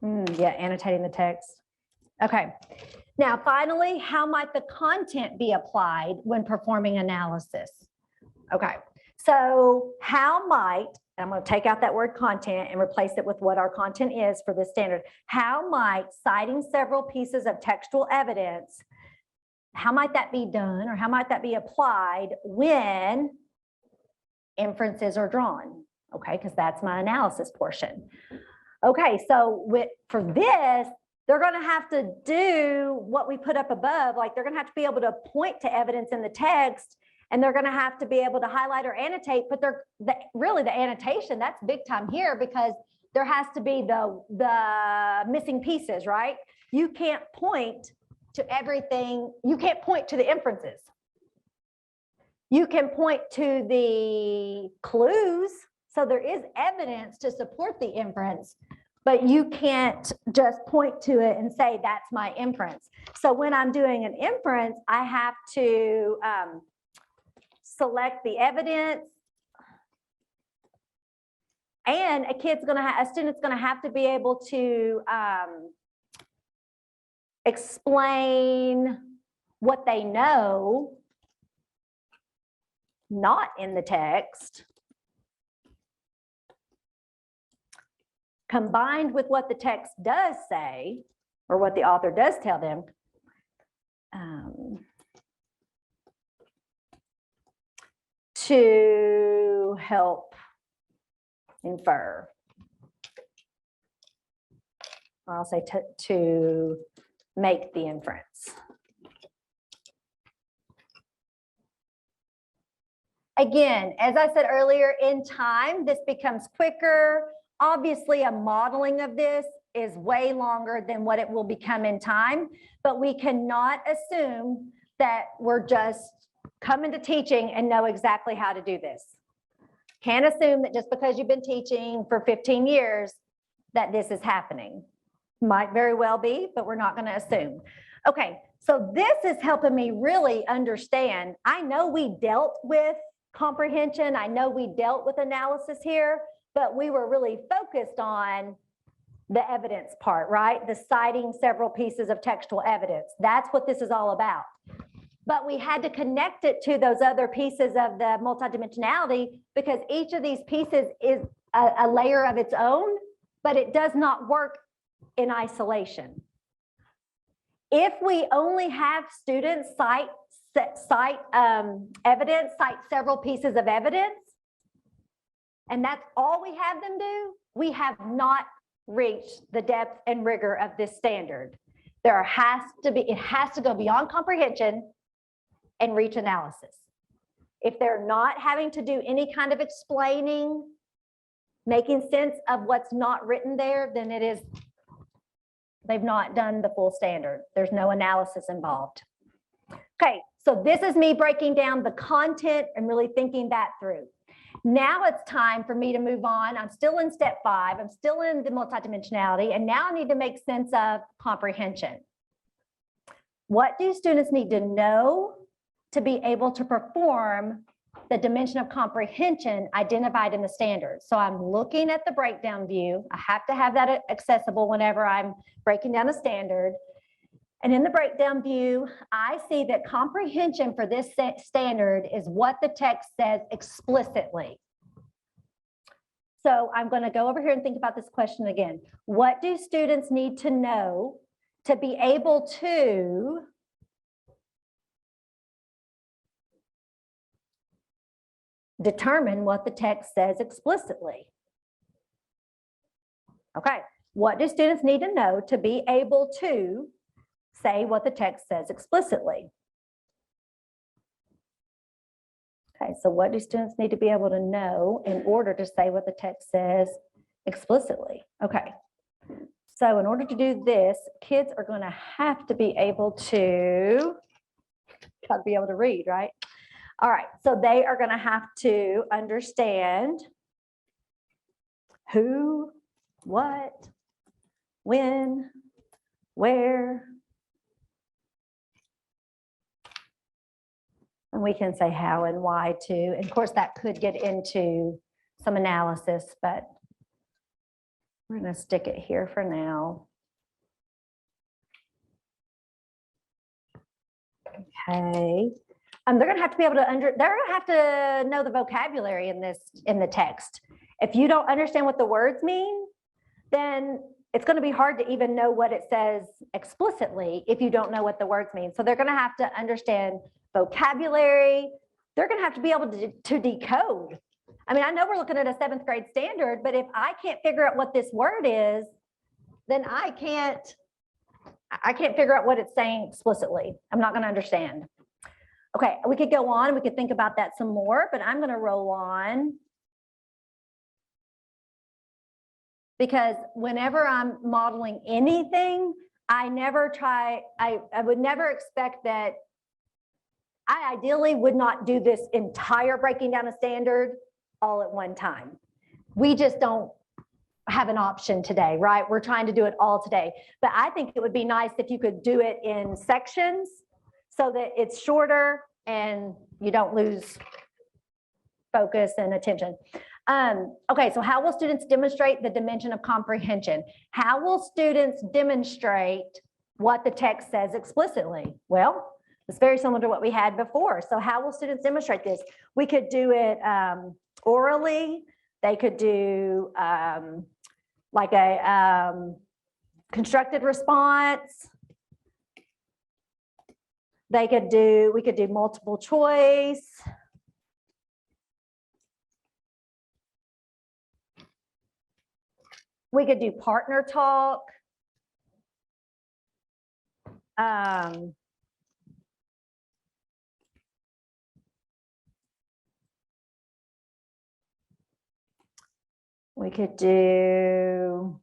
Yeah, annotating the text. Okay. Now, finally, how might the content be applied when performing analysis? Okay. So how might, I'm going to take out that word content and replace it with what our content is for this standard. How might citing several pieces of textual evidence, how might that be done or how might that be applied when inferences are drawn? Okay, because that's my analysis portion. Okay, so for this, they're going to have to do what we put up above, like they're going to have to be able to point to evidence in the text, and they're going to have to be able to highlight or annotate, but really the annotation, that's big time here because there has to be the missing pieces, right? You can't point to everything. You can't point to the inferences. You can point to the clues. So there is evidence to support the inference, but you can't just point to it and say, that's my inference. So when I'm doing an inference, I have to select the evidence, and a student's gonna have to be able to explain what they know, not in the text, combined with what the text does say, or what the author does tell them, to help infer. Or I'll say to make the inference. Again, as I said earlier, in time, this becomes quicker. Obviously, a modeling of this is way longer than what it will become in time, but we cannot assume that we're just coming to teaching and know exactly how to do this. Can't assume that just because you've been teaching for 15 years that this is happening. Might very well be, but we're not going to assume. Okay, so this is helping me really understand. I know we dealt with comprehension. I know we dealt with analysis here, but we were really focused on the evidence part, right? The citing several pieces of textual evidence. That's what this is all about. But we had to connect it to those other pieces of the multidimensionality because each of these pieces is a layer of its own, but it does not work in isolation. If we only have students cite evidence, cite several pieces of evidence, and that's all we have them do, we have not reached the depth and rigor of this standard. It has to go beyond comprehension and reach analysis. If they're not having to do any kind of explaining, making sense of what's not written there, then they've not done the full standard. There's no analysis involved. Okay, so this is me breaking down the content and really thinking that through. Now it's time for me to move on. I'm still in step 5. I'm still in the multidimensionality, and now I need to make sense of comprehension. What do students need to know to be able to perform the dimension of comprehension identified in the standard? So I'm looking at the breakdown view. I have to have that accessible whenever I'm breaking down a standard. And in the breakdown view, I see that comprehension for this standard is what the text says explicitly. So I'm going to go over here and think about this question again. What do students need to know to be able to determine what the text says explicitly? Okay, what do students need to know to be able to say what the text says explicitly? Okay, so what do students need to be able to know in order to say what the text says explicitly? Okay. So in order to do this, kids are going to have to be able to, got to be able to read, right? All right, so they are going to have to understand who, what, when, where. And we can say how and why too. And of course, that could get into some analysis, but we're going to stick it here for now. Okay. They're going to have to be able to they're going to have to know the vocabulary in the text. If you don't understand what the words mean, then it's going to be hard to even know what it says explicitly if you don't know what the words mean. So they're going to have to understand vocabulary. They're going to have to be able to decode. I mean, I know we're looking at a 7th grade standard, but if I can't figure out what this word is, then I can't figure out what it's saying explicitly. I'm not going to understand. Okay, we could go on. We could think about that some more, but I'm going to roll on. Because whenever I'm modeling anything, I would never expect that. I ideally would not do this entire breaking down a standard all at one time. We just don't have an option today, right? We're trying to do it all today. But I think it would be nice if you could do it in sections so that it's shorter and you don't lose focus and attention. Okay, so how will students demonstrate the dimension of comprehension? How will students demonstrate what the text says explicitly? Well, it's very similar to what we had before. So how will students demonstrate this? We could do it orally. They could do like a constructed response. We could do multiple choice. We could do partner talk. We could do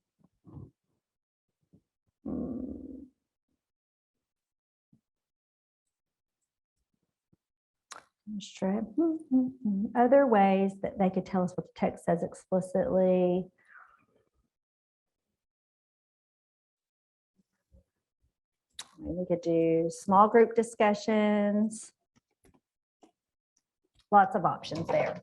other ways that they could tell us what the text says explicitly. We could do small group discussions. Lots of options there.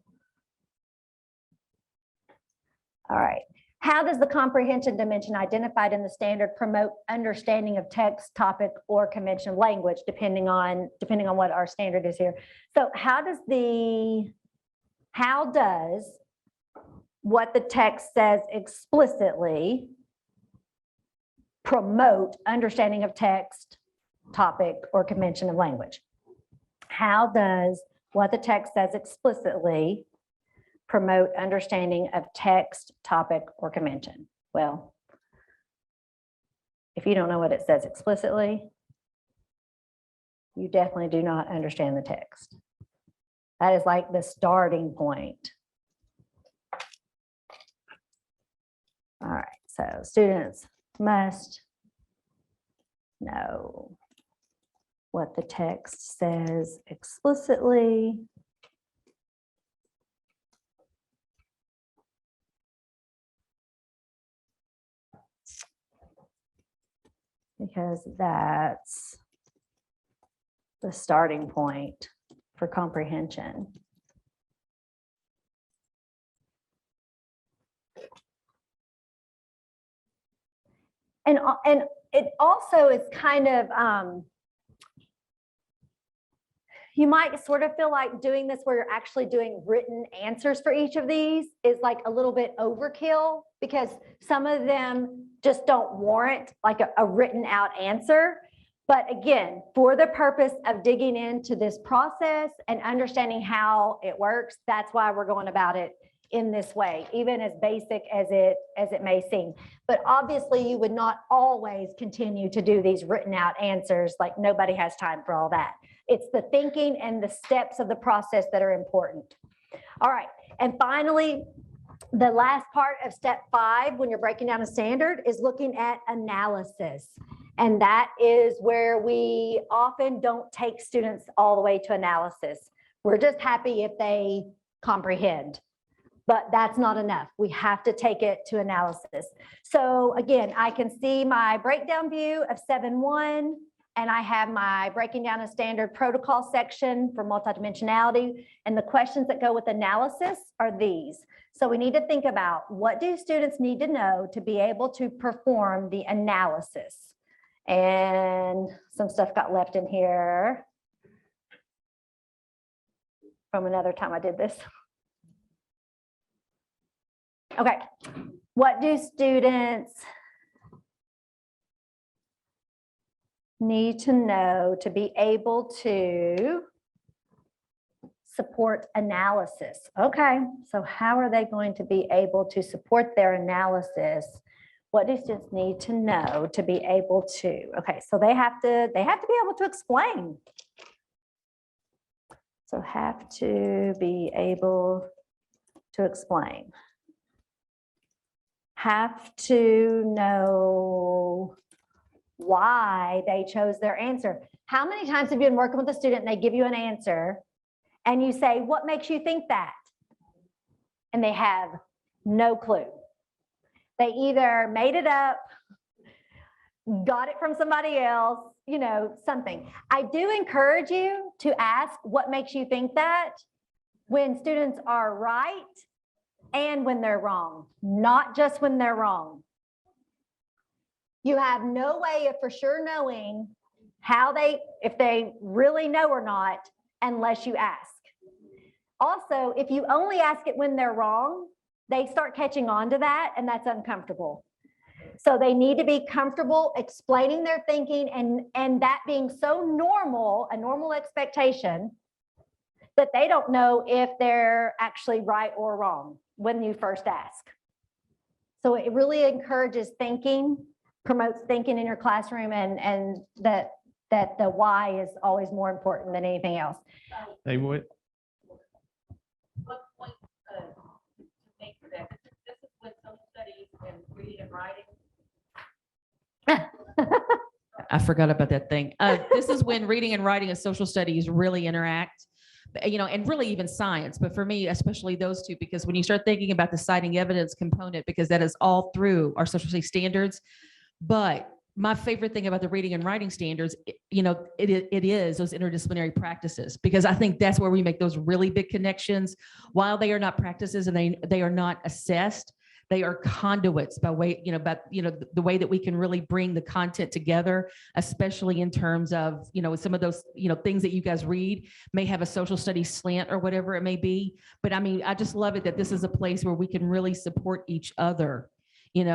All right. How does the comprehension dimension identified in the standard promote understanding of text, topic, or convention of language, depending on what our standard is here? So how does what the text says explicitly promote understanding of text, topic, or convention of language? How does what the text says explicitly promote understanding of text, topic, or convention? Well, if you don't know what it says explicitly, you definitely do not understand the text. That is like the starting point. All right, so students must know what the text says explicitly. Because that's the starting point for comprehension. And it also is kind of, you might sort of feel like doing this where you're actually doing written answers for each of these is like a little bit overkill, because some of them just don't warrant like a written out answer. But again, for the purpose of digging into this process and understanding how it works, that's why we're going about it in this way, even as basic as it may seem. But obviously you would not always continue to do these written out answers, like nobody has time for all that. It's the thinking and the steps of the process that are important. All right, and finally, the last part of step 5, when you're breaking down a standard, is looking at analysis. And that is where we often don't take students all the way to analysis. We're just happy if they comprehend, but that's not enough. We have to take it to analysis. So again, I can see my breakdown view of 7.1, and I have my breaking down a standard protocol section for multidimensionality. And the questions that go with analysis are these. So we need to think about, what do students need to know to be able to perform the analysis? And some stuff got left in here from another time I did this. Okay, what do students need to know to be able to support analysis? Okay, so how are they going to be able to support their analysis? What do students need to know to be able to? Okay, so they have to be able to explain. So have to be able to explain. Have to know why they chose their answer. How many times have you been working with a student and they give you an answer and you say, what makes you think that? And they have no clue. They either made it up, got it from somebody else, you know, something. I do encourage you to ask what makes you think that when students are right and when they're wrong, not just when they're wrong. You have no way of for sure knowing if they really know or not, unless you ask. Also, if you only ask it when they're wrong, they start catching on to that, and that's uncomfortable. So they need to be comfortable explaining their thinking and that being so normal, a normal expectation, that they don't know if they're actually right or wrong when you first ask. So it really encourages thinking, promotes thinking in your classroom, and that the why is always more important than anything else. Hey, what? What point to make that? This is when social studies and reading and writing. I forgot about that thing. This is when reading and writing and social studies really interact, you know, and really even science. But for me, especially those two, because when you start thinking about the citing evidence component, because that is all through our social studies standards. But my favorite thing about the reading and writing standards, you know, it is those interdisciplinary practices, because I think that's where we make those really big connections. While they are not practices and they are not assessed, they are conduits by way, the way that we can really bring the content together, especially in terms of, some of those, things that you guys read may have a social studies slant or whatever it may be. But I mean, I just love it that this is a place where we can really support each other, in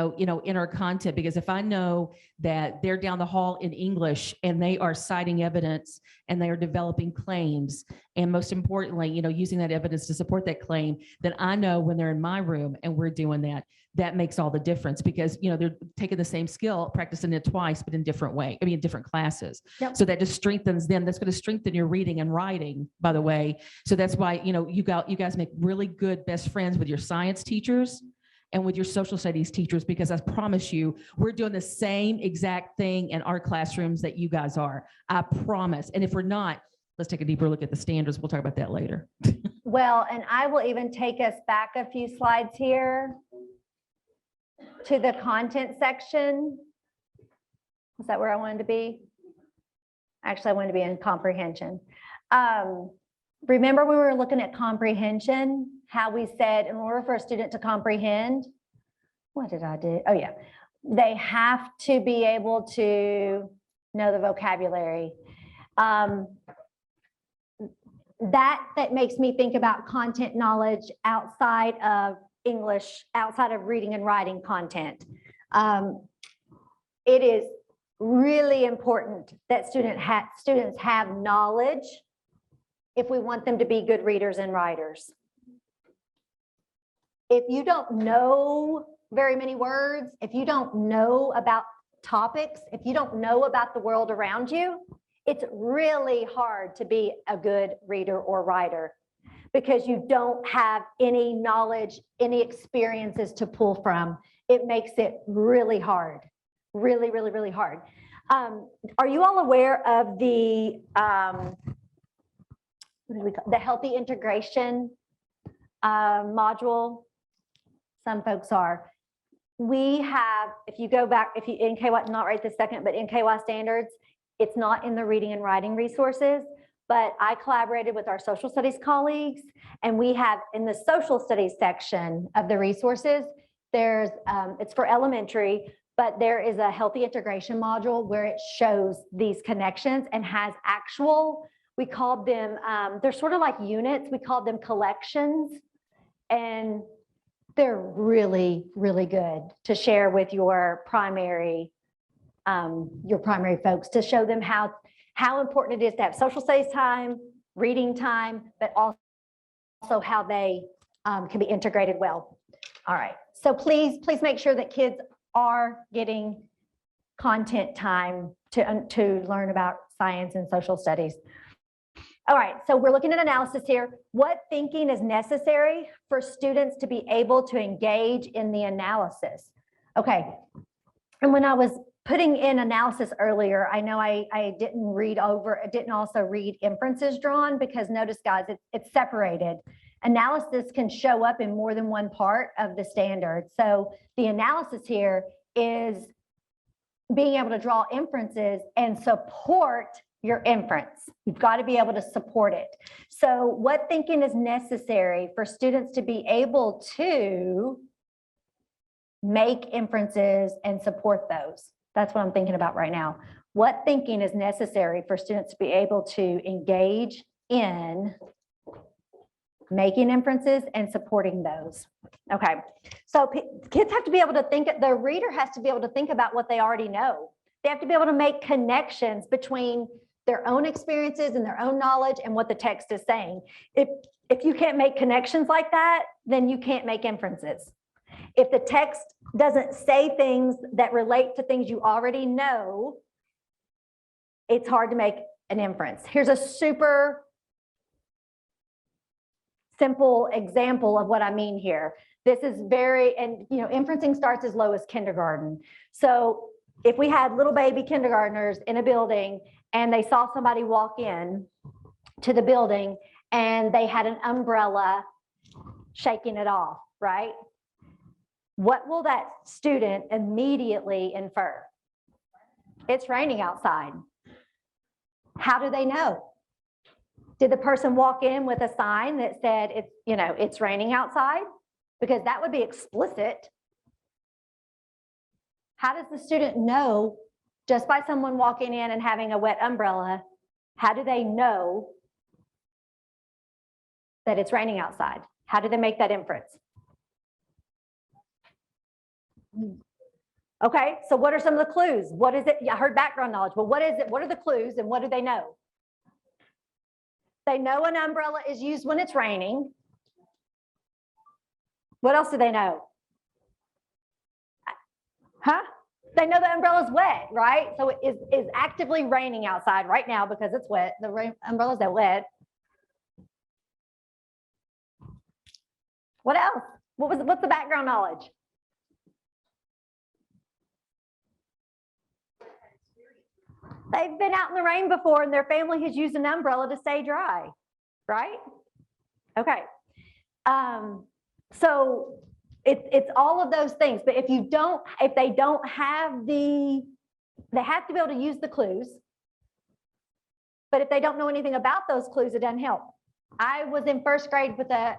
our content, because if I know that they're down the hall in English and they are citing evidence and they are developing claims, and most importantly, using that evidence to support that claim, then I know when they're in my room and we're doing that, that makes all the difference, because, they're taking the same skill, practicing it twice, but in different way, in different classes. Yep. So that just strengthens them. That's going to strengthen your reading and writing, by the way. So that's why, you guys make really good best friends with your science teachers and with your social studies teachers, because I promise you, we're doing the same exact thing in our classrooms that you guys are. I promise. And if we're not, let's take a deeper look at the standards. We'll talk about that later. Well, and I will even take us back a few slides here to the content section. Is that where I wanted to be? Actually, I wanted to be in comprehension. Remember when we were looking at comprehension, how we said in order for a student to comprehend, what did I do? Oh yeah, they have to be able to know the vocabulary. That makes me think about content knowledge outside of English, outside of reading and writing content. It is really important that students have knowledge if we want them to be good readers and writers. if you don't know very many words, if you don't know about topics, if you don't know about the world around you, it's really hard to be a good reader or writer because you don't have any knowledge, any experiences to pull from. It makes it really hard, really, really, really hard. Are you all aware of the, what do we call, the healthy integration module? Some folks are. We have, if you go back, if you in KY, not right this second, but in KY standards, it's not in the reading and writing resources, but I collaborated with our social studies colleagues, and we have in the social studies section of the resources, there's, it's for elementary, but there is a healthy integration module where it shows these connections and has actual, we called them, they're sort of like units, we called them collections, and they're really, really good to share with your primary folks, to show them how important it is to have social studies time, reading time, but also how they can be integrated well. All right, so please make sure that kids are getting content time to learn about science and social studies. All right, so we're looking at analysis here. What thinking is necessary for students to be able to engage in the analysis? Okay, and when I was putting in analysis earlier, I know I didn't also read inferences drawn, because notice guys, it's separated. Analysis can show up in more than one part of the standard. So the analysis here is being able to draw inferences and support your inference. You've got to be able to support it. So what thinking is necessary for students to be able to make inferences and support those? That's what I'm thinking about right now. What thinking is necessary for students to be able to engage in making inferences and supporting those? Okay, so kids have to be able to think, the reader has to be able to think about what they already know. They have to be able to make connections between their own experiences and their own knowledge and what the text is saying. If you can't make connections like that, then you can't make inferences. If the text doesn't say things that relate to things you already know, it's hard to make an inference. Here's a super simple example of what I mean here. This is inferencing starts as low as kindergarten. So if we had little baby kindergartners in a building and they saw somebody walk in to the building and they had an umbrella shaking it off, right? What will that student immediately infer? It's raining outside. How do they know? Did the person walk in with a sign that said it's raining outside? Because that would be explicit. How does the student know just by someone walking in and having a wet umbrella? How do they know that it's raining outside? How do they make that inference? Okay, so what are some of the clues? What is it? I heard background knowledge, but what is it? What are the clues and what do they know? They know an umbrella is used when it's raining. What else do they know? Huh? They know the umbrella's wet, right? So it is actively raining outside right now because it's wet. The umbrellas are wet. What else? What's the background knowledge? They've been out in the rain before and their family has used an umbrella to stay dry, right? Okay. So it's all of those things, but if they don't have they have to be able to use the clues, but if they don't know anything about those clues, it doesn't help. I was in first grade with a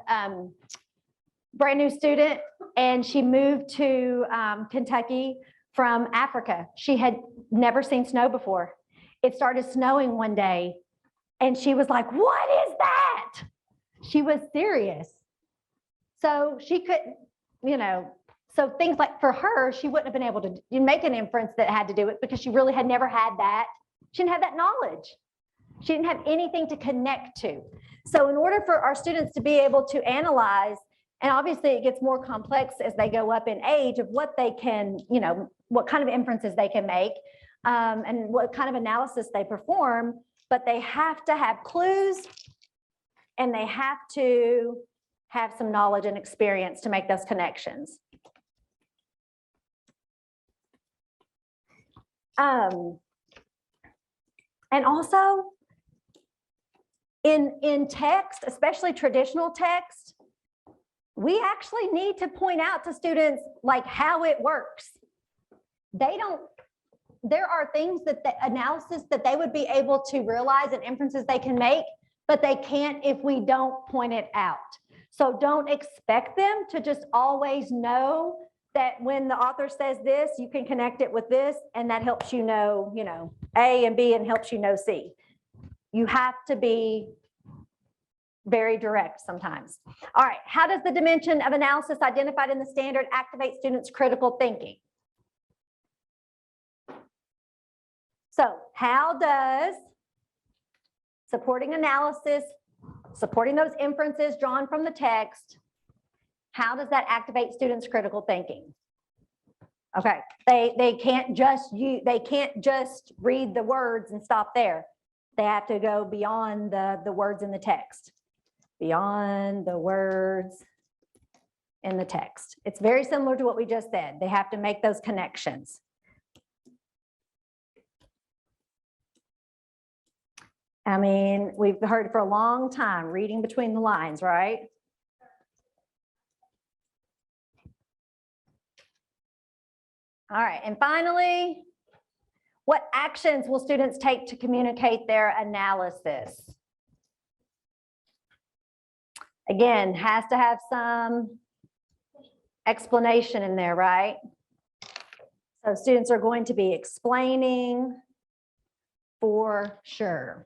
brand new student, and she moved to Kentucky from Africa. She had never seen snow before. It started snowing one day, and she was like, "What is that?" She was serious. So she couldn't, so things like for her, she wouldn't have been able to make an inference that had to do it because she really had never had that. She didn't have that knowledge. She didn't have anything to connect to. So in order for our students to be able to analyze And obviously it gets more complex as they go up in age of what they can, what kind of inferences they can make, and what kind of analysis they perform, but they have to have clues and they have to have some knowledge and experience to make those connections. And also in text, especially traditional text, we actually need to point out to students like how it works. There are things that the analysis that they would be able to realize and inferences they can make, but they can't if we don't point it out. So don't expect them to just always know that when the author says this, you can connect it with this, and that helps you know, A and B and helps you know C. You have to be very direct sometimes. All right, how does the dimension of analysis identified in the standard activate students' critical thinking? So how does supporting analysis, supporting those inferences drawn from the text, how does that activate students' critical thinking? Okay, they can't just read the words and stop there. They have to go beyond the words in the text. Beyond the words in the text. It's very similar to what we just said. They have to make those connections. I mean, we've heard for a long time, reading between the lines, right? All right, and finally, what actions will students take to communicate their analysis? Again, has to have some explanation in there, right? So students are going to be explaining for sure.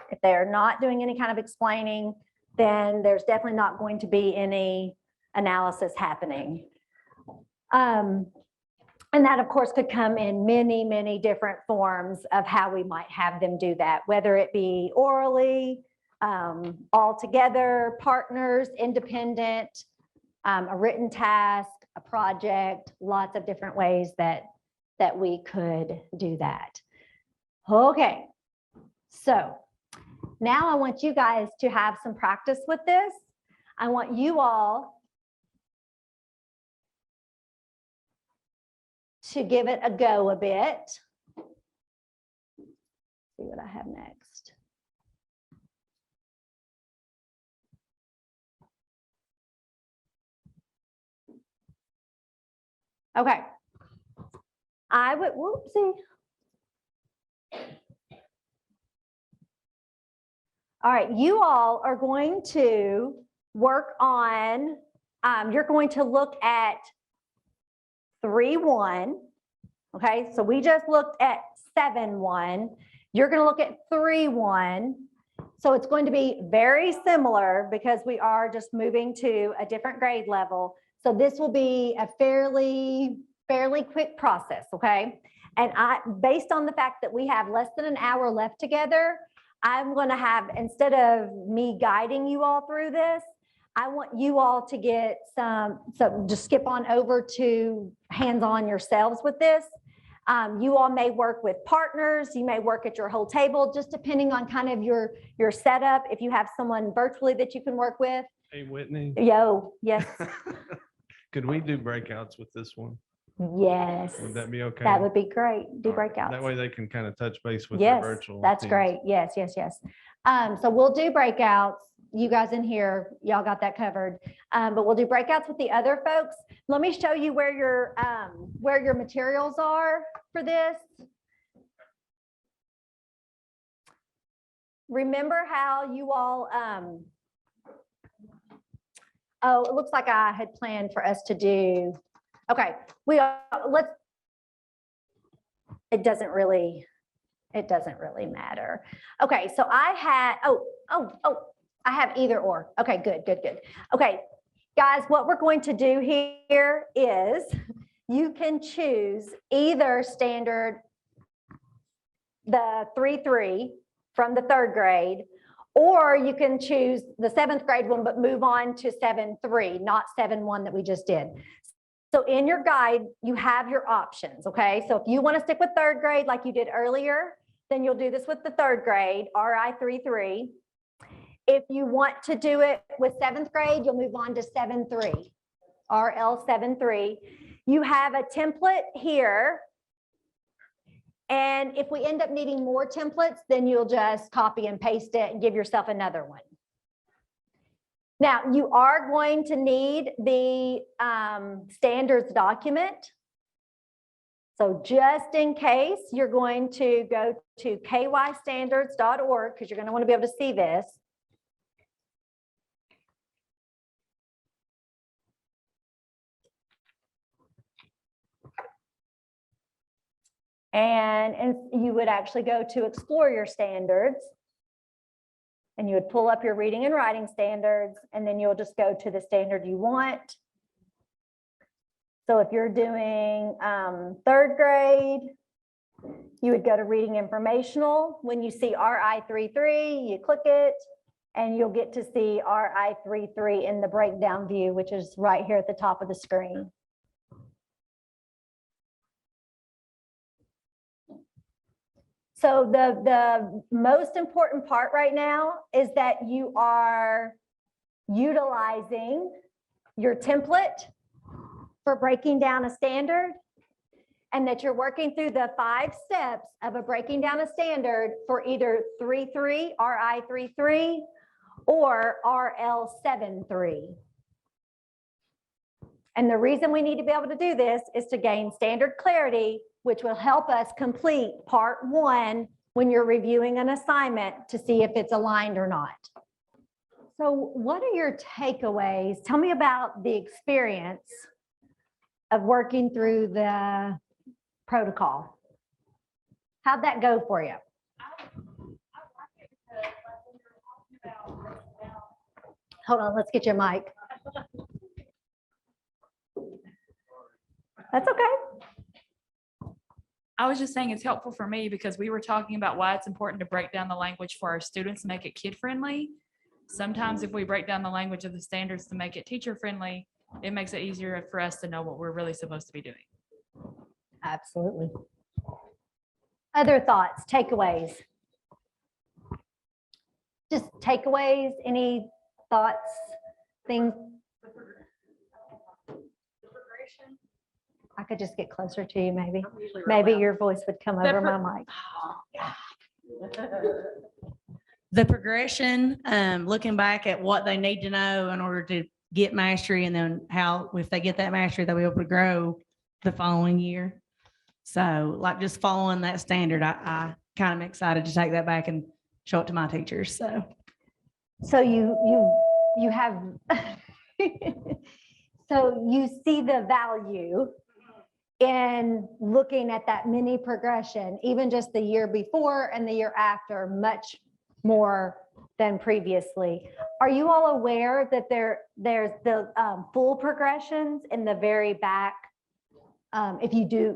If they're not doing any kind of explaining, then there's definitely not going to be any analysis happening. And that, of course, could come in many, many different forms of how we might have them do that, whether it be orally, all together, partners, independent, a written task, a project, lots of different ways that we could do that. Okay, so now I want you guys to have some practice with this. I want you all to give it a go a bit. See what I have next. Okay. I would, whoopsie. All right, you all are going to work on, you're going to look at 3-1. Okay, so we just looked at 7-1. You're going to look at 3-1. So it's going to be very similar because we are just moving to a different grade level. So this will be a fairly quick process, okay? And based on the fact that we have less than an hour left together, I'm going to have, instead of me guiding you all through this, I want you all to get just skip on over to hands-on yourselves with this. You all may work with partners, you may work at your whole table, just depending on kind of your setup. If you have someone virtually that you can work with. Hey, Whitney. Yo, yes. Could we do breakouts with this one? Yes. Would that be okay? That would be great. Do breakouts. That way they can kind of touch base with their Yes, virtual. that's teams. great. Yes, yes, yes. So we'll do breakouts. You guys in here, y'all got that covered. But we'll do breakouts with the other folks. Let me show you where your materials are for this. Remember how you all, oh, it looks like I had planned for us to do, okay, it doesn't really matter. Okay, so I had, I have either or. Okay, good. Okay, guys, what we're going to do here is you can choose either standard, the 3-3 from the 3rd grade, Or you can choose the 7th grade one, but move on to 7-3, not 7-1 that we just did. So in your guide, you have your options, okay? So if you want to stick with 3rd grade like you did earlier, then you'll do this with the 3rd grade, RI 3-3. If you want to do it with 7th grade, you'll move on to 7-3, RL 7-3. You have a template here. And if we end up needing more templates, then you'll just copy and paste it and give yourself another one. Now, you are going to need the standards document. So just in case, you're going to go to kystandards.org because you're going to want to be able to see this. And you would actually go to explore your standards. And you would pull up your reading and writing standards, and then you'll just go to the standard you want. So if you're doing 3rd grade, you would go to reading informational. When you see RI 3-3, you click it, and you'll get to see RI 3-3 in the breakdown view, which is right here at the top of the screen. So the most important part right now is that you are utilizing your template for breaking down a standard, and that you're working through the 5 steps of a breaking down a standard for either 3-3, RI 3-3, or RL 7-3. And the reason we need to be able to do this is to gain standard clarity, which will help us complete part 1 when you're reviewing an assignment to see if it's aligned or not. So what are your takeaways? Tell me about the experience of working through the protocol. How'd that go for you? Hold on, let's get your mic. That's okay. I was just saying it's helpful for me because we were talking about why it's important to break down the language for our students and make it kid friendly. Sometimes if we break down the language of the standards to make it teacher friendly, it makes it easier for us to know what we're really supposed to be doing. Absolutely. Other thoughts, takeaways? Just takeaways, any thoughts, things? I could just get closer to you, maybe. Maybe your voice would come over my mic. The progression, looking back at what they need to know in order to get mastery, and then how, if they get that mastery, they'll be able to grow the following year. So like just following that standard, I kind of excited to take that back and show it to my teachers. So you have, so you see the value in looking at that mini progression, even just the year before and the year after, much more than previously. Are you all aware that there's the full progressions in the very back? If you do,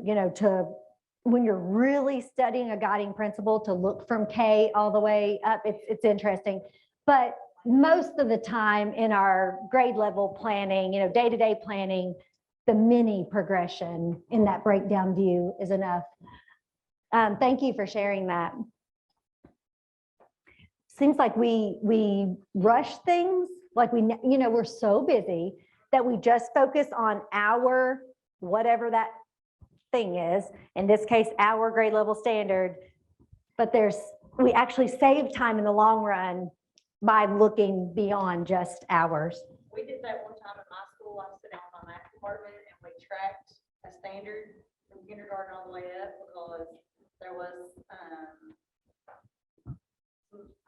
when you're really studying a guiding principle, to look from K all the way up, it's interesting. But most of the time in our grade level planning, day-to-day planning, the mini progression in that breakdown view is enough. Thank you for sharing that. Seems like we rush things, like we're so busy that we just focus on our, whatever that thing is, in this case, our grade level standard, but we actually save time in the long run by looking beyond just ours. We did that one time in my school. I was sitting on my math department and we tracked a standard from kindergarten all the way up, because there was,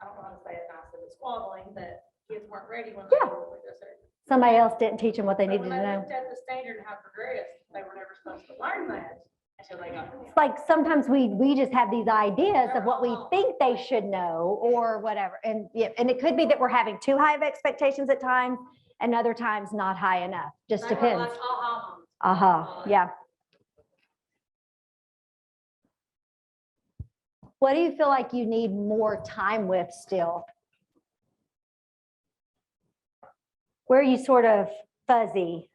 I don't know how to say it nicely, but squabbling that kids weren't ready when they were with us. Somebody else didn't teach them what they needed to When they know. looked at the standard and how it progressed, they were never supposed to learn that until they got there. It's like sometimes we just have these ideas of what we think they should know or whatever. And it could be that we're having too high of expectations at times, and other times not high enough. Just They were depends. like aha moments. Uh-huh, yeah. What do you feel like you need more time with still? Where are you sort of fuzzy?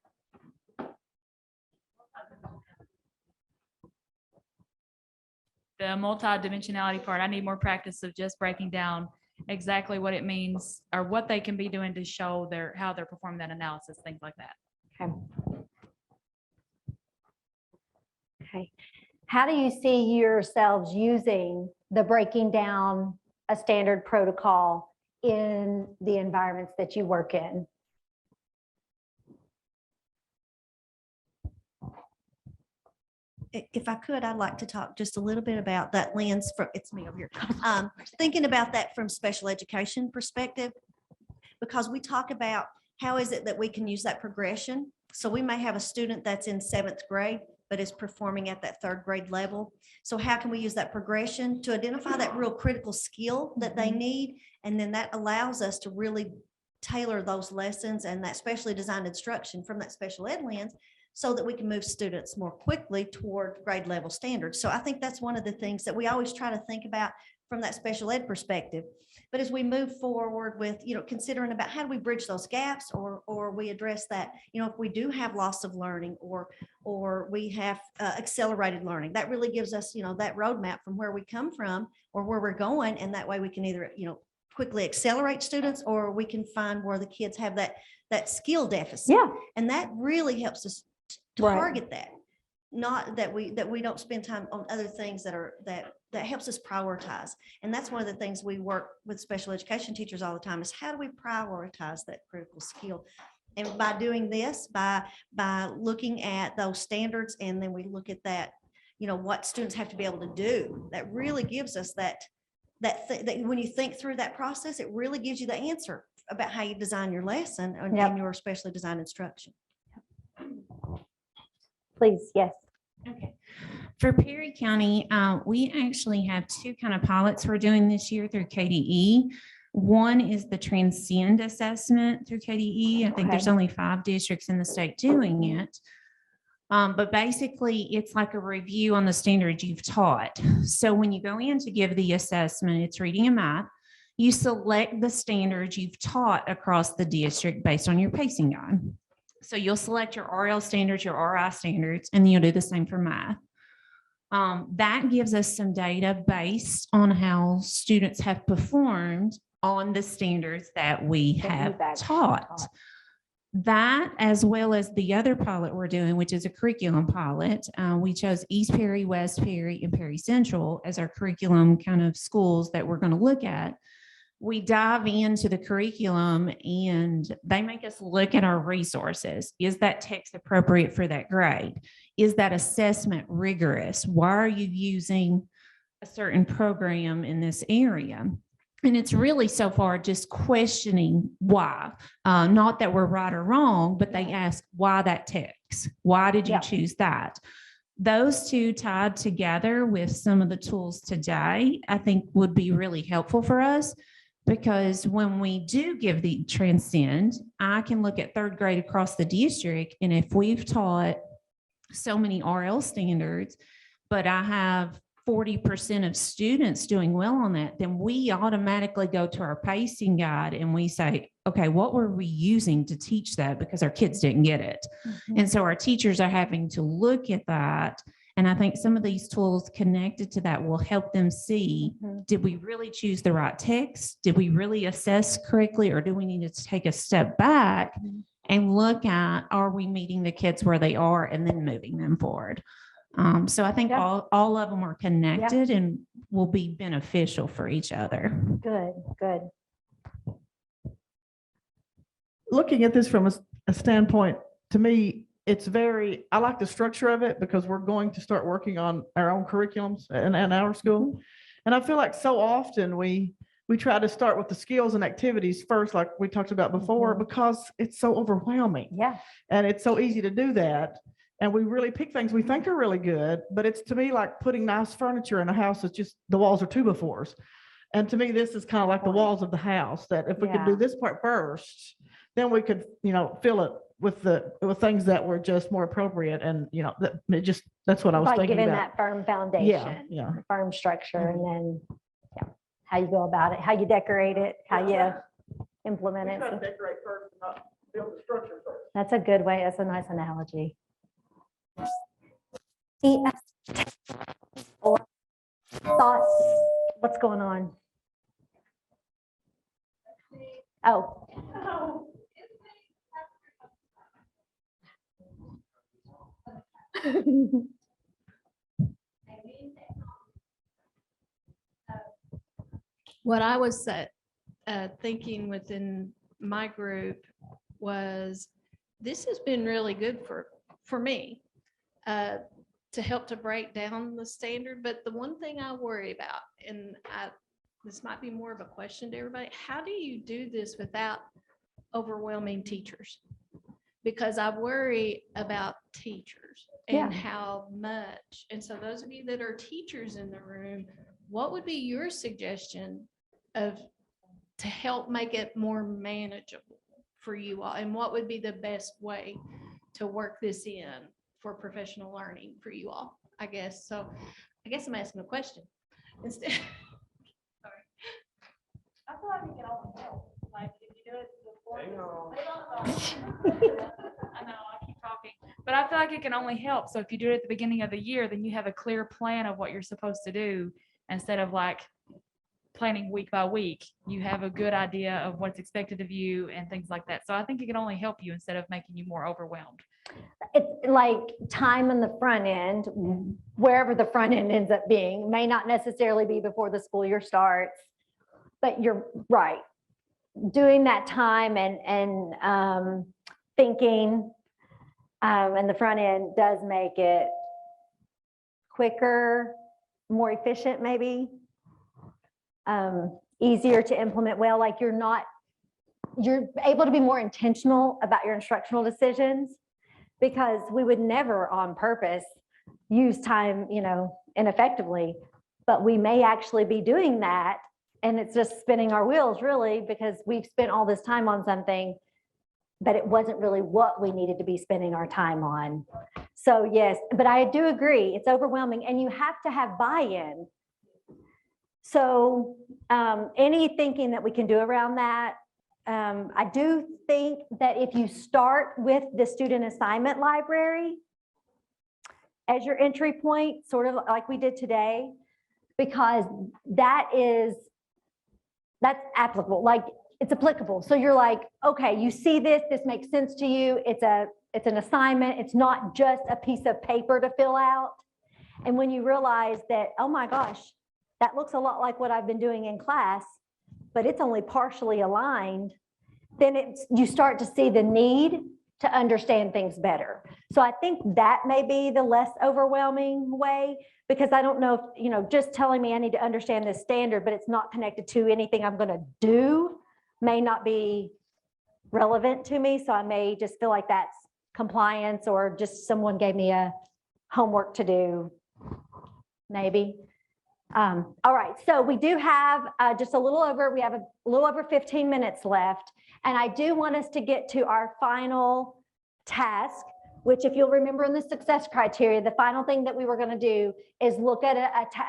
The multidimensionality part, I need more practice of just breaking down exactly what it means or what they can be doing to show how they're performing that analysis, things like that. Okay. Okay. How do you see yourselves using the breaking down a standard protocol in the environments that you work in? If I could, I'd like to talk just a little bit about that lens from, it's me over here. Thinking about that from special education perspective, because we talk about how is it that we can use that progression. So we may have a student that's in 7th grade, but is performing at that 3rd grade level. So how can we use that progression to identify that real critical skill that they need? And then that allows us to really tailor those lessons and that specially designed instruction from that special ed lens, so that we can move students more quickly toward grade level standards. So I think that's one of the things that we always try to think about from that special ed perspective. But as we move forward with, considering about how do we bridge those gaps, or we address that, if we do have loss of learning or we have accelerated learning, that really gives us, that roadmap from where we come from or where we're going. And that way we can either, quickly accelerate students, or we can find where the kids have that skill deficit. Yeah. And that really helps us target that, not that we don't spend time on other things that helps us prioritize. And that's one of the things we work with special education teachers all the time, is how do we prioritize that critical skill? And by doing this, by looking at those standards, and then we look at that, what students have to be able to do, that really gives us that when you think through that process, it really gives you the answer about how you design your lesson and your specially designed instruction. Please, yes. Okay. For Perry County, we actually have 2 kind of pilots we're doing this year through KDE. One is the Transcend assessment through KDE. I think there's only 5 districts in the state doing it. But basically, it's like a review on the standards you've taught. So when you go in to give the assessment, it's reading and math. You select the standards you've taught across the district based on your pacing guide. So you'll select your RL standards, your RI standards, and then you'll do the same for math. That gives us some data based on how students have performed on the standards that we have taught. That, as well as the other pilot we're doing, which is a curriculum pilot. We chose East Perry, West Perry, and Perry Central as our curriculum kind of schools that we're going to look at. We dive into the curriculum and they make us look at our resources. Is that text appropriate for that grade? Is that assessment rigorous? Why are you using a certain program in this area? And it's really so far just questioning why, not that we're right or wrong, but they ask why that text, why did you choose that? Those 2 tied together with some of the tools today, I think would be really helpful for us. Because when we do give the Transcend, I can look at 3rd grade across the district. And if we've taught so many RL standards, but I have 40% of students doing well on that, then we automatically go to our pacing guide and we say, okay, what were we using to teach that? Because our kids didn't get it. And so our teachers are having to look at that. And I think some of these tools connected to that will help them see, did we really choose the right text? Did we really assess correctly? Or do we need to take a step back and look at, are we meeting the kids where they are and then moving them forward? So I think all of them are connected and will be beneficial for each other. Good, good. Looking at this from a standpoint, to me, I like the structure of it because we're going to start working on our own curriculums in our school. And I feel like so often we try to start with the skills and activities first, like we talked about before, because it's so overwhelming. Yeah. And it's so easy to do that. And we really pick things we think are really good, but it's to me like putting nice furniture in a house that's just the walls are 2x4s. And to me, this is kind of like the walls of the house, that if we could do this part first, then we could, fill it with things that were just more appropriate. And, that's what I was Like thinking giving about. that firm foundation, firm structure, and then, how you go about it, how you decorate it, how you implement it. Decorate first, not build the structure first. That's a good way. That's a nice analogy. Thoughts? What's going on? Oh. What I was thinking within my group was, this has been really good for me to help to break down the standard. But the one thing I worry about, and this might be more of a question to everybody, how do you do this without overwhelming teachers? Because I worry about teachers and how much. And so those of you that are teachers in the room, what would be your suggestion to help make it more manageable for you all? And what would be the best way to work this in for professional learning for you all, I guess? So I guess I'm asking a question instead. Sorry. I feel like it can only help, like if you do it before. I know, I keep talking, but I feel like it can only help. So if you do it at the beginning of the year, then you have a clear plan of what you're supposed to do instead of like planning week by week. You have a good idea of what's expected of you and things like that. So I think it can only help you instead of making you more overwhelmed. It's like time on the front end, wherever the front end ends up being, may not necessarily be before the school year starts, but you're right. Doing that time and thinking and the front end does make it quicker, more efficient, maybe easier to implement well. Like you're able to be more intentional about your instructional decisions, because we would never on purpose use time, ineffectively, but we may actually be doing that. And it's just spinning our wheels really, because we've spent all this time on something, but it wasn't really what we needed to be spending our time on. So yes, but I do agree, it's overwhelming and you have to have buy-in. So any thinking that we can do around that, I do think that if you start with the student assignment library as your entry point, sort of like we did today, because that's applicable, like it's applicable. So you're like, okay, you see this makes sense to you. It's an assignment. It's not just a piece of paper to fill out. And when you realize that, oh my gosh, that looks a lot like what I've been doing in class, but it's only partially aligned, then you start to see the need to understand things better. So I think that may be the less overwhelming way, because I don't know if, just telling me I need to understand this standard, but it's not connected to anything I'm going to do, may not be relevant to me. So I may just feel like that's compliance, or just someone gave me a homework to do, maybe. All right, so we do have just a little over, we have a little over 15 minutes left. And I do want us to get to our final task, which, if you'll remember in the success criteria, the final thing that we were going to do is look at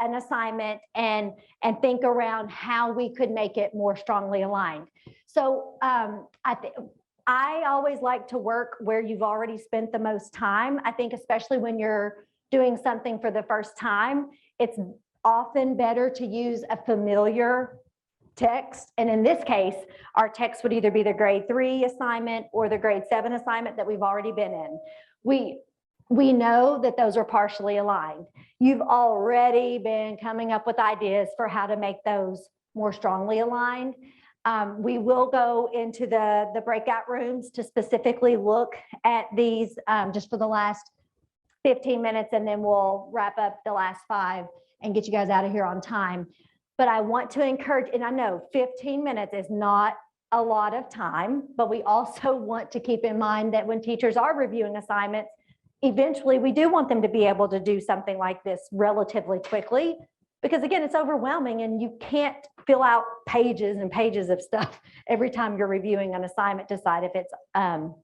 an assignment and think around how we could make it more strongly aligned. So I always like to work where you've already spent the most time. I think especially when you're doing something for the first time, it's often better to use a familiar text. And in this case, our text would either be the grade 3 assignment or the grade 7 assignment that we've already been in. We know that those are partially aligned. You've already been coming up with ideas for how to make those more strongly aligned. We will go into the breakout rooms to specifically look at these just for the last 15 minutes, and then we'll wrap up the last 5 and get you guys out of here on time. But I want to encourage, and I know 15 minutes is not a lot of time, but we also want to keep in mind that when teachers are reviewing assignments, eventually we do want them to be able to do something like this relatively quickly, because again, it's overwhelming and you can't fill out pages and pages of stuff every time you're reviewing an assignment to decide if it's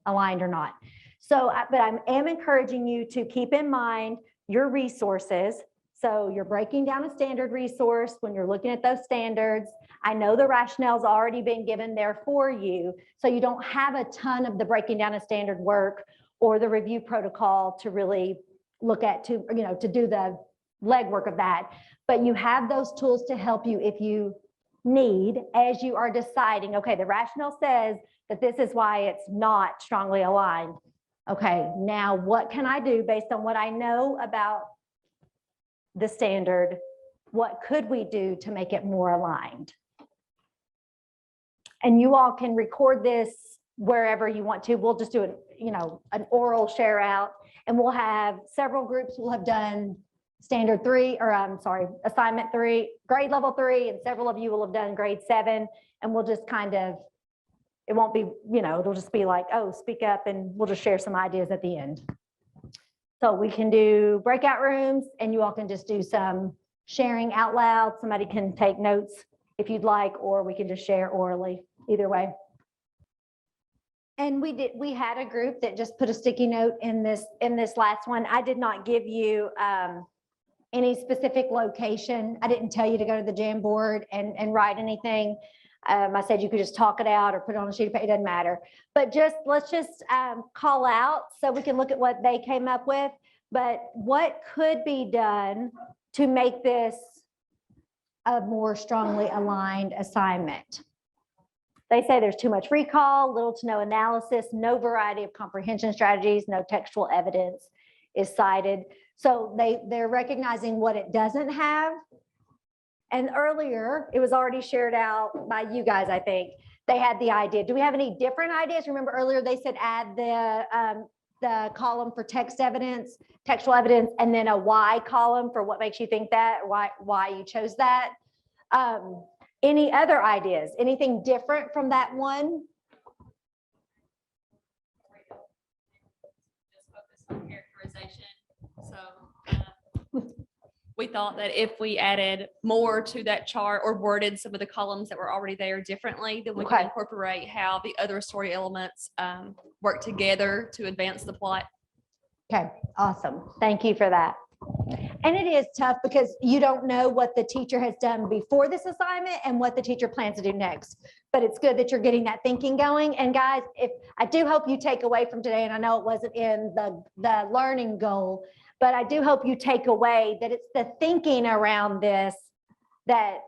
aligned or not. So, but I am encouraging you to keep in mind your resources. So you're breaking down a standard resource when you're looking at those standards. I know the rationale's already been given there for you, so you don't have a ton of the breaking down a standard work or the review protocol to really look at, to do the legwork of that. But you have those tools to help you if you need, as you are deciding, okay, the rationale says that this is why it's not strongly aligned. Okay, now what can I do based on what I know about the standard? What could we do to make it more aligned? And you all can record this wherever you want to. We'll just do an oral share out, and we'll have several groups will have done standard 3, or I'm sorry, assignment 3, grade level 3, and several of you will have done grade 7. And we'll just kind of, it won't be, it'll just be like, oh, speak up, and we'll just share some ideas at the end. So we can do breakout rooms, and you all can just do some sharing out loud. Somebody can take notes if you'd like, or we can just share orally, either way. And we had a group that just put a sticky note in this last one. I did not give you any specific location. I didn't tell you to go to the Jamboard and write anything. I said you could just talk it out or put it on a sheet of paper, it doesn't matter. But let's just call out so we can look at what they came up with. But what could be done to make this a more strongly aligned assignment? They say there's too much recall, little to no analysis, no variety of comprehension strategies, no textual evidence is cited. So they're recognizing what it doesn't have. And earlier, it was already shared out by you guys, I think. They had the idea. Do we have any different ideas? Remember earlier they said add the column for text evidence, textual evidence, and then a why column for what makes you think that, why you chose that. Any other ideas? Anything different from that one? Just focus on characterization. So we thought that if we added more to that chart or worded some of the columns that were already there differently, then we can incorporate how the other story elements work together to advance the plot. Okay, awesome. Thank you for that. And it is tough because you don't know what the teacher has done before this assignment and what the teacher plans to do next. But it's good that you're getting that thinking going. And guys, if I do hope you take away from today, and I know it wasn't in the learning goal, but I do hope you take away that it's the thinking around this, that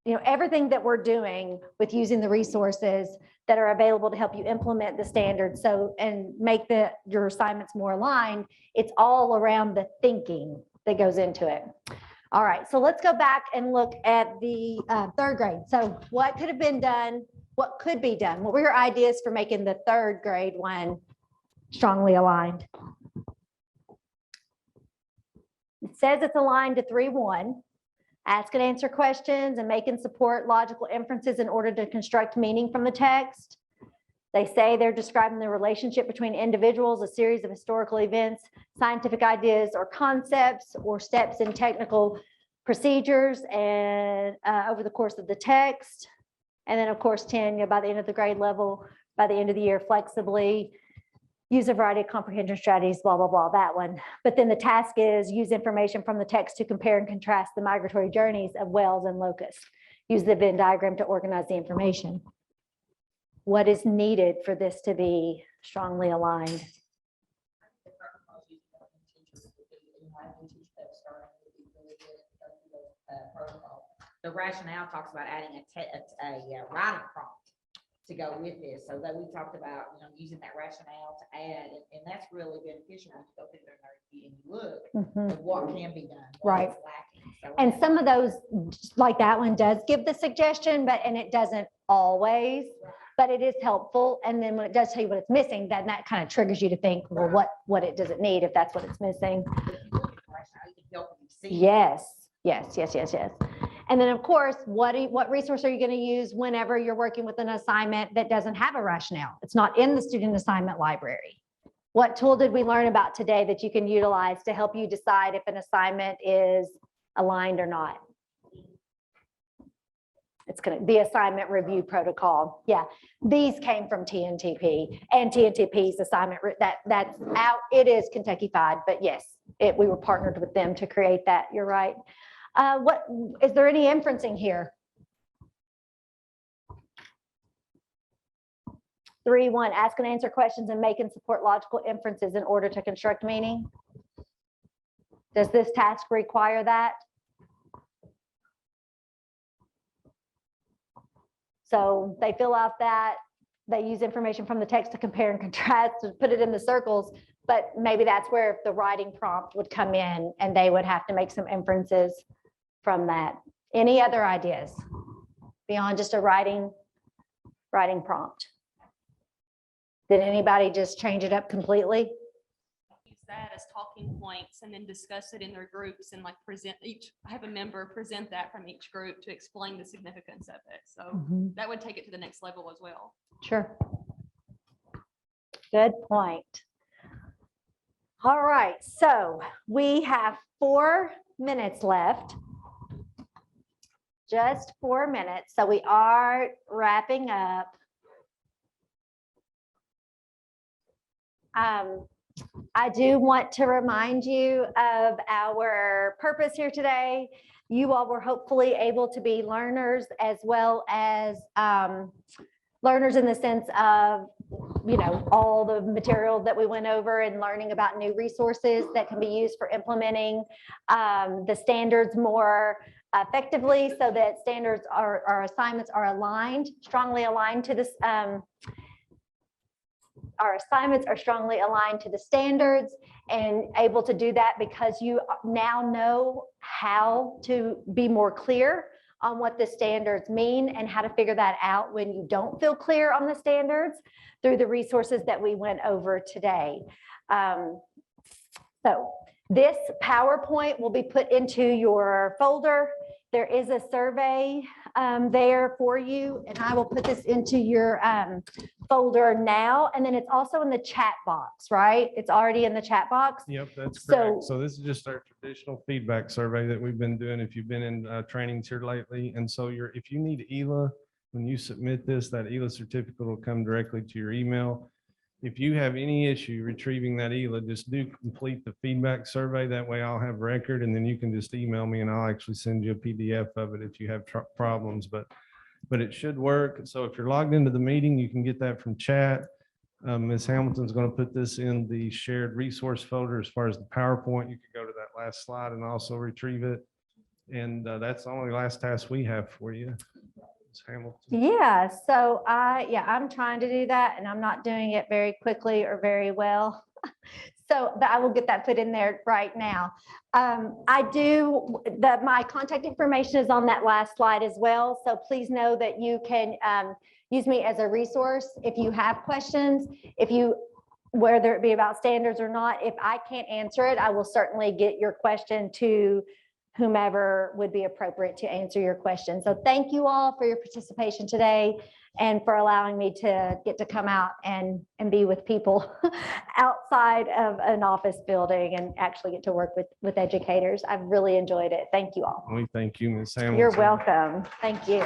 everything that we're doing with using the resources that are available to help you implement the standards and make your assignments more aligned, it's all around the thinking that goes into it. All right, so let's go back and look at the 3rd grade. So what could have been done? What could be done? What were your ideas for making the 3rd grade one strongly aligned? It says it's aligned to 3.1. Ask and answer questions and make and support logical inferences in order to construct meaning from the text. They say they're describing the relationship between individuals, a series of historical events, scientific ideas or concepts, or steps in technical procedures and over the course of the text. And then of course 10, by the end of the grade level, by the end of the year, flexibly use a variety of comprehension strategies, blah, blah, blah, that one. But then the task is use information from the text to compare and contrast the migratory journeys of whales and locusts. Use the Venn diagram to organize the information. What is needed for this to be strongly aligned? The rationale talks about adding a writing prompt to go with this. So that we talked about, using that rationale to add, and that's really beneficial when you go through there and you look at what can be done. Right. And some of those, like that one, does give the suggestion, and it doesn't always, but it is helpful. And then when it does tell you what it's missing, then that kind of triggers you to think, well, what it does it need if that's what it's missing? Yes. And then of course, what resource are you going to use whenever you're working with an assignment that doesn't have a rationale? It's not in the student assignment library. What tool did we learn about today that you can utilize to help you decide if an assignment is aligned or not? it's going to be assignment review protocol. Yeah, these came from TNTP and TNTP's assignment that's out. It is Kentucky-fied, but yes, we were partnered with them to create that. You're right. What is there any inferencing here? 3.1, ask and answer questions and make and support logical inferences in order to construct meaning. Does this task require that? So they fill out that, they use information from the text to compare and contrast, to put it in the circles, but maybe that's where the writing prompt would come in and they would have to make some inferences from that. Any other ideas beyond just a writing prompt? Did anybody just change it up completely? Use that as talking points and then discuss it in their groups and like have a member present that from each group to explain the significance of it. So that would take it to the next level as well. Sure. Good point. All right, so we have 4 minutes left. Just 4 minutes. So we are wrapping up. I do want to remind you of our purpose here today. You all were hopefully able to be learners as well as learners in the sense of, you know, all the material that we went over and learning about new resources that can be used for implementing the standards more effectively so that standards our assignments are aligned, strongly aligned to this. Our assignments are strongly aligned to the standards and able to do that because you now know how to be more clear on what the standards mean and how to figure that out when you don't feel clear on the standards through the resources that we went over today. So this PowerPoint will be put into your folder. There is a survey there for you, and I will put this into your folder now. And then it's also in the chat box, right? It's already in the chat box. Yep, that's correct. So this is just our traditional feedback survey that we've been doing if you've been in trainings here lately. And so if you need ELA, when you submit this, that ELA certificate will come directly to your email. If you have any issue retrieving that ELA, just do complete the feedback survey. That way I'll have record and then you can just email me and I'll actually send you a PDF of it if you have problems, but it should work. So if you're logged into the meeting, you can get that from chat. Ms. Hamilton's going to put this in the shared resource folder. As far as the PowerPoint, you could go to that last slide and also retrieve it. And that's the only last task we have for you. Hamilton. Yeah, so I'm trying to do that and I'm not doing it very quickly or very well. So I will get that put in there right now. My contact information is on that last slide as well. So please know that you can use me as a resource if you have questions, whether it be about standards or not. If I can't answer it, I will certainly get your question to whomever would be appropriate to answer your question. So thank you all for your participation today and for allowing me to get to come out and be with people outside of an office building and actually get to work with educators. I've really enjoyed it. Thank you all. We thank you, Ms. Hamilton. You're welcome. Thank you.